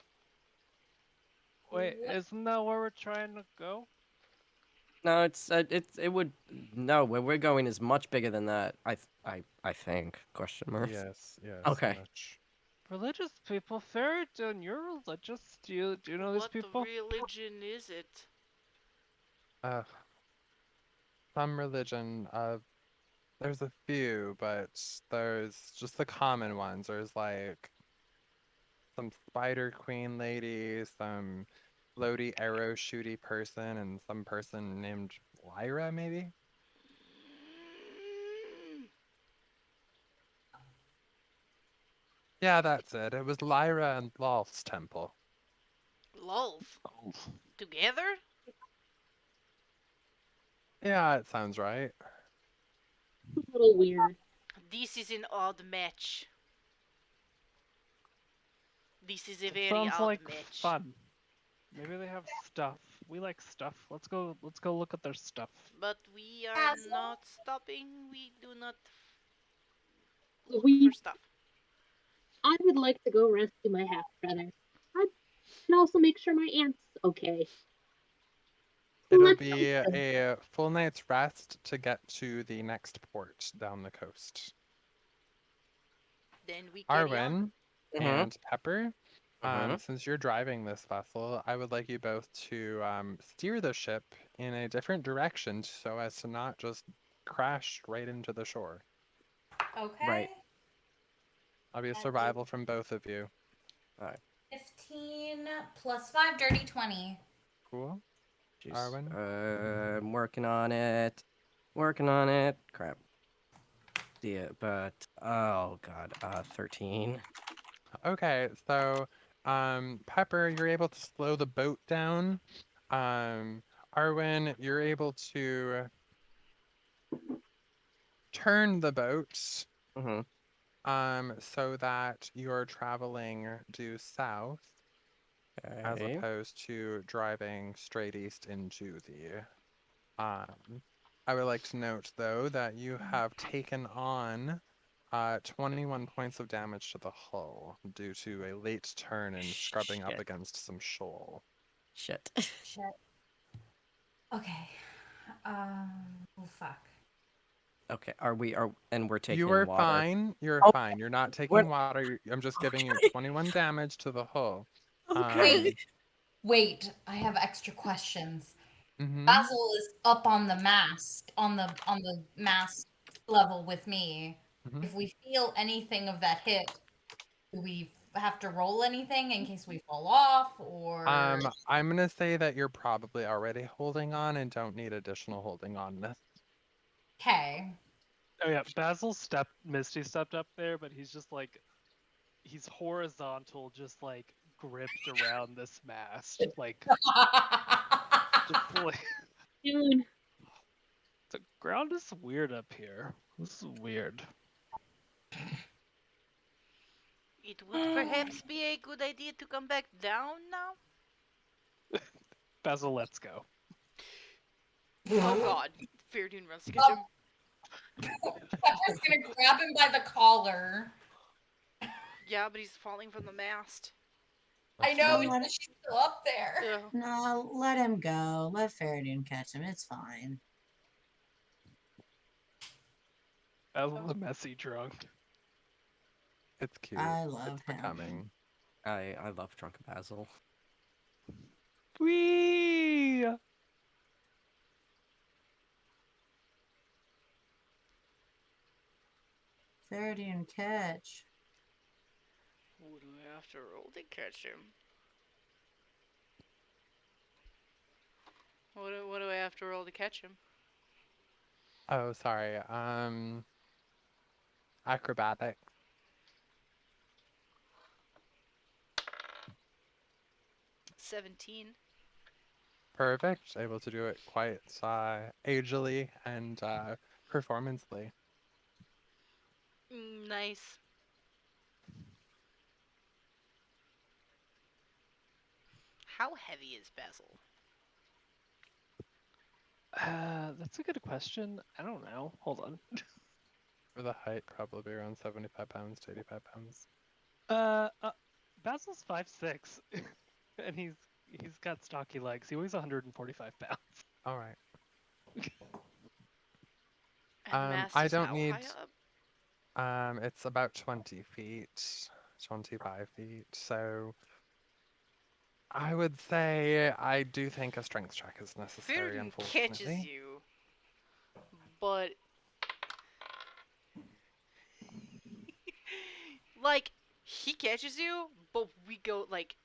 Wait, isn't that where we're trying to go? No, it would no. Where we're going is much bigger than that. I think. Question mark. Yes, yes, Okay. much. Religious people, Fereydun, you're religious. Do you know these What people? religion is it? Uh, some religion, there's a few, but there's just the common ones. There's like some spider queen lady, some floaty arrow shooty person and some person named Lyra, maybe? Yeah, that's it. It was Lyra and Lolth's temple. Lolth. Oh, Together? Yeah, it sounds right. A little weird. This is an odd match. This is a that very sounds odd like match. fun. Maybe they have stuff. We like stuff. Let's go look at their stuff. But we are Basil? not stopping. We do not look for We, stuff. I would like to go rescue my half brother. And also make sure my aunt's okay. It'll Let's be a full night's rest to get to the next port down the coast. Then we carry on. Arwyn Mm-hmm. and Pepper, Mm-hmm. since you're driving this vessel, I would like you both to steer the ship in a different direction so as to not just crash right into the shore. Okay. Right. I'll be a That is survival from both of you. 15 plus 5, dirty 20. Cool? Jeez. Arwyn? I'm working on it. Working on it. Crap. Yeah, but oh god, 13. Okay, so Pepper, you're able to slow the boat down. Arwyn, you're able to turn the boat Mm-hmm. so that you're traveling due south as Okay. opposed to driving straight east into the I would like to note though that you have taken on 21 points of damage to the hull due to a late turn and scrubbing up Shit. against some shoal. Shit. Shit. Okay. Oh, fuck. Okay. And we're taking You are water. fine. You're Oh, fine. You're not what? taking water. I'm just giving you Okay. 21 damage to the hull. Okay. Wait, I have extra questions. Mhm. Basil is up on the mast, on the mast level with me. Mhm. If we feel anything of that hit, do we have to roll anything in case we fall off, or I'm gonna say that you're probably already holding on and don't need additional holding on this. okay? Oh yeah, Misty stepped up there, but he's just like he's horizontal, just like gripped around this mast, like just like Dude, the ground is weird up here. This is weird. It would perhaps be a good idea to come back down now. Basil, let's go. Oh God! Fereydun runs to catch him. Pepper's gonna grab him by the collar. Yeah, but he's falling from the mast. I know, No, she's still up there. Yeah. No, let him go. Let Fereydun catch him. It's fine. Basil the messy drunk. It's cute. I love It's him. becoming. I love drunken Basil. Whee! Fereydun catch. What do I have to roll to catch him? What do I have to roll to catch him? Oh, sorry. Acrobatic. 17. Perfect. Able to do it quite agily and performancely. Nice. How heavy is Basil? That's a good question. I don't know. Hold on. For the height, probably around 75 pounds to 85 pounds. Basil's 5'6", and he's got stocky legs. He weighs 145 pounds. All right. And mast I is don't how need. high up? It's about 20 feet, 25 feet. So I would say I do think a strength check is necessary, Fereydun catches unfortunately. you, but like he catches you, but we go like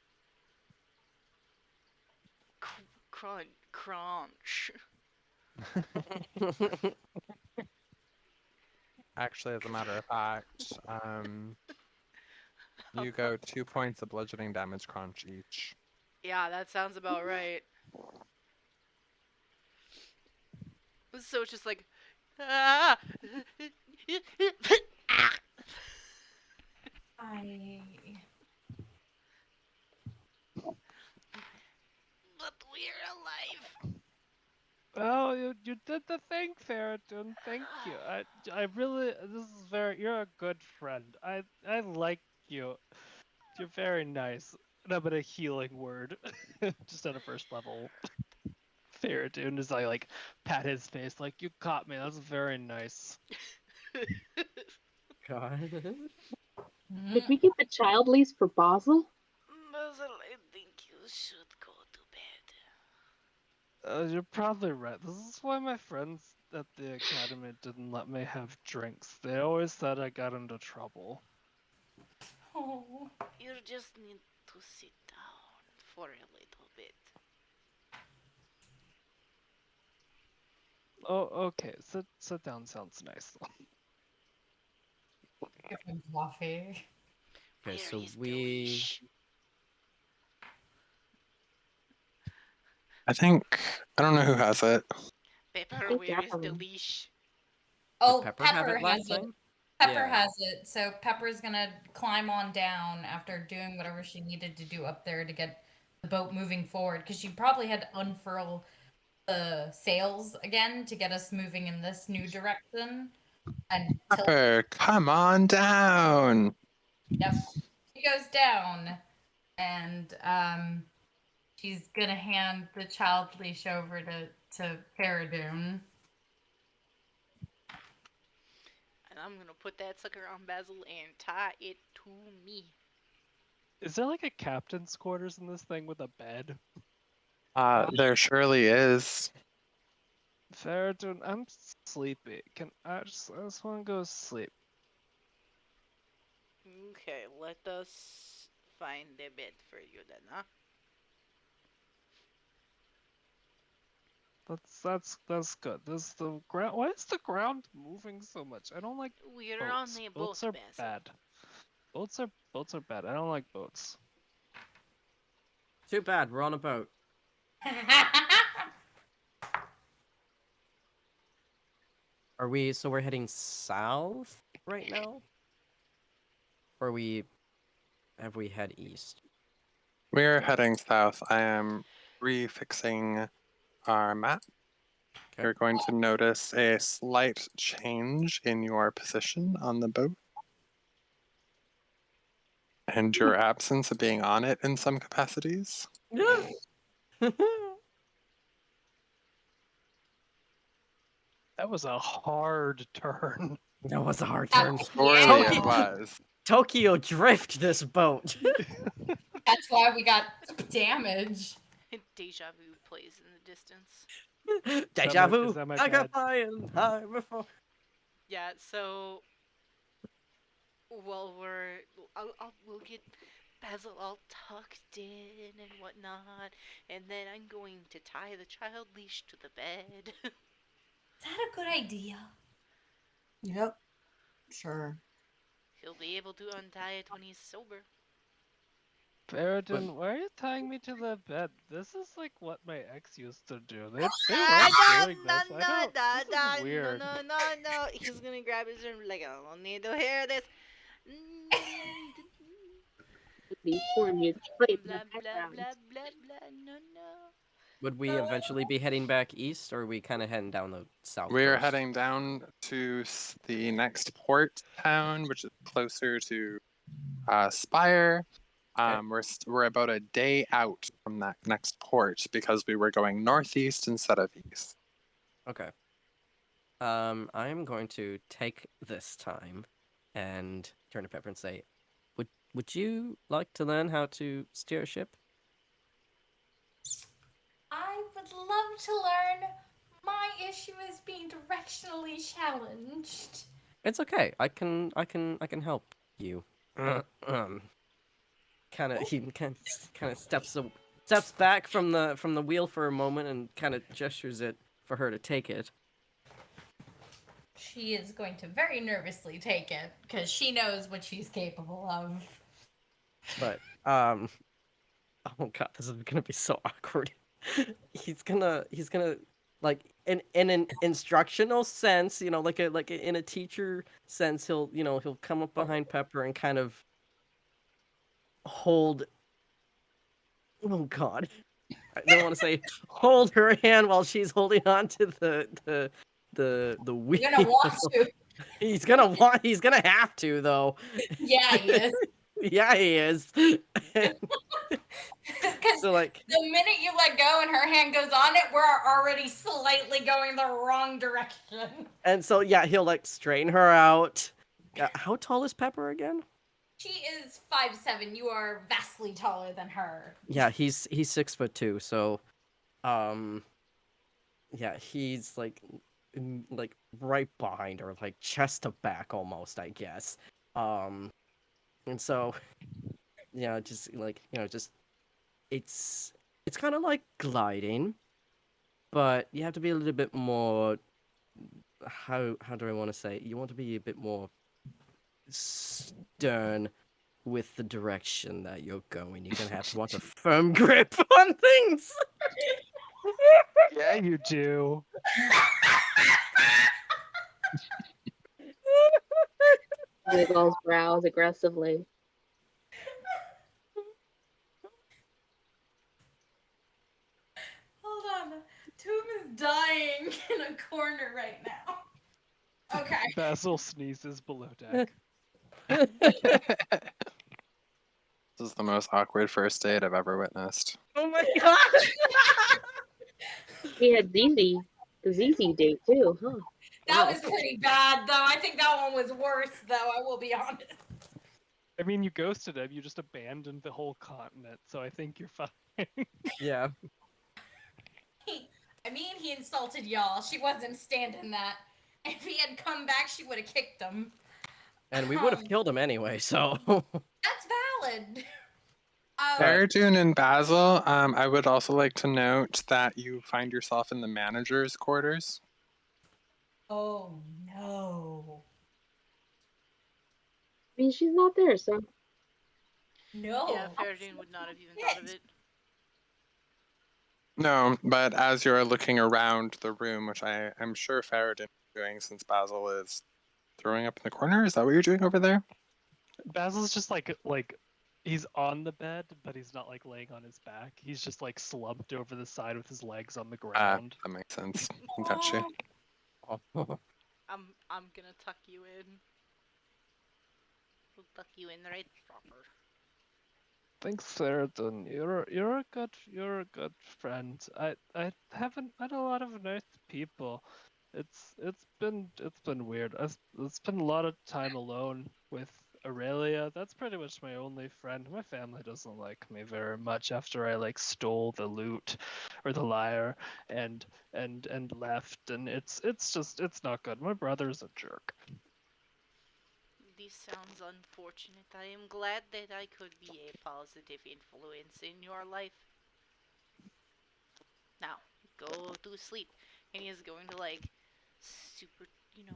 Crunch. Actually, as a matter of fact, you go 2 points of bludgeoning damage crunch each. Yeah, that sounds about right. So it's just like, ah. I. But we're alive. Oh, you did the thing, Fereydun. Thank you. I really, this is very, you're a good friend. I like you. You're very nice. And I'm gonna healing word, just at a first level. Fereydun as I like pat his face, like you caught me. That's very nice. God. Did we get the child lease for Basil? Basil, I think you should go to bed. You're probably right. This is why my friends at the academy didn't let me have drinks. They always said I got into trouble. Oh. You just need to sit down for a little bit. Oh, okay. Sit down sounds nice. Give him coffee. Okay, Where so is the we. leash? I think I don't know who has it. Pepper, Thank where is the Jacqueline. leash? Did Oh, Pepper have Pepper it has last it. time? Pepper Yeah. has it. So Pepper's gonna climb on down after doing whatever she needed to do up there to get the boat moving forward. Because she probably had to unfurl the sails again to get us moving in this new direction. And tilt. Pepper, come on down. Yep. She goes down, and she's gonna hand the child leash over to Fereydun. And I'm gonna put that sucker on Basil and tie it to me. Is there like a captain's quarters in this thing with a bed? There surely is. Fereydun, I'm sleepy. I just want to go sleep. Okay, let us find the bed for you then, huh? That's good. This the ground. Why is the ground moving so much? I don't like We're on boats. a boat, Boats are Basil. bad. Boats are bad. I don't like boats. Too bad, we're on a boat. Are we, so we're heading south right now? Or have we head east? We're heading south. I am refixing our map. Okay. You're going to notice a slight change in your position on the boat and your absence of being on it in some capacities. That was a hard turn. That was a hard turn. Surely Yeah. it was. Tokyo drift this boat. That's why we got damage. Deja vu plays in the distance. Deja vu. Is that my I got bad? by in time before. Yeah, so well, we'll get Basil all tucked in and whatnot, and then I'm going to tie the child leash to the bed. Is that a good idea? Yep. Sure. He'll be able to untie it when he's sober. Fereydun, why are you tying me to the bed? This is like what my ex used to do. They Ah, like doing this. I don't. This is no, weird. no. He's gonna grab his arm like, I don't need to hear this. These poor mutes played in the Blah, blah, background. blah, blah, blah, no, no. Would we eventually be heading back east, or are we kind of heading down the south We're coast? heading down to the next port town, which is closer to Spire. Okay. We're about a day out from that next port because we were going northeast instead of east. Okay. I am going to take this time and turn to Pepper and say, would you like to learn how to steer a ship? I would love to learn. My issue is being directionally challenged. It's okay. I can help you. Kind of he kind of steps steps back from the wheel for a moment and kind of gestures it for her to take it. She is going to very nervously take it because she knows what she's capable of. But oh god, this is gonna be so awkward. he's gonna like in an instructional sense, in a teacher sense, he'll come up behind Pepper and kind of hold. Oh god, I don't want to say hold her hand while she's holding on to the wheel. You're gonna want to. He's gonna have to though. Yeah, he is. Yeah, he is. Because So like, the minute you let go and her hand goes on it, we're already slightly going the wrong direction. and so yeah, he'll like straighten her out. How tall is Pepper again? She is 5'7". You are vastly taller than her. Yeah, he's 6'2", so yeah, he's like right behind her, like chest to back almost, I guess. And so yeah, just just it's kind of like gliding, but you have to be a little bit more. How do I want to say? You want to be a bit more stern with the direction that you're going. You're gonna have to want a firm grip on things. Yeah, you do. Wiggles brows aggressively. Hold on. Tomb is dying in a corner right now. Okay. Basil sneezes below deck. This is the most awkward first date I've ever witnessed. Oh my god! We had the ZZ date too, huh? That Wow. was pretty bad, though. I think that one was worse, though. I will be honest. I mean, you ghosted him. You just abandoned the whole continent, so I think you're fine. Yeah. He insulted y'all. She wasn't standing that. If he had come back, she would have kicked him. And we would have killed him anyway, so. That's valid. Fereydun and Basil, I would also like to note that you find yourself in the manager's quarters. Oh, no. I mean, she's not there, so No. Yeah, Fereydun would not have even thought of it. No, but as you're looking around the room, which I'm sure Fereydun is doing since Basil is throwing up in the corner, is that what you're doing over there? Basil's just like he's on the bed, but he's not like laying on his back. He's just like slumped over the side with his legs on the ground. That makes sense. Gotcha. I'm gonna tuck you in. We'll tuck you in right proper. Thanks, Fereydun. You're a good friend. I haven't met a lot of nice people. It's been weird. It's been a lot of time alone with Aurelia. That's pretty much my only friend. My family doesn't like me very much after I like stole the loot or the lyre and left, and it's not good. My brother's a jerk. This sounds unfortunate. I am glad that I could be a positive influence in your life. Now, go to sleep. And he is going to like super,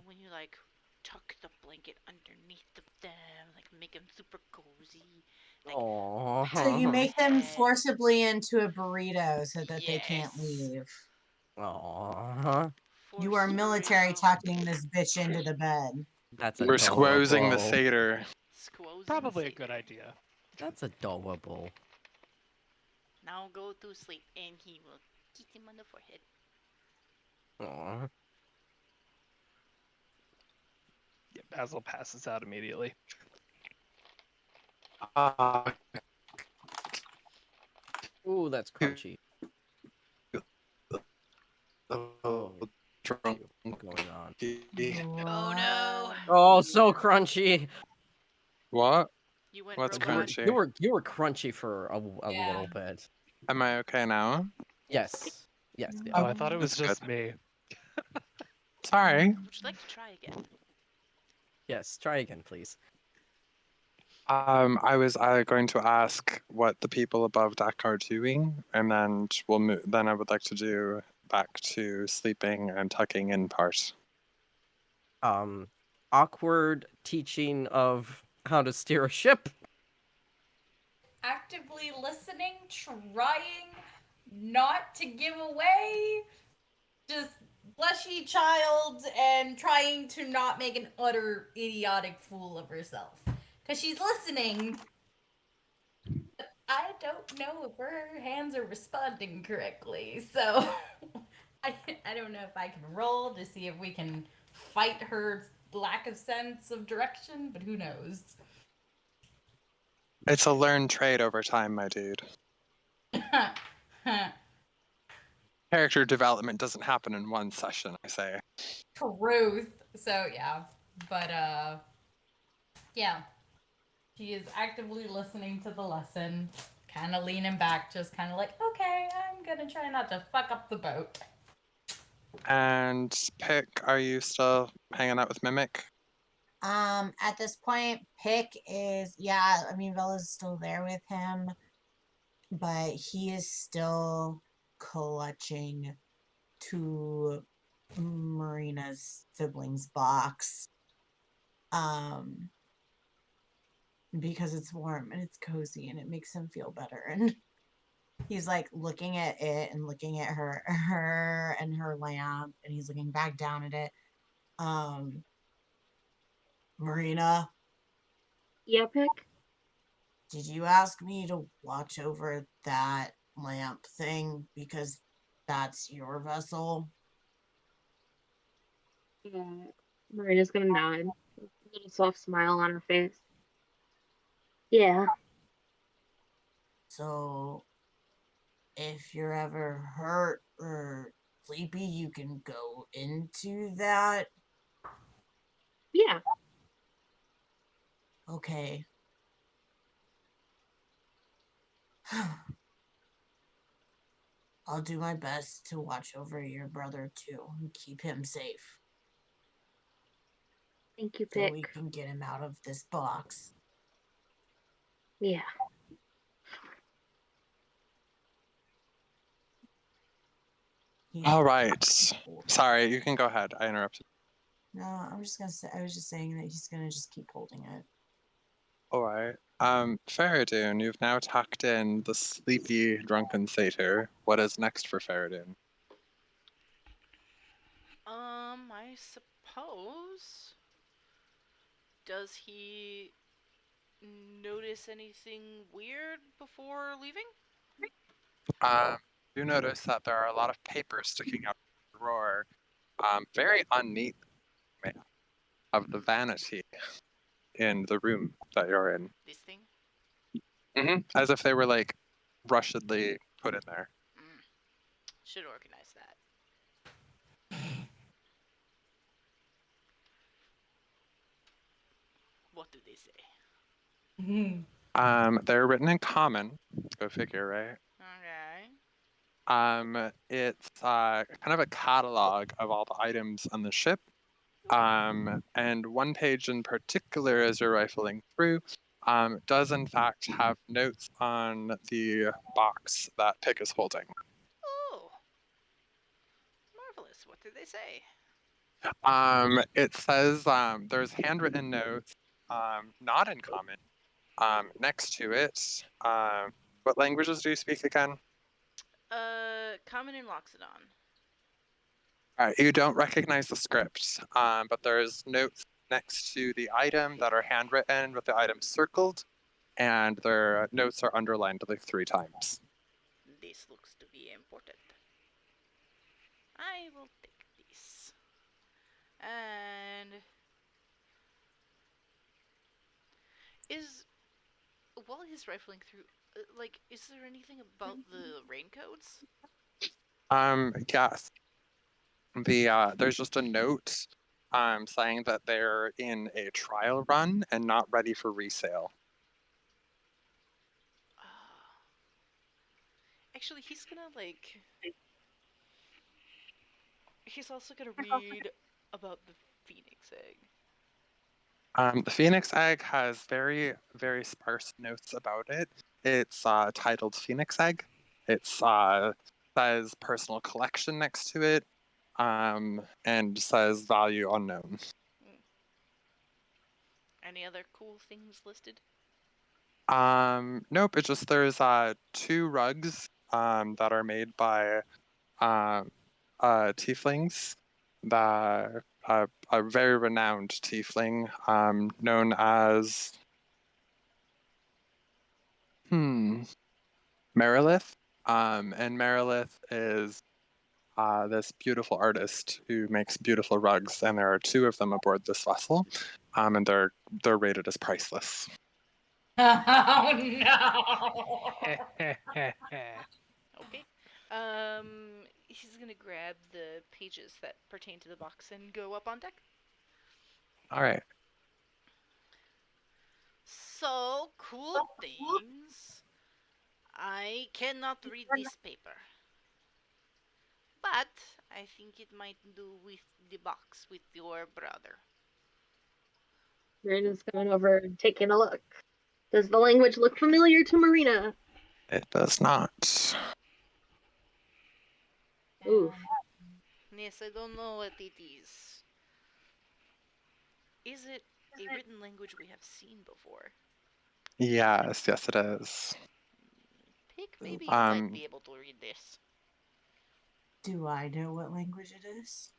when you like tuck the blanket underneath them, like make them super cozy. Like, Aww. So you make them head. forcibly into a burrito so that they can't Yes. leave. Aww. You are Force military burrito. tucking this bitch into the bed. That's We're adorable. squozing the satyr. Squoze Probably a and good satyr. idea. That's adorable. Now go to sleep, and he will kiss him on the forehead. Aww. Yeah, Basil passes out immediately. Ooh, that's crunchy. Oh, Drunk. going on. Oh no! Oh, so crunchy. What? You went What's robot. crunchy? You were crunchy for a Yeah. little bit. Am I okay now? Yes. Yes. Yes. Oh, I thought it was That's just me. Sorry. Would you like to try again? Yes. Try again, please. I was going to ask what the people above deck are doing, and then we'll move. Then I would like to do back to sleeping and tucking in part. Awkward teaching of how to steer a ship. Actively listening, trying not to give away, just blushy child, and trying to not make an utter idiotic fool of herself. Because she's listening, I don't know if her hands are responding correctly, so I don't know if I can roll to see if we can fight her lack of sense of direction, but who knows? It's a learned trade over time, my dude. Character development doesn't happen in one session, I say. Truth. So yeah, but yeah, she is actively listening to the lesson, kind of leaning back, just kind of like, okay, I'm gonna try not to fuck up the boat. And Pick, are you still hanging out with Mimic? At this point, Pick is, yeah, I mean, Bella's still there with him, but he is still clutching to Marina's siblings box. Because it's warm and it's cozy and it makes him feel better. And he's like looking at it and looking at her and her lamp, and he's looking back down at it. Marina, Yeah, Pick? did you ask me to watch over that lamp thing because that's your vessel? Yeah. Marina's gonna nod. A little soft smile on her face. Yeah. So if you're ever hurt or sleepy, you can go into that. Yeah. Okay. I'll do my best to watch over your brother too and keep him safe Thank you, so we Pick. can get him out of this box. Yeah. All right. Sorry, you can go ahead. I interrupted. No, I'm just gonna say. I was just saying that he's gonna just keep holding it. All right. Fereydun, you've now tucked in the sleepy drunken satyr. What is next for Fereydun? I suppose. Does he notice anything weird before leaving? You notice that there are a lot of papers sticking out of the drawer, very unneat of the vanity in the room that you're in. This thing? As if they were like rushedly put in there. Should organize that. What do they say? They're written in common. Go figure, right? Okay. It's kind of a catalog of all the items on the ship. And one page in particular, as you're rifling through, does in fact have notes on the box that Pick is holding. Oh, marvelous. What did they say? It says there's handwritten notes, not in common. Next to it, what languages do you speak again? Common in Loxodon. You don't recognize the script, but there's notes next to the item that are handwritten with the item circled, and their notes are underlined like 3 times. This looks to be important. I will take this. And is while he's rifling through, is there anything about the raincoats? Yes. There's just a note saying that they're in a trial run and not ready for resale. Actually, he's gonna he's also gonna read about the phoenix egg. The phoenix egg has very, very sparse notes about it. It's titled Phoenix Egg. It says personal collection next to it, and says value unknown. Any other cool things listed? Nope. It's just there's 2 rugs that are made by tieflings. A very renowned tiefling known as Merilith. And Merilith is this beautiful artist who makes beautiful rugs, and there are 2 of them aboard this vessel, and they're rated as priceless. Oh no! Okay. He's gonna grab the pages that pertain to the box and go up on deck. All right. So, cool things. I cannot read this paper. But I think it might do with the box with your brother. Marina's coming over and taking a look. Does the language look familiar to Marina? It does not. Oof. Yes, I don't know what it is. Is it a written language we have seen before? Yes, it is. Pick, maybe you might Um, be able to read this. Do I know what language it is?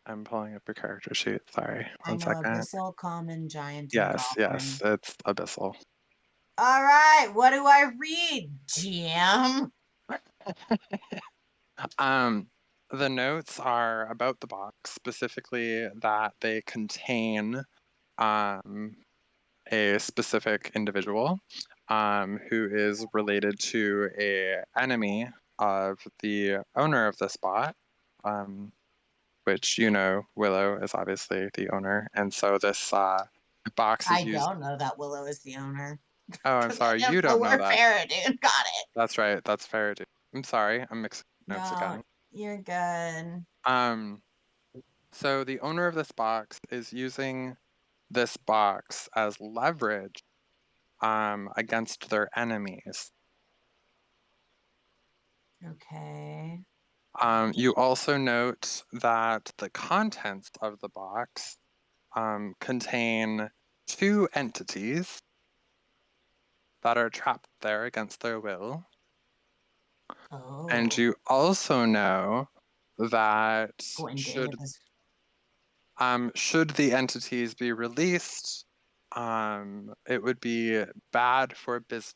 I'm pulling up your character sheet. Sorry, I one know second. Abyssal, Common, Giant, and Yes, Goblin. it's Abyssal. All right, what do I read, GM? The notes are about the box, specifically that they contain a specific individual who is related to a enemy of the owner of this bot, which Willow is obviously the owner, and so this box is I used. don't know that Willow is the owner. Oh, I'm sorry, you don't know that. Fereydun. Got it. That's right, that's Fereydun. I'm sorry, I'm mixing notes No, again. you're good. So the owner of this box is using this box as leverage against their enemies. Okay. You also note that the contents of the box contain 2 entities that are trapped there against their will. Oh. And you also know that Going to should hit this. should the entities be released, it would be bad for business.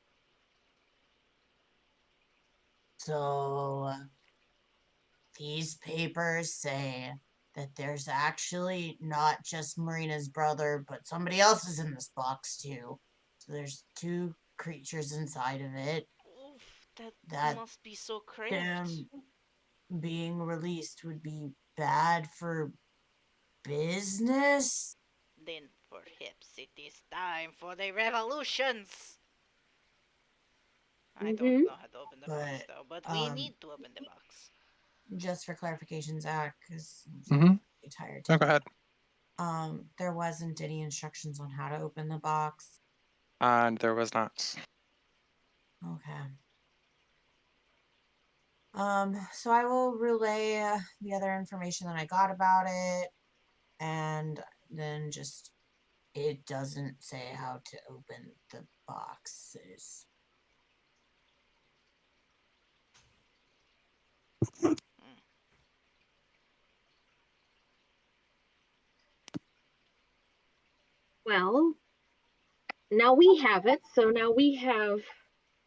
So these papers say that there's actually not just Marina's brother, but somebody else is in this box too. So there's 2 creatures inside of it. Oof, that That must be so cramped. them being released would be bad for business. Then perhaps it is time for the revolutions. I don't know how to open the box though, but we need to open the box. Just for clarification, Zach, because Mm-hmm. I'm tired. Oh, go ahead. There wasn't any instructions on how to open the box. And there was not. Okay. So I will relay the other information that I got about it, and then just it doesn't say how to open the boxes. Well, now we have it, so now we have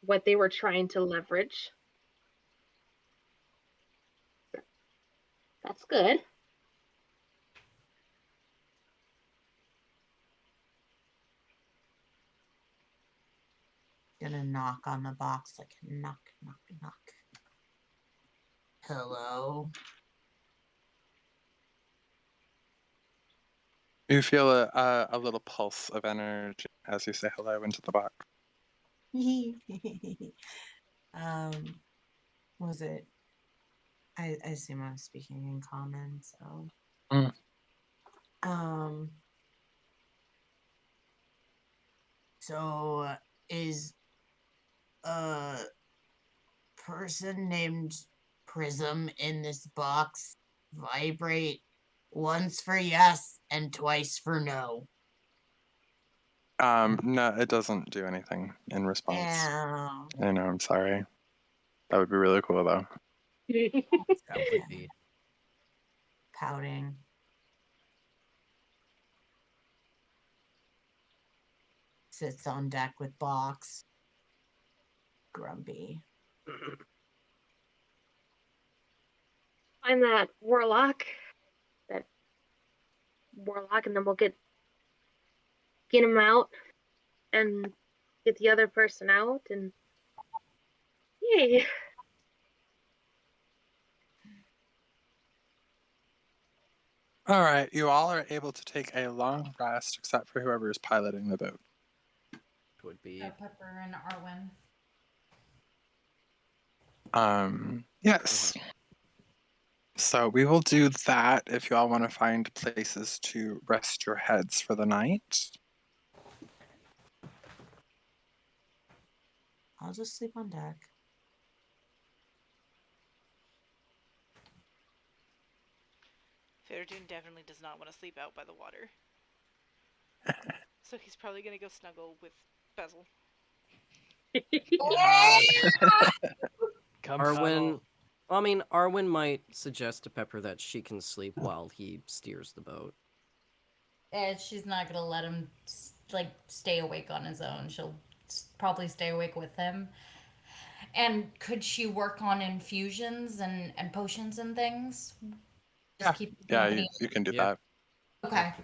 what they were trying to leverage. That's good. Gonna knock on the box, like knock, knock, knock. Hello? You feel a little pulse of energy as you say hello into the box. Was it? I assume I'm speaking in common, so. Mm. So, is a person named Prism in this box vibrate once for yes and twice for no? No, it doesn't do anything in response. Damn. I know, I'm sorry. That would be really cool, though. That would be. Pouting. Sits on deck with box. Grumpy. Find that warlock, and then we'll get him out and get the other person out, and yay! All right, you all are able to take a long rest, except for whoever is piloting the boat. Would be. Pepper and Arwyn. Yes. So we will do that if you all want to find places to rest your heads for the night. I'll just sleep on deck. Fereydun definitely does not want to sleep out by the water. So he's probably gonna go snuggle with Basil. Come Arwyn. cuddle. Well, I mean, Arwyn might suggest to Pepper that she can sleep while he steers the boat. She's not gonna let him stay awake on his own. She'll probably stay awake with him. And could she work on infusions and potions and things? Just keep Yeah, company. you can do Yeah. that. Okay.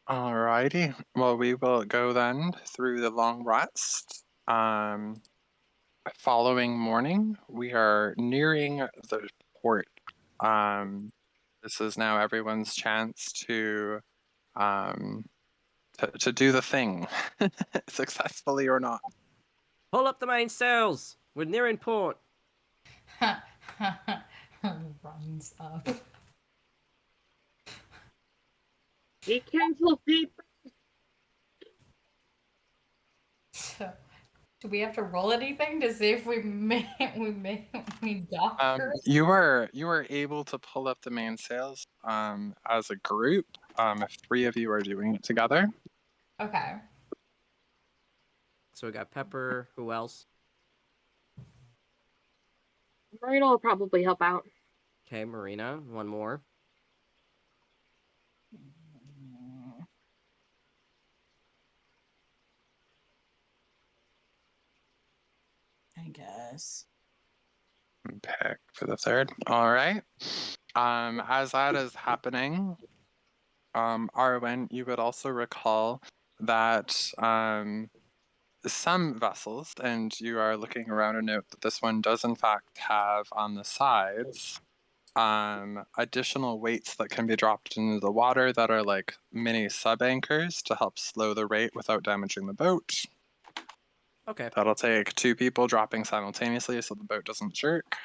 Alrighty. Well, we will go then through the long rest. Following morning, we are nearing the port. This is now everyone's chance to do the thing, successfully or not. Pull up the main sails. We're nearing port. Runs up. Be careful, people. So, do we have to roll anything to see if we dock? You are able to pull up the mainsails as a group. If 3 of you are doing it together. Okay. So we got Pepper. Who else? Marina will probably help out. Okay, Marina. One more. I guess. Pick for the 3rd. All right. As that is happening, Arwyn, you would also recall that some vessels, and you are looking around a note that this one does in fact have on the sides additional weights that can be dropped into the water that are like mini sub anchors to help slow the rate without damaging the boat. Okay. That'll take 2 people dropping simultaneously so the boat doesn't jerk.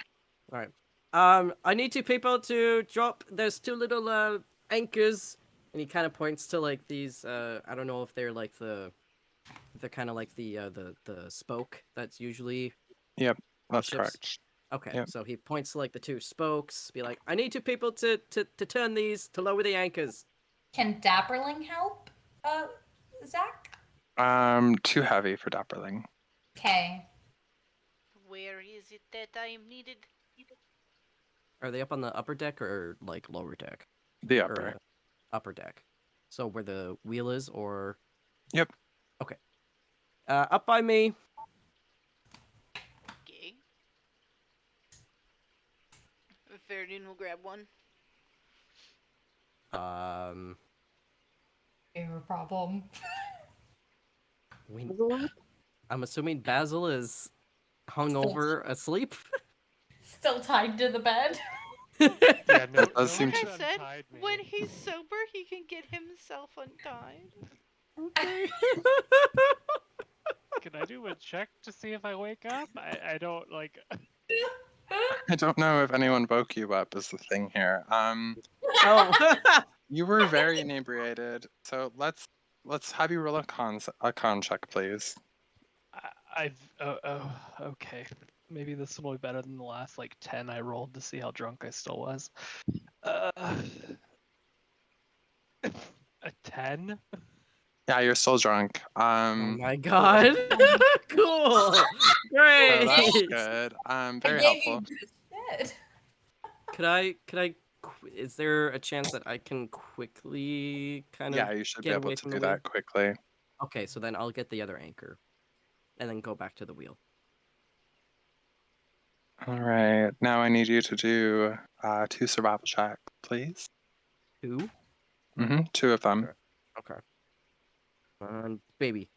All right. I need 2 people to drop. There's 2 little anchors, and he kind of points to like these. I don't know if they're like they're kind of like the spoke that's usually. Yep, that's ships. correct. Okay, Yep. so he points to like the 2 spokes. Be like, I need 2 people to turn these to lower the anchors. Can Dapperling help, Zach? Too heavy for Dapperling. Okay. Where is it that I am needed? Are they up on the upper deck or like lower deck? The Or, upper. upper deck. So where the wheel is, or? Yep. Okay. Up by me. Okay. Fereydun will grab one. We have a problem. I'm assuming Basil is hungover asleep. Still tied to the bed. Yeah, no, That does seem Like to- I said, untied me. when he's sober, he can get himself untied. Okay. Can I do a check to see if I wake up? I don't like. I don't know if anyone woke you up is the thing here. Oh. You were very inebriated, so let's have you roll a con check, please. Okay. Maybe this will be better than the last 10 I rolled to see how drunk I still was. Uh, a 10? Yeah, you're still drunk. Oh my god. Cool. So that's Great. good. I Very gave you helpful. just shit. Could I is there a chance that I can quickly kind of Yeah, you should be get able away to from do the wheel? that quickly. Okay, so then I'll get the other anchor and then go back to the wheel. All right. Now I need you to do 2 survival checks, please. 2? 2 of them. Okay. Baby.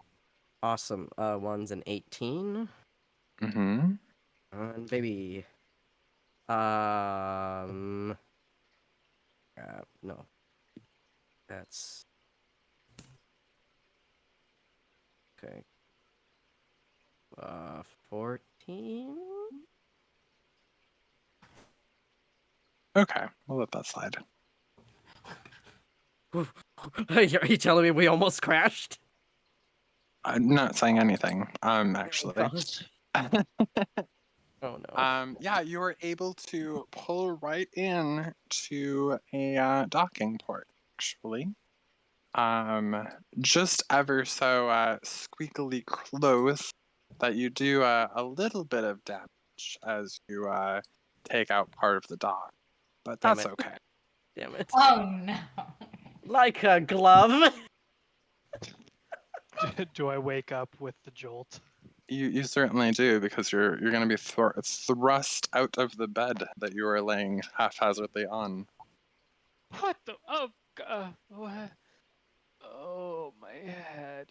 Awesome. One's an 18. Mm-hmm. Baby. No. That's okay. 14. Okay, we'll let that slide. Are you telling me we almost crashed? I'm not saying anything. Oh Actually. gosh. Oh no. Yeah, you were able to pull right in to a docking port, actually. Just ever so squeakily close that you do a little bit of damage as you take out part of the dock, but Damn that's it. okay. Damn it. Oh no. Like a glove. Do I wake up with the jolt? You certainly do, because you're going to be thrust out of the bed that you are laying haphazardly on. What the? Oh, what? Oh, my head.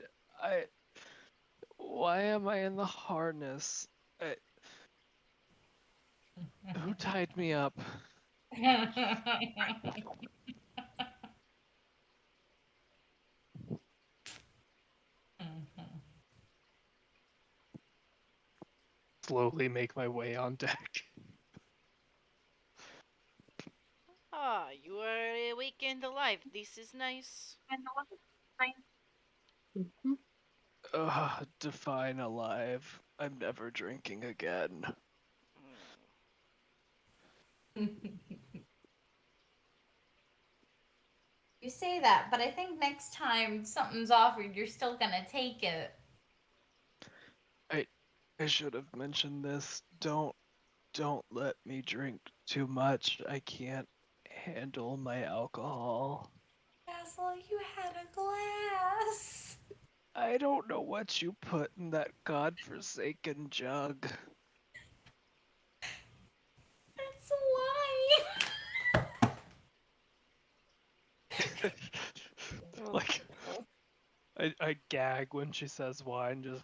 Why am I in the harness? Who tied me up? Slowly make my way on deck. Ah, you are awake and alive. This is nice. Define alive. I'm never drinking again. You say that, but I think next time something's offered, you're still gonna take it. I should have mentioned this. Don't let me drink too much. I can't handle my alcohol. Basil, you had a glass. I don't know what you put in that godforsaken jug. It's wine. Like, I gag when she says wine, just.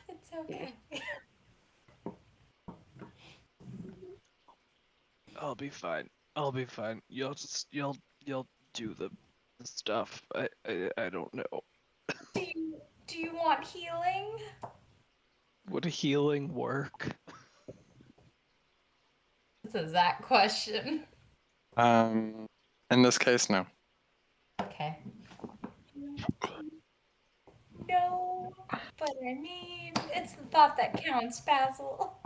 It's okay. I'll be fine. I'll be fine. You'll do the stuff. I don't know. Do you want healing? Would healing work? It's a Zach question. In this case, no. Okay. No, but I mean, it's the thought that counts, Basil.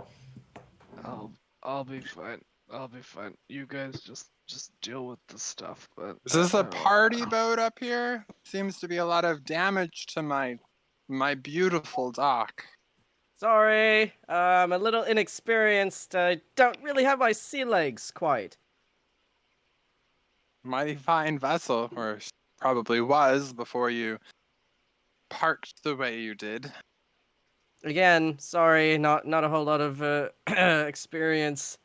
I'll be fine. I'll be fine. You guys just deal with the stuff. But Is this a party boat up here? Seems to be a lot of damage to my beautiful dock. Sorry, I'm a little inexperienced. I don't really have my sea legs quite. Mighty fine vessel, or probably was before you parked the way you did. Again, sorry, not a whole lot of experience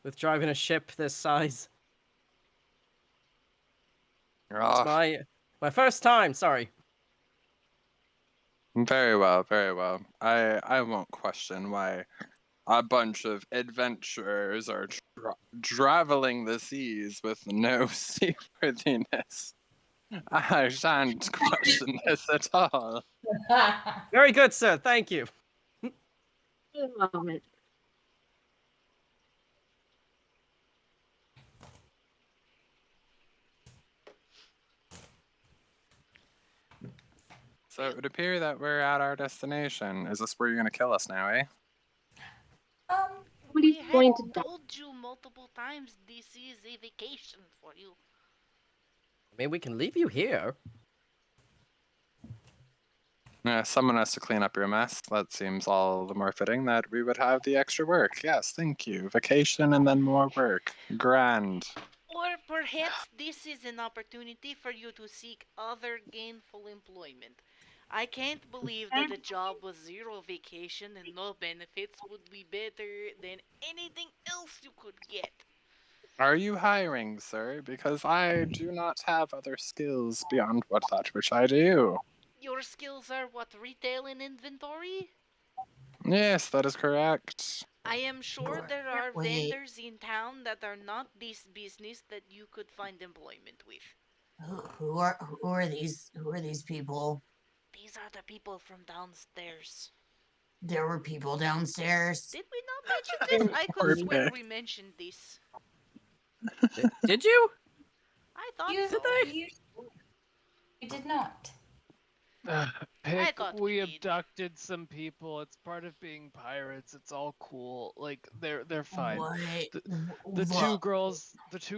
with driving a ship this size. It's Oh, my first time. Sorry. very well, very well. I won't question why a bunch of adventurers are traveling the seas with no seaworthiness. I shan't question this at all. Very good, sir. Thank you. A moment. So it would appear that we're at our destination. Is this where you're gonna kill us now, eh? Nobody's We had going to die. told you multiple times this is a vacation for you. I mean, we can leave you here. Yeah, someone has to clean up your mess. That seems all the more fitting that we would have the extra work. Yes, thank you. Vacation and then more work. Grand. Or perhaps this is an opportunity for you to seek other gainful employment. I can't believe that a job with zero vacation and no benefits would be better than anything else you could get. Are you hiring, sir? Because I do not have other skills beyond that which I do. Your skills are what, retail and inventory? Yes, that is correct. I am sure there are Wait, vendors in town that are not this business that you could find employment with. who are these people? These are the people from downstairs. There were people downstairs. Did we not mention this? I could Poor swear Pick. we mentioned this. Did you? I thought You, so. you, you did not. Pick, thought we we did. abducted some people. It's part of being pirates. It's all cool. Like they're fine. What? The two Look,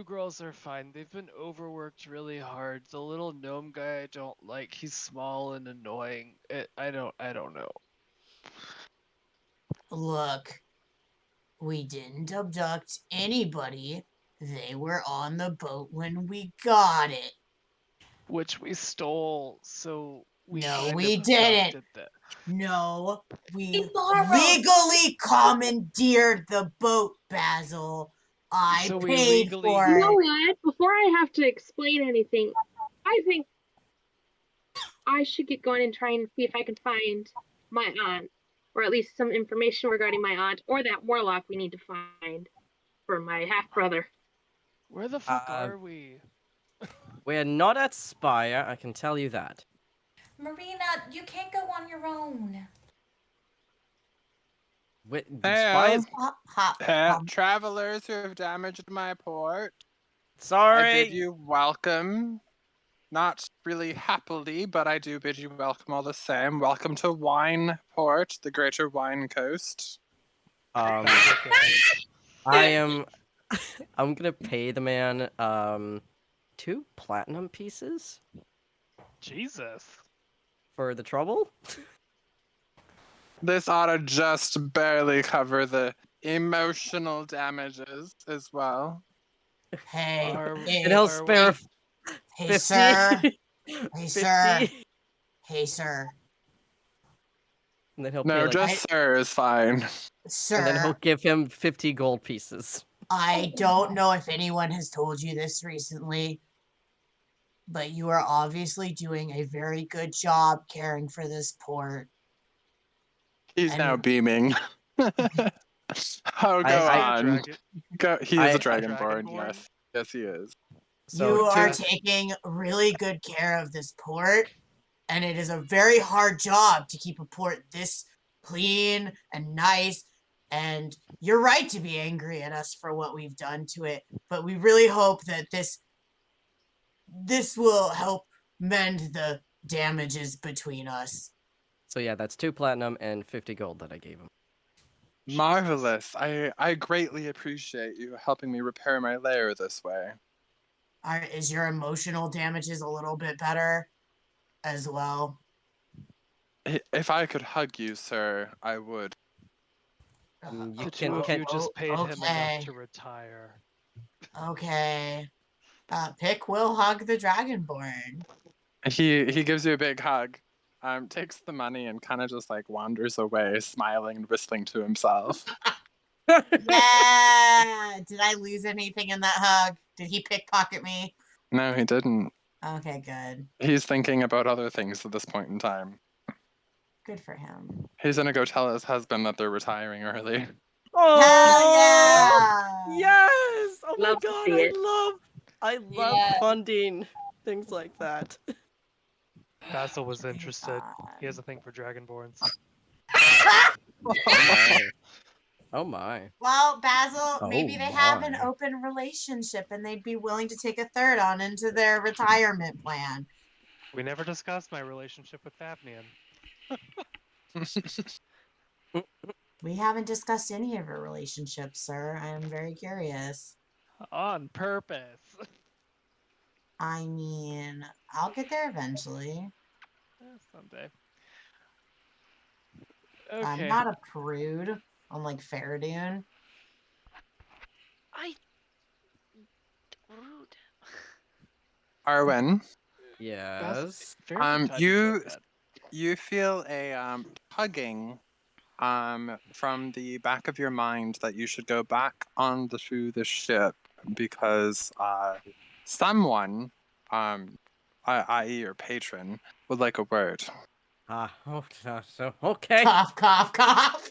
girls are fine. They've been overworked really hard. The little gnome guy I don't like. He's small and annoying. I don't know. look. We didn't abduct anybody. They were on the boat when we got it. Which we stole, so we No, kind we of didn't. abducted them. No, we borrowed. legally commandeered the boat, Basil. I So we paid legally- for You know it. what? Before I have to explain anything, I think I should get going and try and see if I can find my aunt, or at least some information regarding my aunt, or that warlock we need to find for my half brother. Where the fuck Uh, are we? We're not at Spire, I can tell you that. Marina, you can't go on your own. Spire's... Travelers who have damaged my port, I Sorry! bid you welcome. Not really happily, but I do bid you welcome all the same. Welcome to Wine Port, the greater wine coast. I am... I'm gonna pay the man, 2 platinum pieces Jesus. for the trouble. This ought to just barely cover the emotional damages as well. Hey, Are- hey, And he'll are spare hey, 50. sir. Hey, 50. sir. Hey, sir. And then he'll No, pay like... just sir is fine. Sir. And then he'll give him 50 gold pieces. I don't know if anyone has told you this recently, but you are obviously doing a very good job caring for this port. He's And- now beaming. Oh, go I- on. He is a I- dragonborn, Dragonborn? yes. Yes, he is. So you are to- taking really good care of this port, and it is a very hard job to keep a port this clean and nice. And you're right to be angry at us for what we've done to it, but we really hope that this will help mend the damages between us. So yeah, that's 2 platinum and 50 gold that I gave him. Marvelous. I greatly appreciate you helping me repair my lair this way. Is your emotional damages a little bit better as well? If I could hug you, sir, I would. You The can- two of can- you just paid him okay. enough to retire. Okay. Pick will hug the Dragonborn. He gives you a big hug, takes the money and kind of just like wanders away, smiling and whistling to himself. Yeah! Did I lose anything in that hug? Did he pickpocket me? No, he didn't. Okay, good. He's thinking about other things at this point in time. Good for him. He's gonna go tell his husband that they're retiring early. Oh Hell yeah! yes! Oh my Love to god, see I love Yeah. funding things like that. Basil was interested. He has a thing for dragonborns. Oh my. Well, Basil, maybe Oh they have an my. open relationship and they'd be willing to take a third on into their retirement plan. We never discussed my relationship with Fabnian. We haven't discussed any of your relationships, sir. I am very curious. On purpose. I mean, I'll get there eventually. Someday. I'm Okay. not a prude, unlike Fereydun. I rude. Arwen, Basil, Yes. Fereydun taught you you that. you feel a tugging from the back of your mind that you should go back onto the ship because someone i.e. your patron would like a word. So okay. Cough, cough, cough.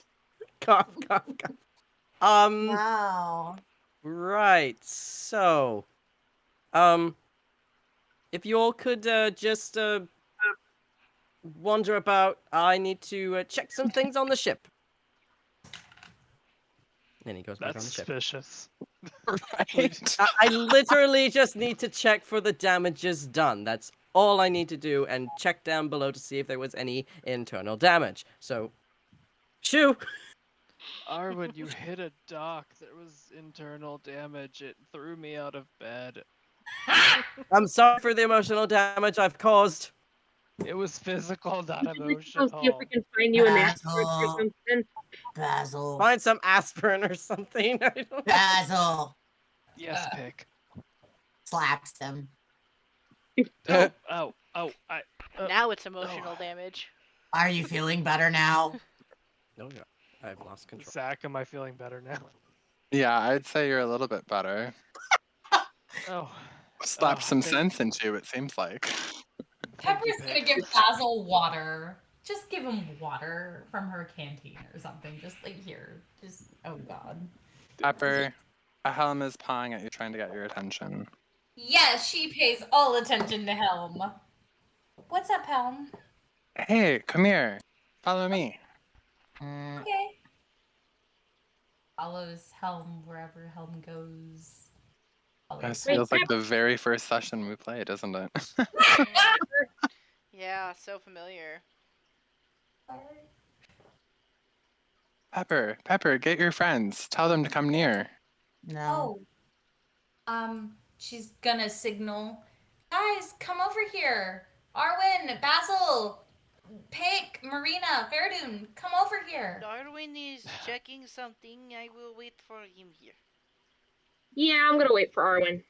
Cough, cough, cough. Wow. Right. So, if you all could just wander about, I need to check some things on the ship. And he goes back That's on the ship. suspicious. Right. I literally just need to check for the damages done. That's all I need to do, and check down below to see if there was any internal damage. So, shoo! Arwyn, you hit a dock. There was internal damage. It threw me out of bed. I'm sorry for the emotional damage I've caused. It was physical, not Go see if we emotional. can find you an aspirin or Basil. something. Basil. Find some aspirin or something. I don't... Basil. Yes, pick. Slaps him. Oh, I. Now it's emotional damage. Are you feeling better now? No, no, I've lost control. Zach, am I feeling better now? Yeah, I'd say you're a little bit better. Oh. Slapped some thank- sense into you, it seems like. Thank you, Pepper's gonna Pick. give Basil water. Just give him water from her canteen or something. Just like here. Just oh god. Pepper, a helm is pawing at you, trying to get your attention. Yes, she pays all attention to Helm. What's up, Helm? Hey, come here. Follow me. Okay. Follows Helm wherever Helm goes. This Wait, feels like Pep- the very first session we played, doesn't it? Yeah, so familiar. Pepper, get your friends. Tell them to come near. No. She's gonna signal. Guys, come over here. Arwyn, Basil, Pick, Marina, Fereydun, come over here. Darwin is checking something. I will wait for him here. Yeah, I'm gonna wait for Arwyn.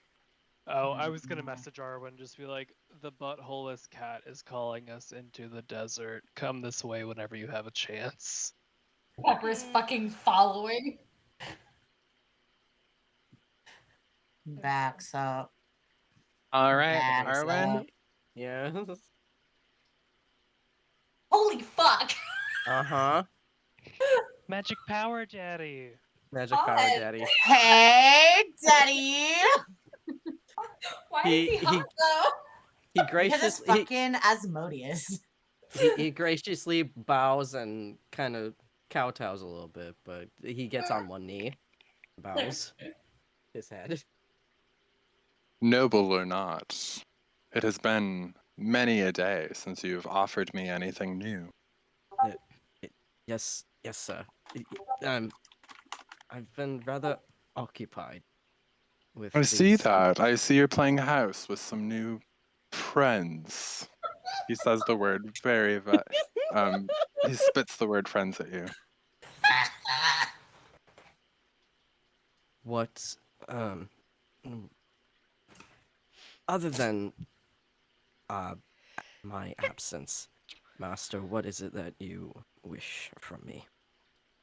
Oh, I was gonna message Arwyn, just be like, the buttholeless cat is calling us into the desert. Come this way whenever you have a chance. Pepper's fucking following. Backs up. All right, Backs Arwen. up. Yeah. Holy fuck! Uh-huh. Magic power, Daddy. Magic power, Hi. daddy. Hey, Daddy. Why He- is he hot he- though? He Because it's graciously fucking Asmodeus. he graciously bows and kind of kowtows a little bit, but he gets on one knee, bows his head. Noble or not, it has been many a day since you've offered me anything new. Yes, sir. I've been rather occupied with I see these. that. I see you're playing house with some new friends. He says the word he spits the word friends at you. What, other than my absence, Master, what is it that you wish from me?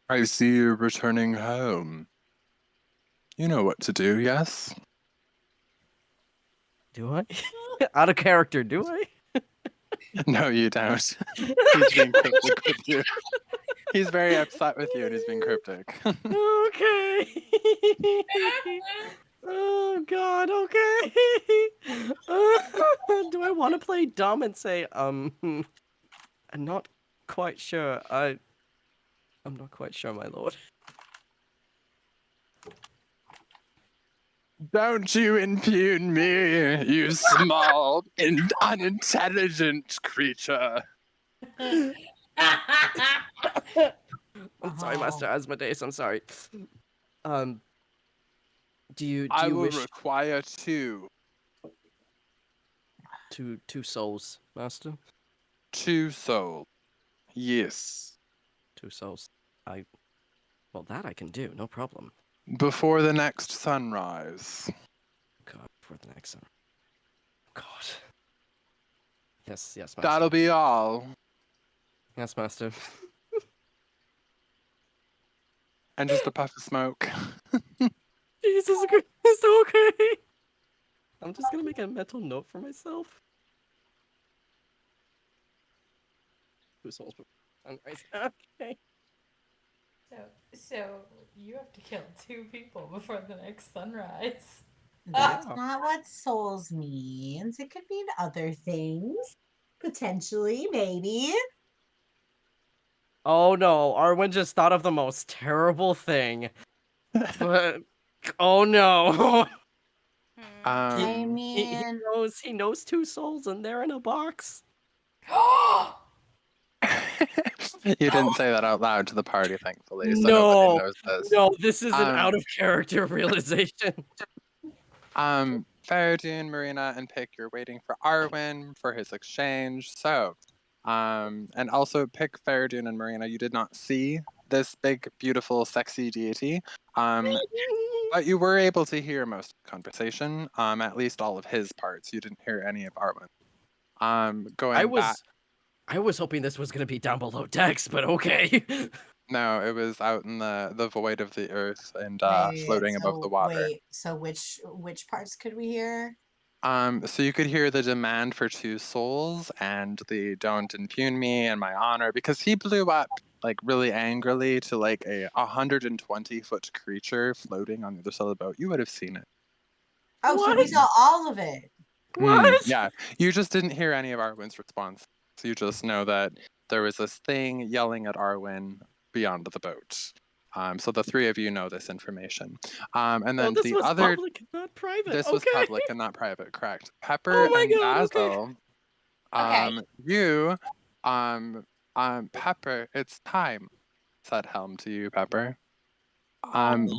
I see you're returning home. You know what to do, yes? Do I? Out of character, do I? No, you don't. He's being cryptic with you. He's very upset with you and he's being cryptic. Okay. Oh God. Okay. Do I want to play dumb and say I'm not quite sure. I'm not quite sure, my lord. Don't you impugn me, you small and unintelligent creature. I'm sorry, Master Oh. Asmodeus. I'm sorry. Um, do I you will wish require two. two souls, Master? 2 souls. Yes. 2 souls. Well, that I can do, no problem. Before the next sunrise. God, for the next one. God. Yes, Master. That'll be all. Yes, Master. And just a puff of smoke. Jesus Christ, okay. I'm just gonna make a mental note for myself. 2 souls before sunrise. Okay. So you have to kill 2 people before the next sunrise. That's Yeah. not what souls means. It could mean other things. Potentially, maybe. Oh no, Arwyn just thought of the most terrible thing. But oh no. Hmm. I He mean, knows 2 souls and they're in a box. You didn't say that out loud to the party, thankfully, so nobody No. knows this. No, this is an Um, out of character realization. Fereydun, Marina, and Pick, you're waiting for Arwyn for his exchange. So, and also Pick, Fereydun, and Marina, you did not see this big, beautiful, sexy deity. But you were able to hear most of the conversation, at least all of his parts. You didn't hear any of Arwyn. Going back. I was hoping this was gonna be down below decks, but okay. No, it was out in the void of the earth and wait, floating above the so water. wait, so which parts could we hear? So you could hear the demand for 2 souls and the don't impugn me and my honor, because he blew up like really angrily to like a 120-foot creature floating on the other side of the boat. You would have seen it. Oh, so we What? saw all of it. What? Yeah, you just didn't hear any of Arwyn's response. So you just know that there was this thing yelling at Arwyn beyond the boat. So the 3 of you know this information. And Oh, then this the was other, public and not private. this was Okay. public and not private, correct? Oh Pepper my and god, okay. Basil, Okay. you, Pepper, it's time, said Helm to you, Pepper.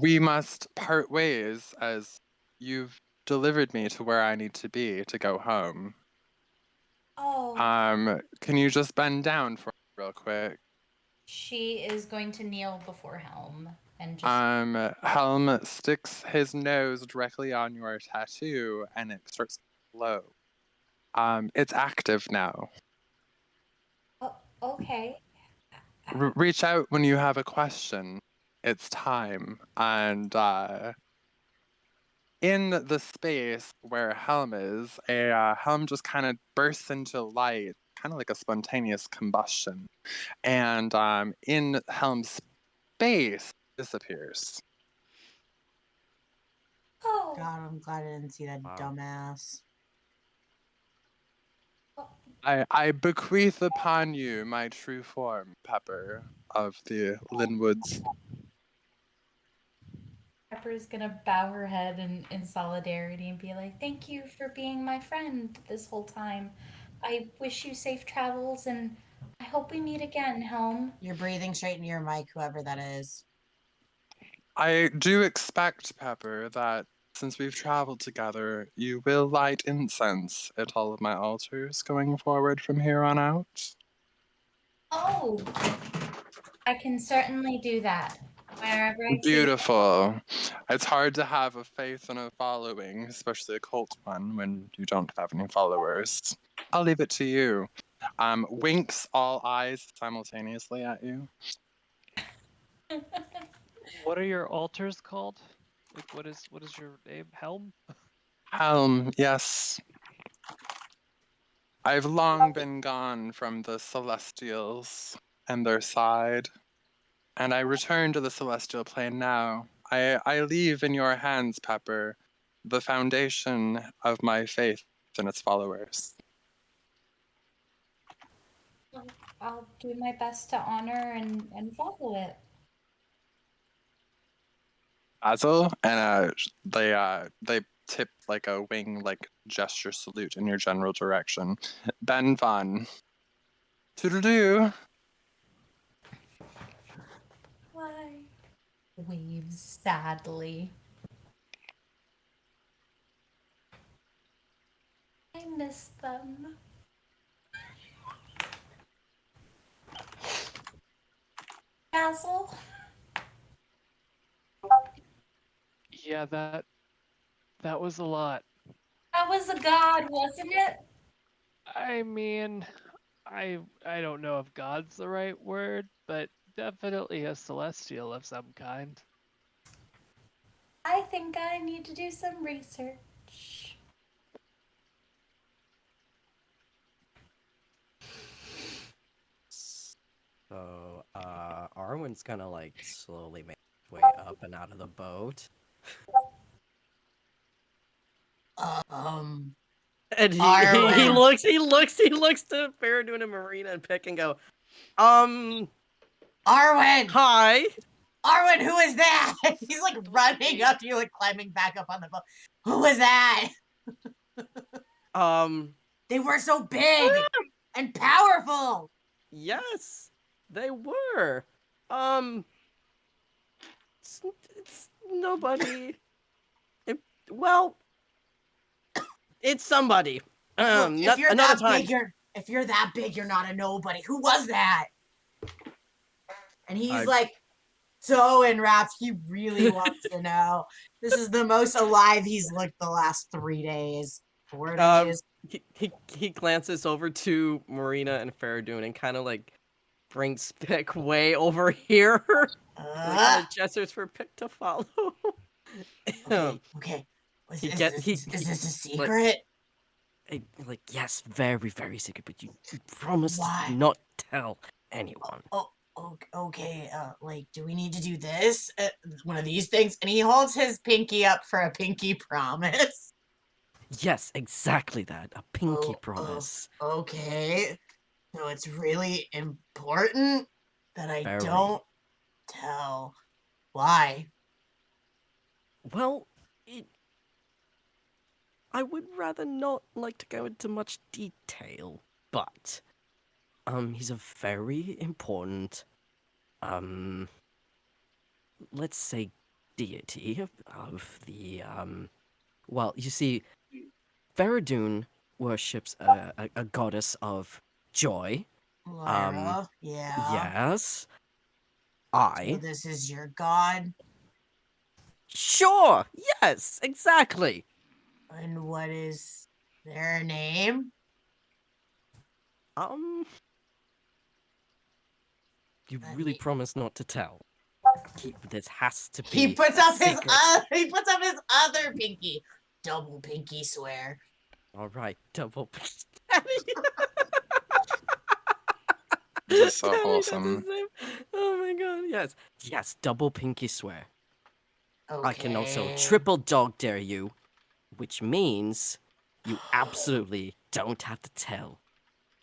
We must part ways as you've delivered me to where I need to be to go home. Oh, Can you just bend down for me real quick? she is going to kneel before Helm and just. Helm sticks his nose directly on your tattoo and it starts to glow. It's active now. Oh, okay. Reach out when you have a question. It's time. And in the space where Helm is, a Helm just kind of bursts into light, kind of like a spontaneous combustion. And in Helm's space disappears. Oh. God, I'm glad I didn't see that Wow. dumbass. I bequeath upon you my true form, Pepper, of the Linwoods. Pepper's gonna bow her head in solidarity and be like, "Thank you for being my friend this whole time. I wish you safe travels and I hope we meet again, Helm." You're breathing straight into your mic, whoever that is. I do expect, Pepper, that since we've traveled together, you will light incense at all of my altars going forward from here on out. Oh, I can certainly do that. Wherever I see. Beautiful. It's hard to have a faith and a following, especially a cult one, when you don't have any followers. I'll leave it to you. Winks all eyes simultaneously at you. What are your altars called? Like, what is your name? Helm? Helm, yes. I've long been gone from the Celestials and their side, and I return to the Celestial plane now. I leave in your hands, Pepper, the foundation of my faith and its followers. I'll do my best to honor and follow it. Basil, and they tip like a wing like gesture salute in your general direction. Ben Van. Toodle-doo. Why? Waves sadly. I miss them. Basil? Yeah, that was a lot. That was a god, wasn't it? I mean, I don't know if God's the right word, but definitely a celestial of some kind. I think I need to do some research. So, Arwen's gonna like slowly make his way up and out of the boat. Um, And he Arwen. looks to Fereydun and Marina and Pick and go, Arwen! hi. Arwen, who is that? He's like running up to you and climbing back up on the boat. Who was that? They were so big and powerful. Yes, they were. It's nobody. Well, it's somebody. Look, if you're Another that time. big, if you're that big, you're not a nobody. Who was that? And he's like so enwrapped. He really wants to know. This is the most alive he's looked the last 3 days, 4 days. He glances over to Marina and Fereydun and kind of like brings Pick way over here. Like kind of gestures for Pick to follow. Okay. Is He this a secret? Like yes, very very secret, but you promised Why? not tell anyone. Okay. Like, do we need to do this? One of these things? And he holds his pinky up for a pinky promise. Yes, exactly that. A pinky promise. Okay. So it's really important that I don't tell. Why? Well, I would rather not like to go into much detail, but he's a very important let's say deity of the well, you see, Fereydun worships a goddess of joy. Lyra, yeah. Yes. So this is your god? Sure, yes, exactly. And what is their name? You really promise not to tell. This has to be. He puts up secret. his other pinky. Double pinky swear. All right, double pinky. This is so Daddy, wholesome. Oh my god, yes, double pinky swear. Okay. I can also triple dog dare you, which means you absolutely don't have to tell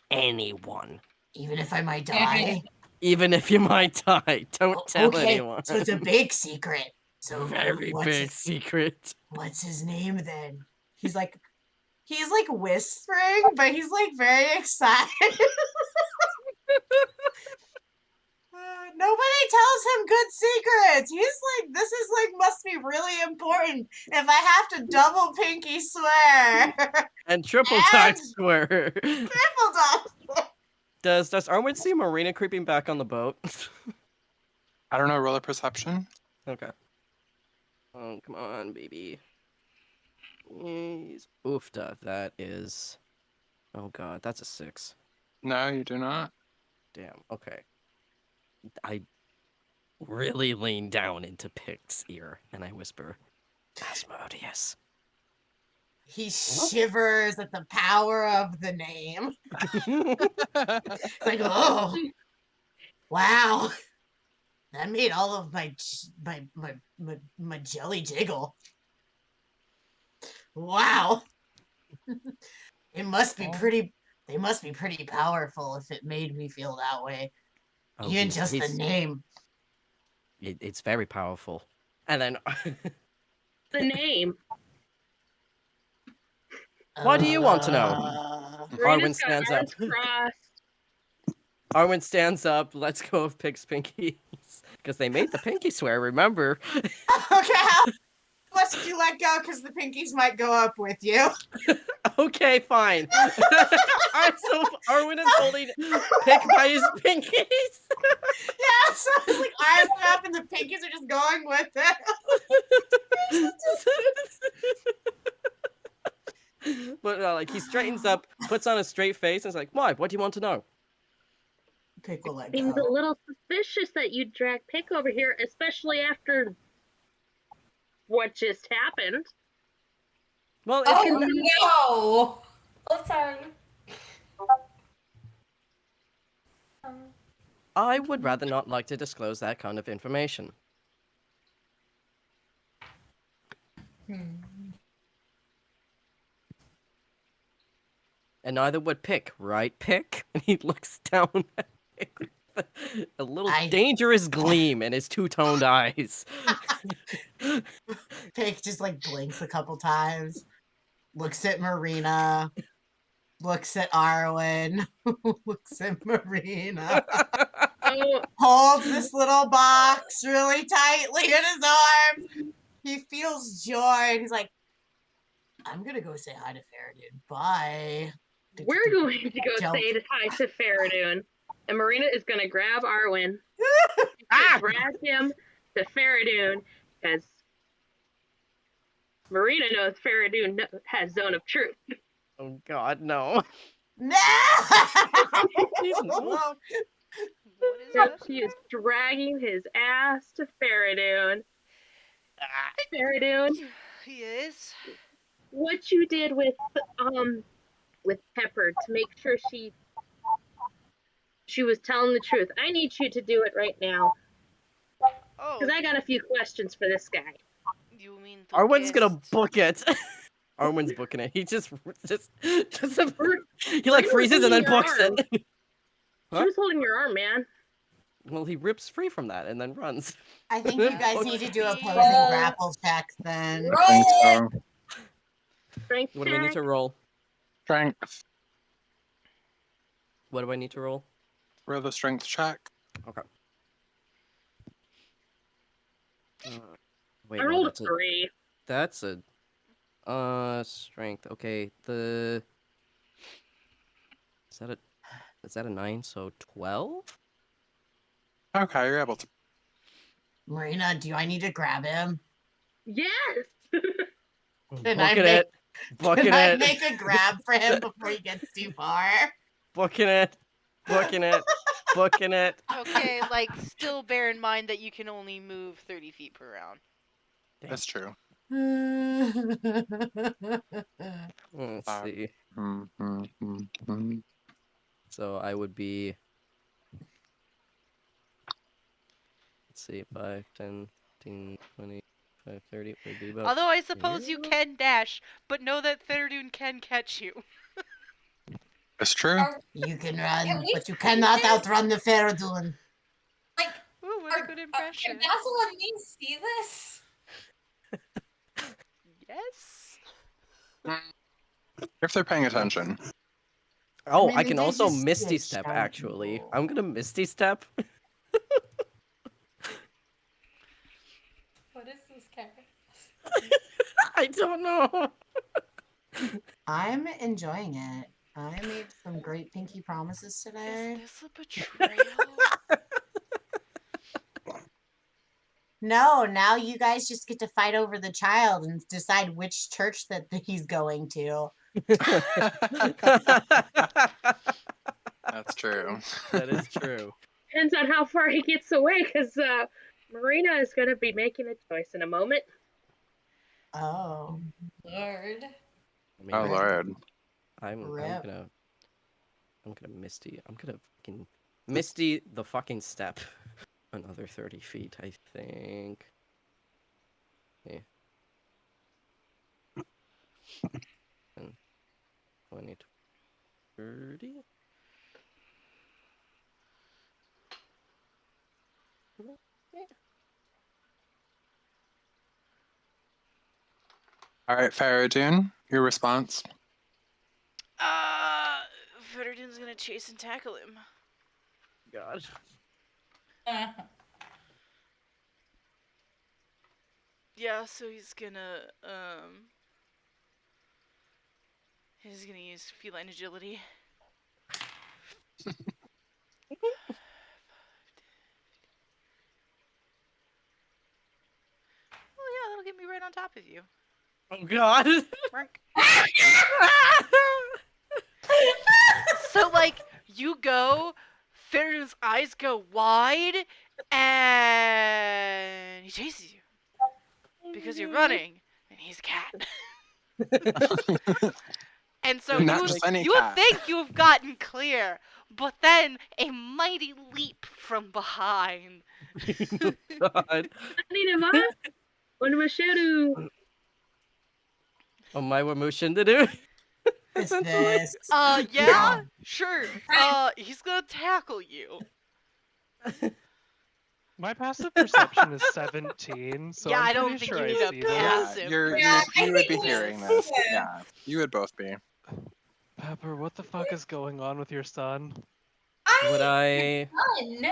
anyone. Even if I might die? Even if you might die, don't tell anyone. So it's a big secret. So very big secret. What's his name then? He's like whispering, but he's like very excited. Nobody tells him good secrets. He's like, this is like must be really important if I have to double pinky swear. And triple dog swear. Triple dog. Does Arwyn see Marina creeping back on the boat? I don't know, roll a perception. Okay. Oh, come on, baby. Jeez. Oofta, that is... Oh god, that's a 6. No, you do not. Damn, okay. I really lean down into Pick's ear, and I whisper, Asmodeus. He shivers at the power of the name. Like, oh, wow. That made all of my jelly jiggle. Wow. It must be pretty. They must be pretty powerful if it made me feel that way. Even just the name. It's very powerful. And then, The name. what do you want to know? Marina's Arwyn got stands up. arms crossed. Arwyn stands up, lets go of Pig's pinkies. Because they made the pinky swear, remember? Okay, how much did you let go? Because the pinkies might go up with you. Okay, fine. Alright, so Arwyn is holding Pig by his pinkies. Yeah, so it's like arms are up and the pinkies are just going with it. But like he straightens up, puts on a straight face, and is like, "Why? What do you want to know?" Pick will let Seems a go. little suspicious that you drag Pick over here, especially after what just happened. Well, it's Oh no! Oh, sorry. I would rather not like to disclose that kind of information. And neither would Pick, right, Pick? And he looks down at Pick with a little dangerous gleam in his two-toned eyes. Pick just like blinks a couple times, looks at Marina, looks at Arwyn, looks at Marina, holds this little box really tightly in his arms. He feels joy, and he's like, I'm gonna go say hi to Fereydun. Bye. We're going to go say hi to Fereydun, and Marina is going to grab Arwyn and drag him to Fereydun, because Marina knows Fereydun has Zone of Truth. Oh God, no! No! So she is dragging his ass to Fereydun. Fereydun. Yes. What you did with Pepper to make sure she was telling the truth. I need you to do it right now. Oh. Because I got a few questions for this guy. You mean to Arwen's gonna guest? book it. Arwen's booking it. He just he like freezes and then books it. She was holding your arm, man. Well, he rips free from that and then runs. I think you guys need to do opposing grapple checks then. I think so. Strength What do we need to roll? Strength. What do I need to roll? Roll the strength check. Okay. Wait, I no, rolled that's a 3. That's a strength. Okay, is that a 9? So 12. Okay, you're able to. Marina, do I need to grab him? Yes. Can I make a grab for him before he gets too far? Booking it. Booking it. Booking it. Okay, like, still bear in mind that you can only move 30 feet per round. That's true. Let's see. Mm-hmm. So I would be. Let's see, 5, 10, 15, 20, 25, 30 would be about. Although I suppose you can dash, but know that Fereydun can catch you. It's true. You can run, but you cannot outrun the Fereydun. Like, ooh, what a good impression. Can Basil and me see this? Yes. If they're paying attention. Oh, I mean, I they can did also just Misty get Step, shown actually. people. I'm gonna Misty Step. What is this character? I don't know. I'm enjoying it. I made some great pinky promises today. Is this a betrayal? No, now you guys just get to fight over the child and decide which church that he's going to. That's true. That is true. Depends on how far he gets away, because Marina is going to be making a choice in a moment. Oh. Lord. I mean, Oh Lord. I'm Rip. gonna Misty. I'm gonna fucking Misty the fucking step. Another 30 feet, I think. Okay. 10, 20, 30. All right, Fereydun, your response. Fereydun's gonna chase and tackle him. God. Yeah, so he's gonna use feline agility. Oh yeah, that'll get me right on top of you. Oh God. Rank. So like you go, Fereydun's eyes go wide, and he chases you because you're running, and he's a cat. And so You're not just any you would cat. think you've gotten clear, but then a mighty leap from behind. God. What am I shadow? Oh my, what motion to do? What's Essentially. this? Yeah, sure. He's gonna tackle you. My passive perception is 17, so Yeah, I'm I don't pretty think sure you I need a see this. pass. Yeah, Passive you would be perception. hearing this. Yeah, you would both be. Pepper, what the fuck is going on with your son? Would I? Fun.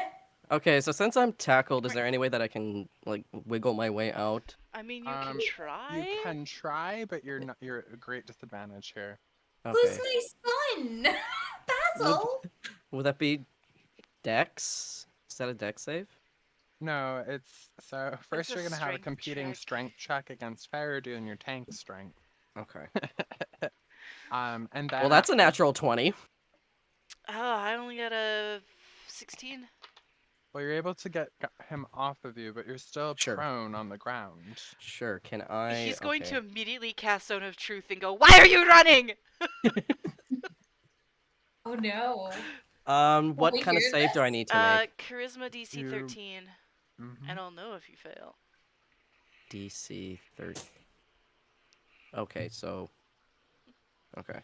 Okay, so since I'm tackled, is there any way that I can like wiggle my way out? I mean, you can You try. can try, but you're at a great disadvantage here. Who's Okay. my son? Would, Basil. would that be Dex? Is that a Dex save? No, it's so first a you're gonna have a strength competing check. strength check against Fereydun, your tank strength. Okay. And then Well, that's a after- natural 20. Oh, I only got a 16. Well, you're able to get him off of you, but you're still Sure. prone on the ground. Sure. Can I? He's going okay. to immediately cast Zone of Truth and go, "Why are you running?" Oh no. What we kind of hear save do I this? need to make? Charisma DC You- 13, Mhm. and I'll know if you fail. DC 30. Okay, so. Okay.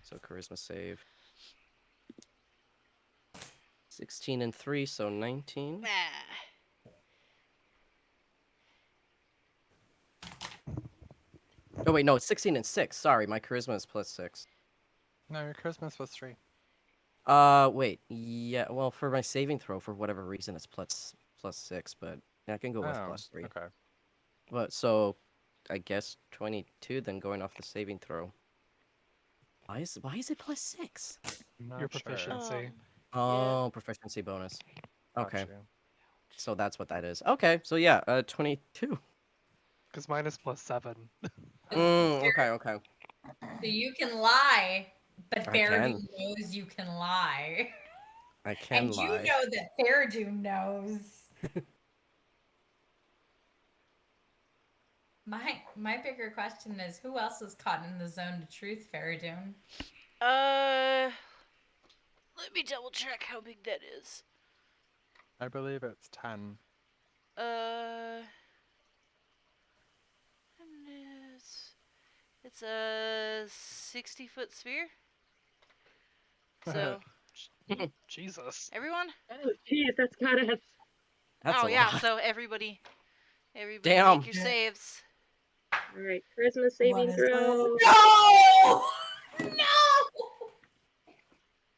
So charisma save. 16 and 3, so 19. Ah. Oh wait, no, it's 16 and 6. Sorry, my charisma is plus 6. No, your Christmas was 3. Wait. Yeah, well, for my saving throw, for whatever reason, it's plus 6, but I can go with plus 3. Okay. But so, I guess 22. Then going off the saving throw. Why is it plus 6? I'm not Your sure. proficiency. Oh, proficiency bonus. Got Okay, you. so that's what that is. Okay, so yeah, 22. Because mine is plus 7. Okay. So you can lie, but I can. Fereydun knows you can lie. I can And you lie. know that Fereydun knows. My bigger question is, who else is caught in the zone of truth, Fereydun? Let me double check how big that is. I believe it's 10. It's a 60-foot sphere. So Jesus. everyone. Oh, jeez, that's gotta. That's Oh a yeah, lot. so everybody Damn. make your saves. All right, charisma saving is throw. No! No!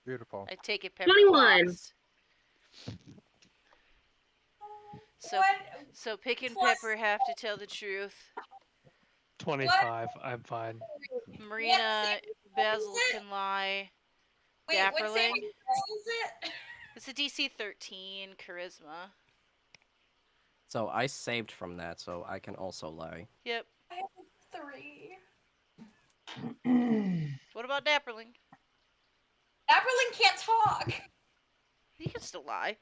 Beautiful. I take it Pepper 21. lost. So What? so Pick and Plus- Pepper have to tell the truth. 25. I'm fine. Marina, What Basil is it? can lie. Wait, what Dapperling. saving throw is it? It's a DC 13 charisma. So I saved from that, so I can also lie. Yep. I have 3. What about Dapperling? Dapperling can't talk. He can still lie.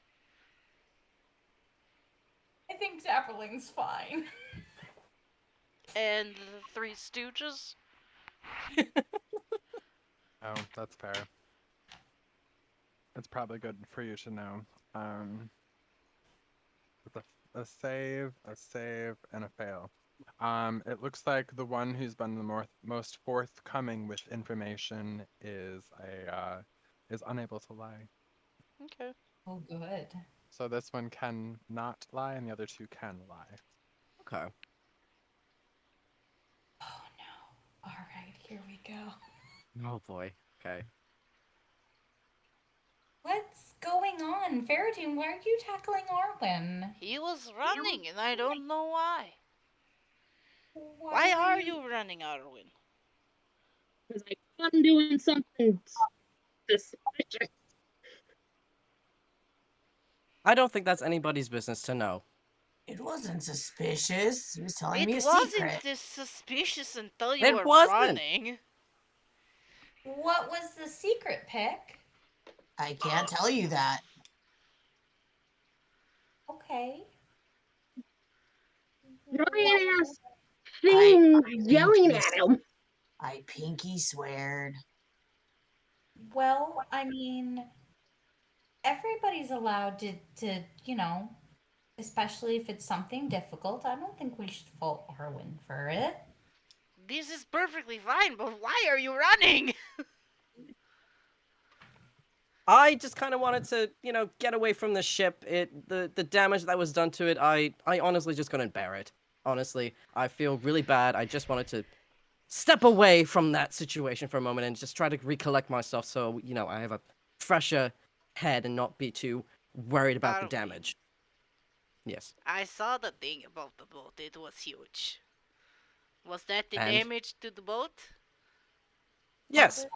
I think Dapperling's fine. And the Three Stooges? Oh, that's fair. It's probably good for you to know. With a save, and a fail. It looks like the one who's been the most forthcoming with information is unable to lie. Okay. Oh, good. So this one can not lie, and the other two can lie. Okay. Oh Here we go. Oh boy. Okay. What's going on? Fereydun, why are you tackling Arwyn? He was running, and I don't know why. Why Why were are you... you running, Arwyn? Because I'm doing something suspicious. I don't think that's anybody's business to know. It wasn't suspicious. He was telling me It a wasn't secret. this suspicious until you It were wasn't. running. What was the secret, Pick? I can't tell you that. Okay. Giant ass I thing yelling pinky, at him. I pinky sweared. Well, I mean, everybody's allowed to, especially if it's something difficult. I don't think we should fault Arwyn for it. This is perfectly fine, but why are you running? I just kind of wanted to, get away from the ship. The damage that was done to it, I honestly just couldn't bear it. Honestly, I feel really bad. I just wanted to step away from that situation for a moment and just try to recollect myself so, I have a fresher head and not be too worried about the Arwyn, damage. Yes. I saw the thing about the boat. It was huge. Was that the And damage to the boat? Was yes, it?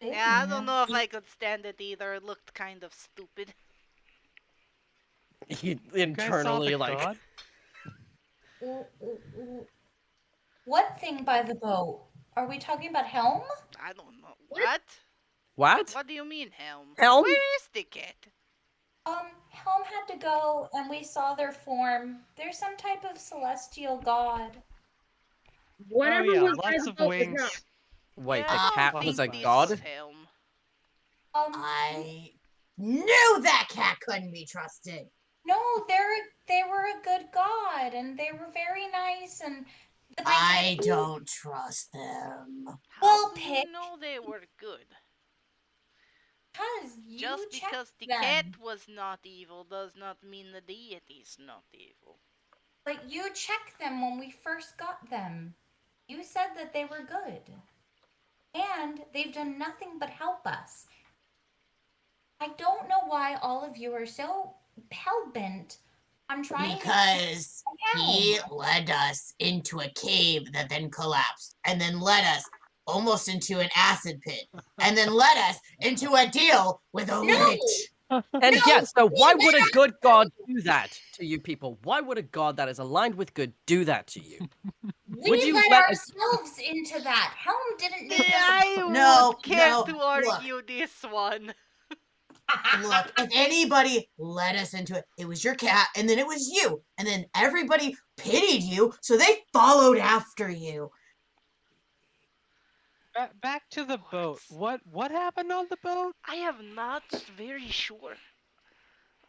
Yeah, I don't know if I could stand it either. It looked kind of stupid. he You guys saw the internally like god? What thing by the boat? Are we talking about Helm? I don't know. What? what? What do you mean, Helm? Helm? Where is the cat? Helm had to go, and we saw their form. They're some type of celestial god. Whatever Oh yeah, was by lots the of boat was not. wings. Wait, Yeah, the I don't cat Lots was think a of this vibes. was god? Helm. I knew that cat couldn't be trusted. No, they were a good god, and they were very nice, and but they I did don't trust them. How Well, do Pick, you know they were good? because you Just checked because the cat them. was not evil does not mean the deity is not evil. But you checked them when we first got them. You said that they were good. And they've done nothing but help us. I don't know why all of you are so hell-bent on trying Because to he help. led us into a cave that then collapsed, and then led us almost into an acid pit, and then led us into a deal with a No! lich. And No, yes, so we why would a led good god do that to you people? Why would a god that is aligned with good do that to you? Would We you let let a ourselves into that. Helm didn't make us. I No, would care no, to look. argue this one. Look, if anybody led us into it, it was your cat, and then it was you, and then everybody pitied you, so they followed after you. Back to the boat. What happened on the boat? I am not very sure.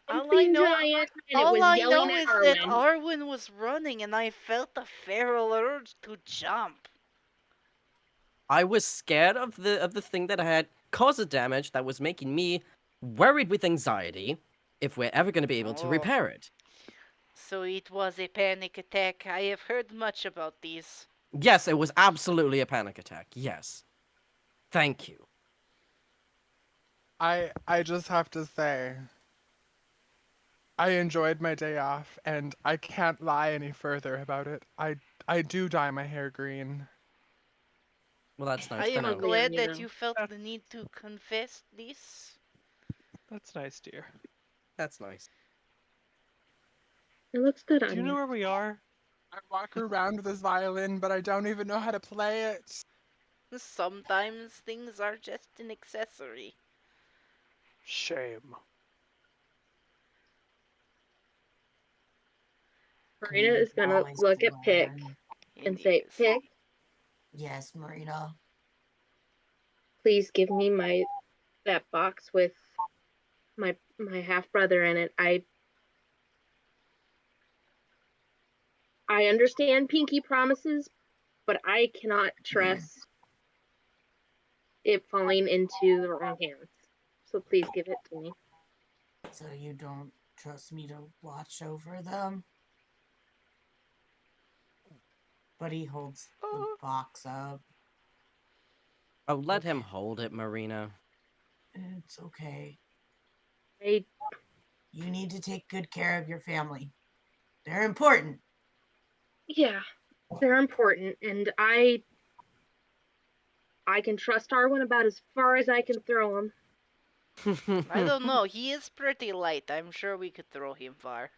Something giant, and it All was I yelling know at is that Arwen. Arwyn was running and I felt a feral urge to jump. I was scared of the thing that had caused the damage that was making me worried with anxiety if we're ever going to be able to Oh, repair it. so it was a panic attack. I have heard much about these. Yes, it was absolutely a panic attack. Yes. Thank you. I just have to say, I enjoyed my day off, and I can't lie any further about it. I do dye my hair green. Well, that's I nice to am know. Ugly on glad you, that though. you felt That- the need to confess this. That's nice, dear. That's nice. It looks good Do on you know you. where we are? I walk around with this violin, but I don't even know how to play it. Sometimes things are just an accessory. Shame. Marina You is gonna promised look to at Pick learn. and Indeed. say, Pick, Yes, Marina. please give me that box with my half brother in it. I understand pinky promises, but I cannot trust it falling into the wrong hands. So please give it to me. So you don't trust me to watch over them? But he holds the box up. Oh, let him Okay. hold it, Marina. It's okay. I, You need to take good care of your family. They're important. yeah, they're important, and I can trust Arwyn about as far as I can throw him. I don't know. He is pretty light. I'm sure we could throw him far.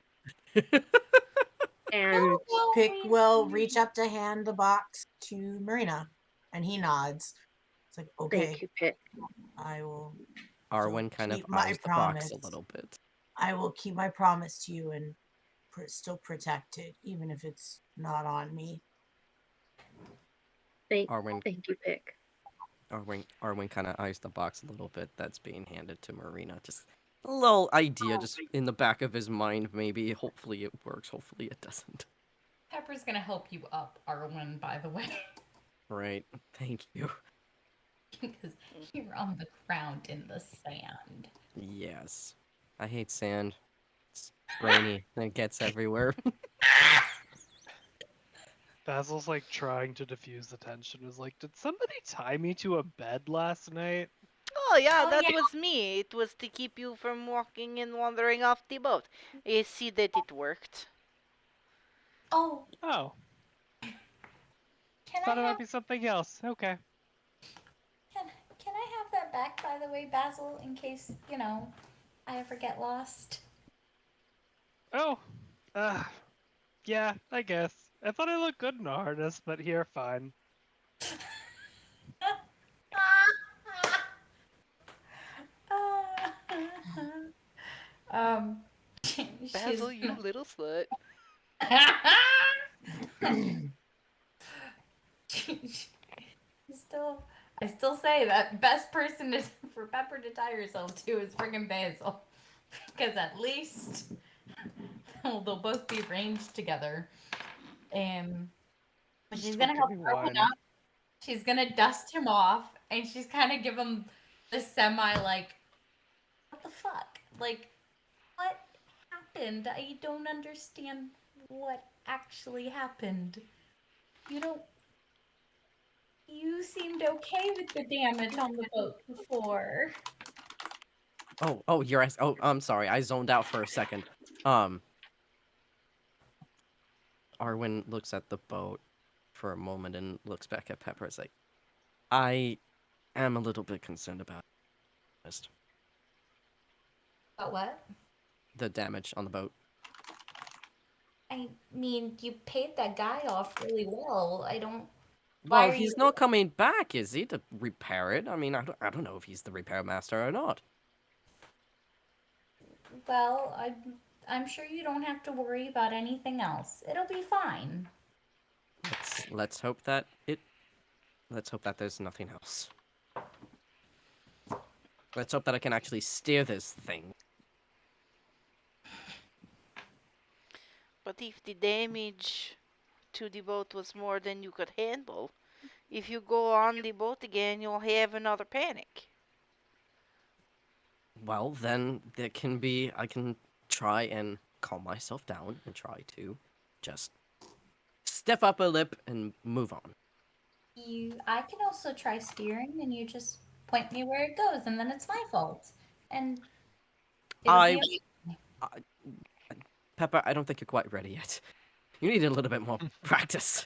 And Pick will reach up to hand the box to Marina, and he nods. It's like, thank okay, you, Pick. I will Arwen kind of keep my eyes the box promise. a little bit. I will keep my promise to you and still protect it, even if it's not on me. Arwen, Thank you, Pick. Arwen kind of eyes the box a little bit that's being handed to Marina. Just a little idea, just in the back of his mind, maybe. Hopefully it works. Hopefully it doesn't. Pepper's gonna help you up, Arwen, by the way. Right. Thank you. Because you're on the ground in the sand. Yes. I hate sand. It's grainy and it gets everywhere. Basil's like trying to diffuse the tension. Is like, did somebody tie me to a bed last night? Oh yeah, Oh, that yeah. was me. It was to keep you from walking and wandering off the boat. You see that it worked. Oh, Oh, can I thought it might have be something else. Okay. can, can I have that back, by the way, Basil, in case, I ever get lost? Oh, yeah, I guess. I thought I looked good in a harness, but here, fine. um, Basil, she's you little slut. still, I still say that best person to, for Pepper to tie herself to is friggin' Basil, because at least they'll both be ranged together. But she's Just gonna give help me Arwen one. up. She's gonna dust him off, and she's kind of give him the semi like, what the fuck, like, what happened? I don't understand what actually happened. You don't. You seemed okay with the damage on the boat before. Oh, I'm sorry. I zoned out for a second. Arwen looks at the boat for a moment and looks back at Pepper. It's like, I am a little bit concerned about this. But what? The damage on the boat. I mean, you paid that guy off really well. I don't. Why Well, are you? he's not coming back, is he, to repair it? I mean, I don't know if he's the repair master or not. Well, I'm sure you don't have to worry about anything else. It'll be fine. Let's hope that it. Let's hope that there's nothing else. Let's hope that I can actually steer this thing. But if the damage to the boat was more than you could handle, if you go on the boat again, you'll have another panic. Well, then there can be. I can try and calm myself down and try to just stiff up a lip and move on. I can also try steering, and you just point me where it goes, and then it's my fault, and it'll I, be okay. I Pepper, I don't think you're quite ready yet. You need a little bit more practice.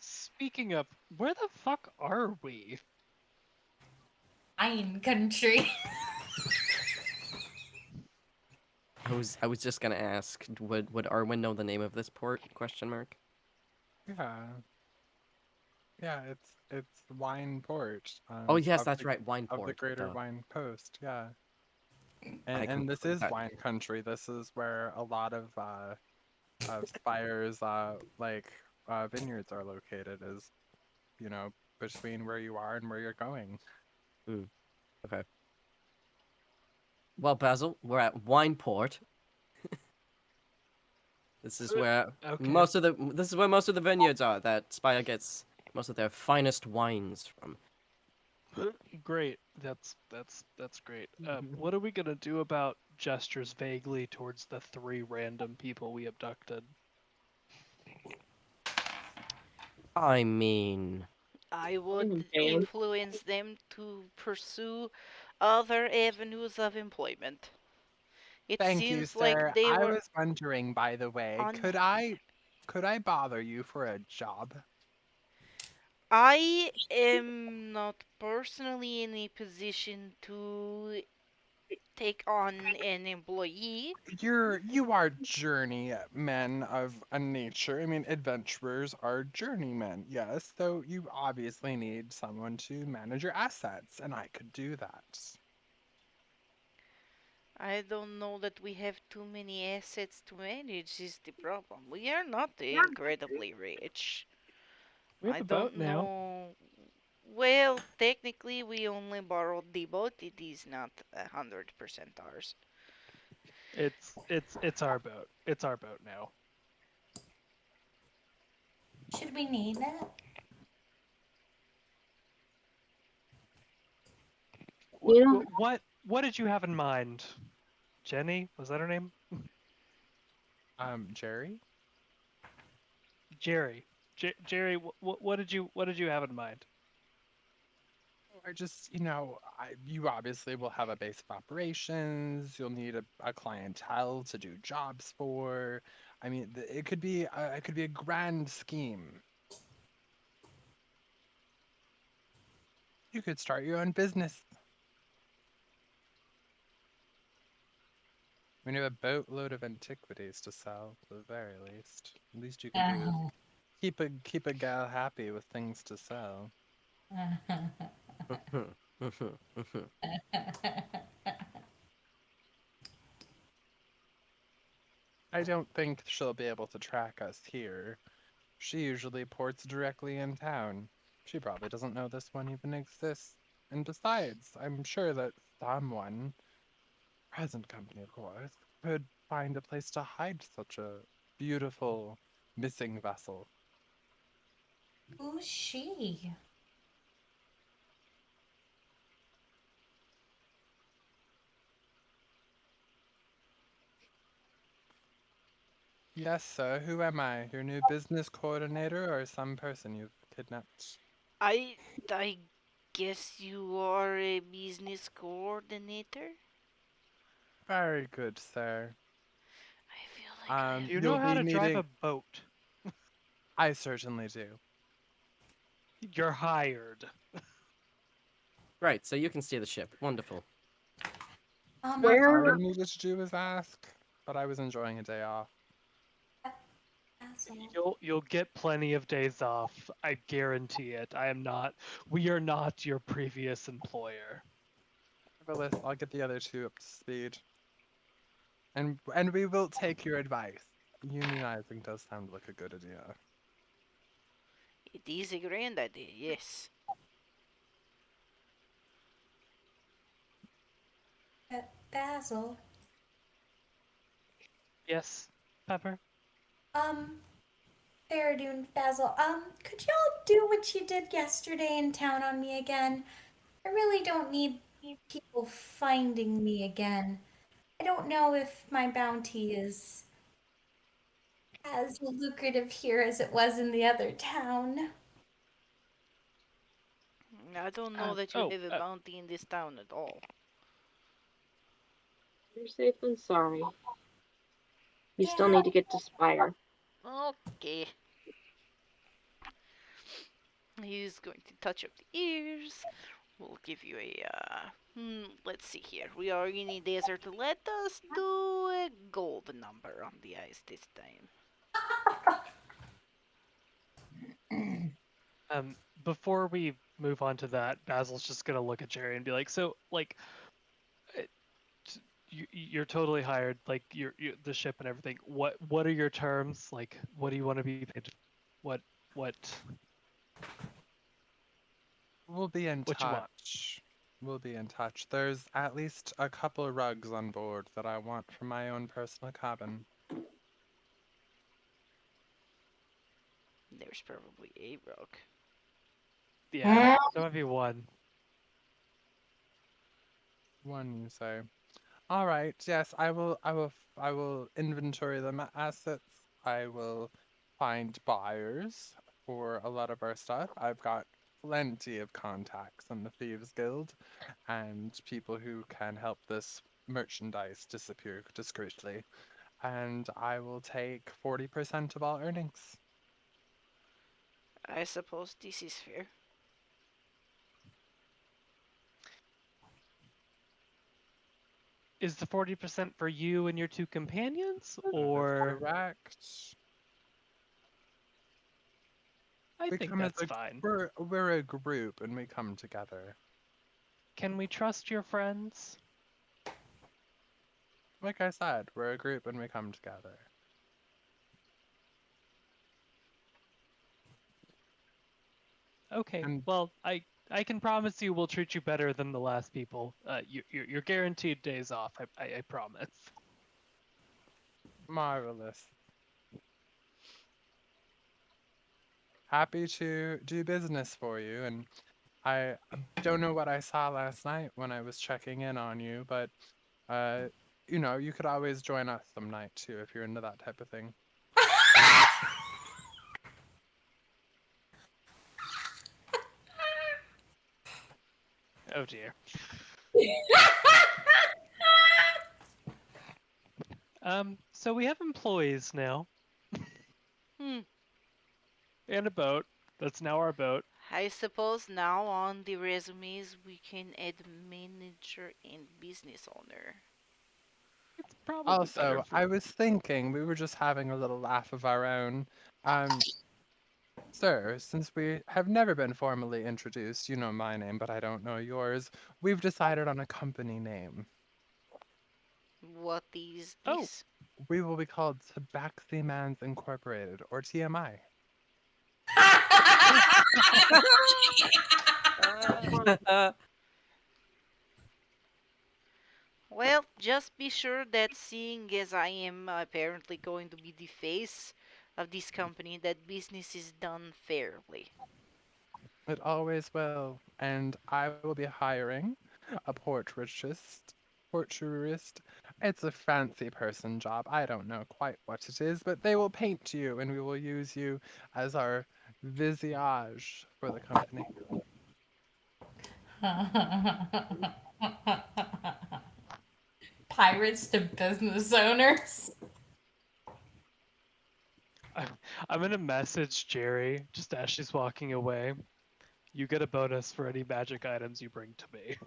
Speaking of, where the fuck are we? Wine country. I was just gonna ask, would Arwen know the name of this port? Question mark. Yeah. Yeah, it's Wine Port, Oh yes, that's right, wine of the port. Greater Duh. Wine Coast, yeah. I And this completely is wine country. This is where a lot of Spire's vineyards are located, is, you know, between where you are and where you're going. Okay. Well, Basil, we're at Wineport. This is where Okay. this is where most of the vineyards are that Spire gets most of their finest wines from. Great. That's great. What are we gonna do about gestures vaguely towards the 3 random people we abducted? I mean, I would Damn. influence them to pursue other avenues of employment. It Thank you, seems like sir. they I were was wondering, by the way, unhappy. could I bother you for a job? I am not personally in a position to take on an employee. You are journeymen of a nature. I mean, adventurers are journeymen, yes. So you obviously need someone to manage your assets, and I could do that. I don't know that we have too many assets to manage is the problem. We are not Yeah. incredibly rich. We have I a boat don't now. know. Well, technically we only borrowed the boat. It is not 100% ours. It's our boat. It's our boat now. Should we name it? You know, What did you have in mind? Jenny, was that her name? Jerry? Jerry. Jerry, what did you have in mind? I just, you obviously will have a base of operations. You'll need a clientele to do jobs for. I mean, it could be a grand scheme. You could start your own business. When you have a boatload of antiquities to sell, at the very least. Least you can do is keep a gal happy with things to sell. I don't think she'll be able to track us here. She usually ports directly in town. She probably doesn't know this one even exists. And besides, I'm sure that someone, present company of course, could find a place to hide such a beautiful missing vessel. Who's she? Yes, sir, who am I? Your new business coordinator or some person you've kidnapped? I I guess you are a business coordinator. Very good, sir. I feel like I Do have you You'll know how be to drive meeting. a boat? I certainly do. You're hired. Right, so you can steer the ship. Wonderful. That's all I where needed to do was ask. But I was enjoying a day off. Basil. You'll get plenty of days off. I guarantee it. I am not. We are not your previous employer. Nevertheless, I'll get the other two up to speed. And we will take your advice. Unionizing does sound like a good idea. it is a grand idea. Yes. Basil. Yes, Pepper. Um, Fereydun, Basil. Could y'all do what you did yesterday in town on me again? I really don't need people finding me again. I don't know if my bounty is as lucrative here as it was in the other town. I don't know that you Oh, have a bounty in this town at all. you're safe and sorry. You still Yeah. need to get to Spire. Okay. He's going to touch up the ears. We'll give you a let's see here. We are in a desert. Let us do a gold number on the ice this time. before we move on to that, Basil's just gonna look at Jerry and be like, "So, like, uh, you're totally hired, like, you the ship and everything. What are your terms? Like, what do you want to be paid? What what We'll be in what you want?" touch. We'll be in touch. There's at least a couple of rugs on board that I want for my own personal cabin. There's probably a rock. Yeah, there might be one. One, you say. All right. Yes, I will inventory the assets. I will find buyers for a lot of our stuff. I've got plenty of contacts in the Thieves Guild and people who can help this merchandise disappear discreetly. And I will take 40% of all earnings. I suppose this is fair. Is the 40% for you and your two companions, That is or correct. I We think come as that's fine. we're a group and we come together. Can we trust your friends? Like I said, we're a group and we come together. Okay. And Well, I can promise you we'll treat you better than the last people. You're guaranteed days off. I promise. marvelous. Happy to do business for you. And I don't know what I saw last night when I was checking in on you, but uh, you could always join us some night too if you're into that type of thing. Oh dear. So we have employees now Hmm. and a boat. That's now our boat. I suppose now on the resumes we can add manager and business owner. It's probably better Also, for. I was thinking we were just having a little laugh of our own. Um, Sir, since we have never been formally introduced, you know my name, but I don't know yours, we've decided on a company name. What is Oh, this? We will be called Tabaxi Mans Incorporated, or TMI. Well, just be sure that seeing as I am apparently going to be the face of this company, that business is done fairly. It always will. And I will be hiring a portraitist. Portraitist. It's a fancy person job. I don't know quite what it is, but they will paint you and we will use you as our visage for the company. Pirates to business owners. I'm gonna message Jerry just as she's walking away. You get a bonus for any magic items you bring to me.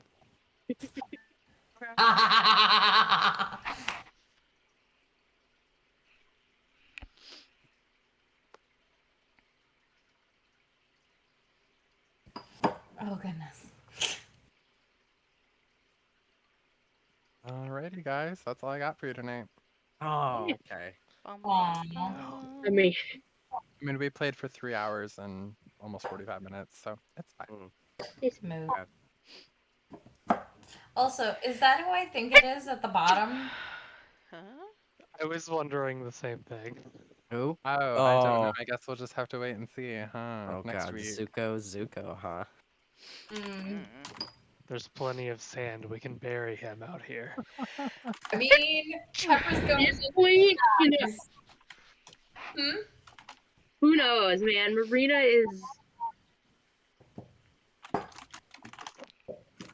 Oh goodness. Alrighty, guys. That's all I got for you tonight. Oh, okay. Bum, bum, Aw. I bum. mean, I mean, we played for 3 hours and almost 45 minutes, so it's fine. Mm, it's Move. okay. Also, is that who I think it is at the bottom? Huh? I was wondering the same thing. Who? Oh, I don't know. Oh, I guess we'll just have to wait and see, huh? oh Next God, week. Zuko, huh? Mm, Mm. There's plenty of sand. We can bury him out here. I mean, Pepper's at going this point, to. Hmm? who knows, man? Marina is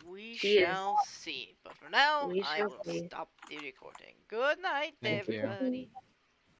We she is. shall see. But for now, We I shall will see. stop the recording. Good night, Thank you. everybody.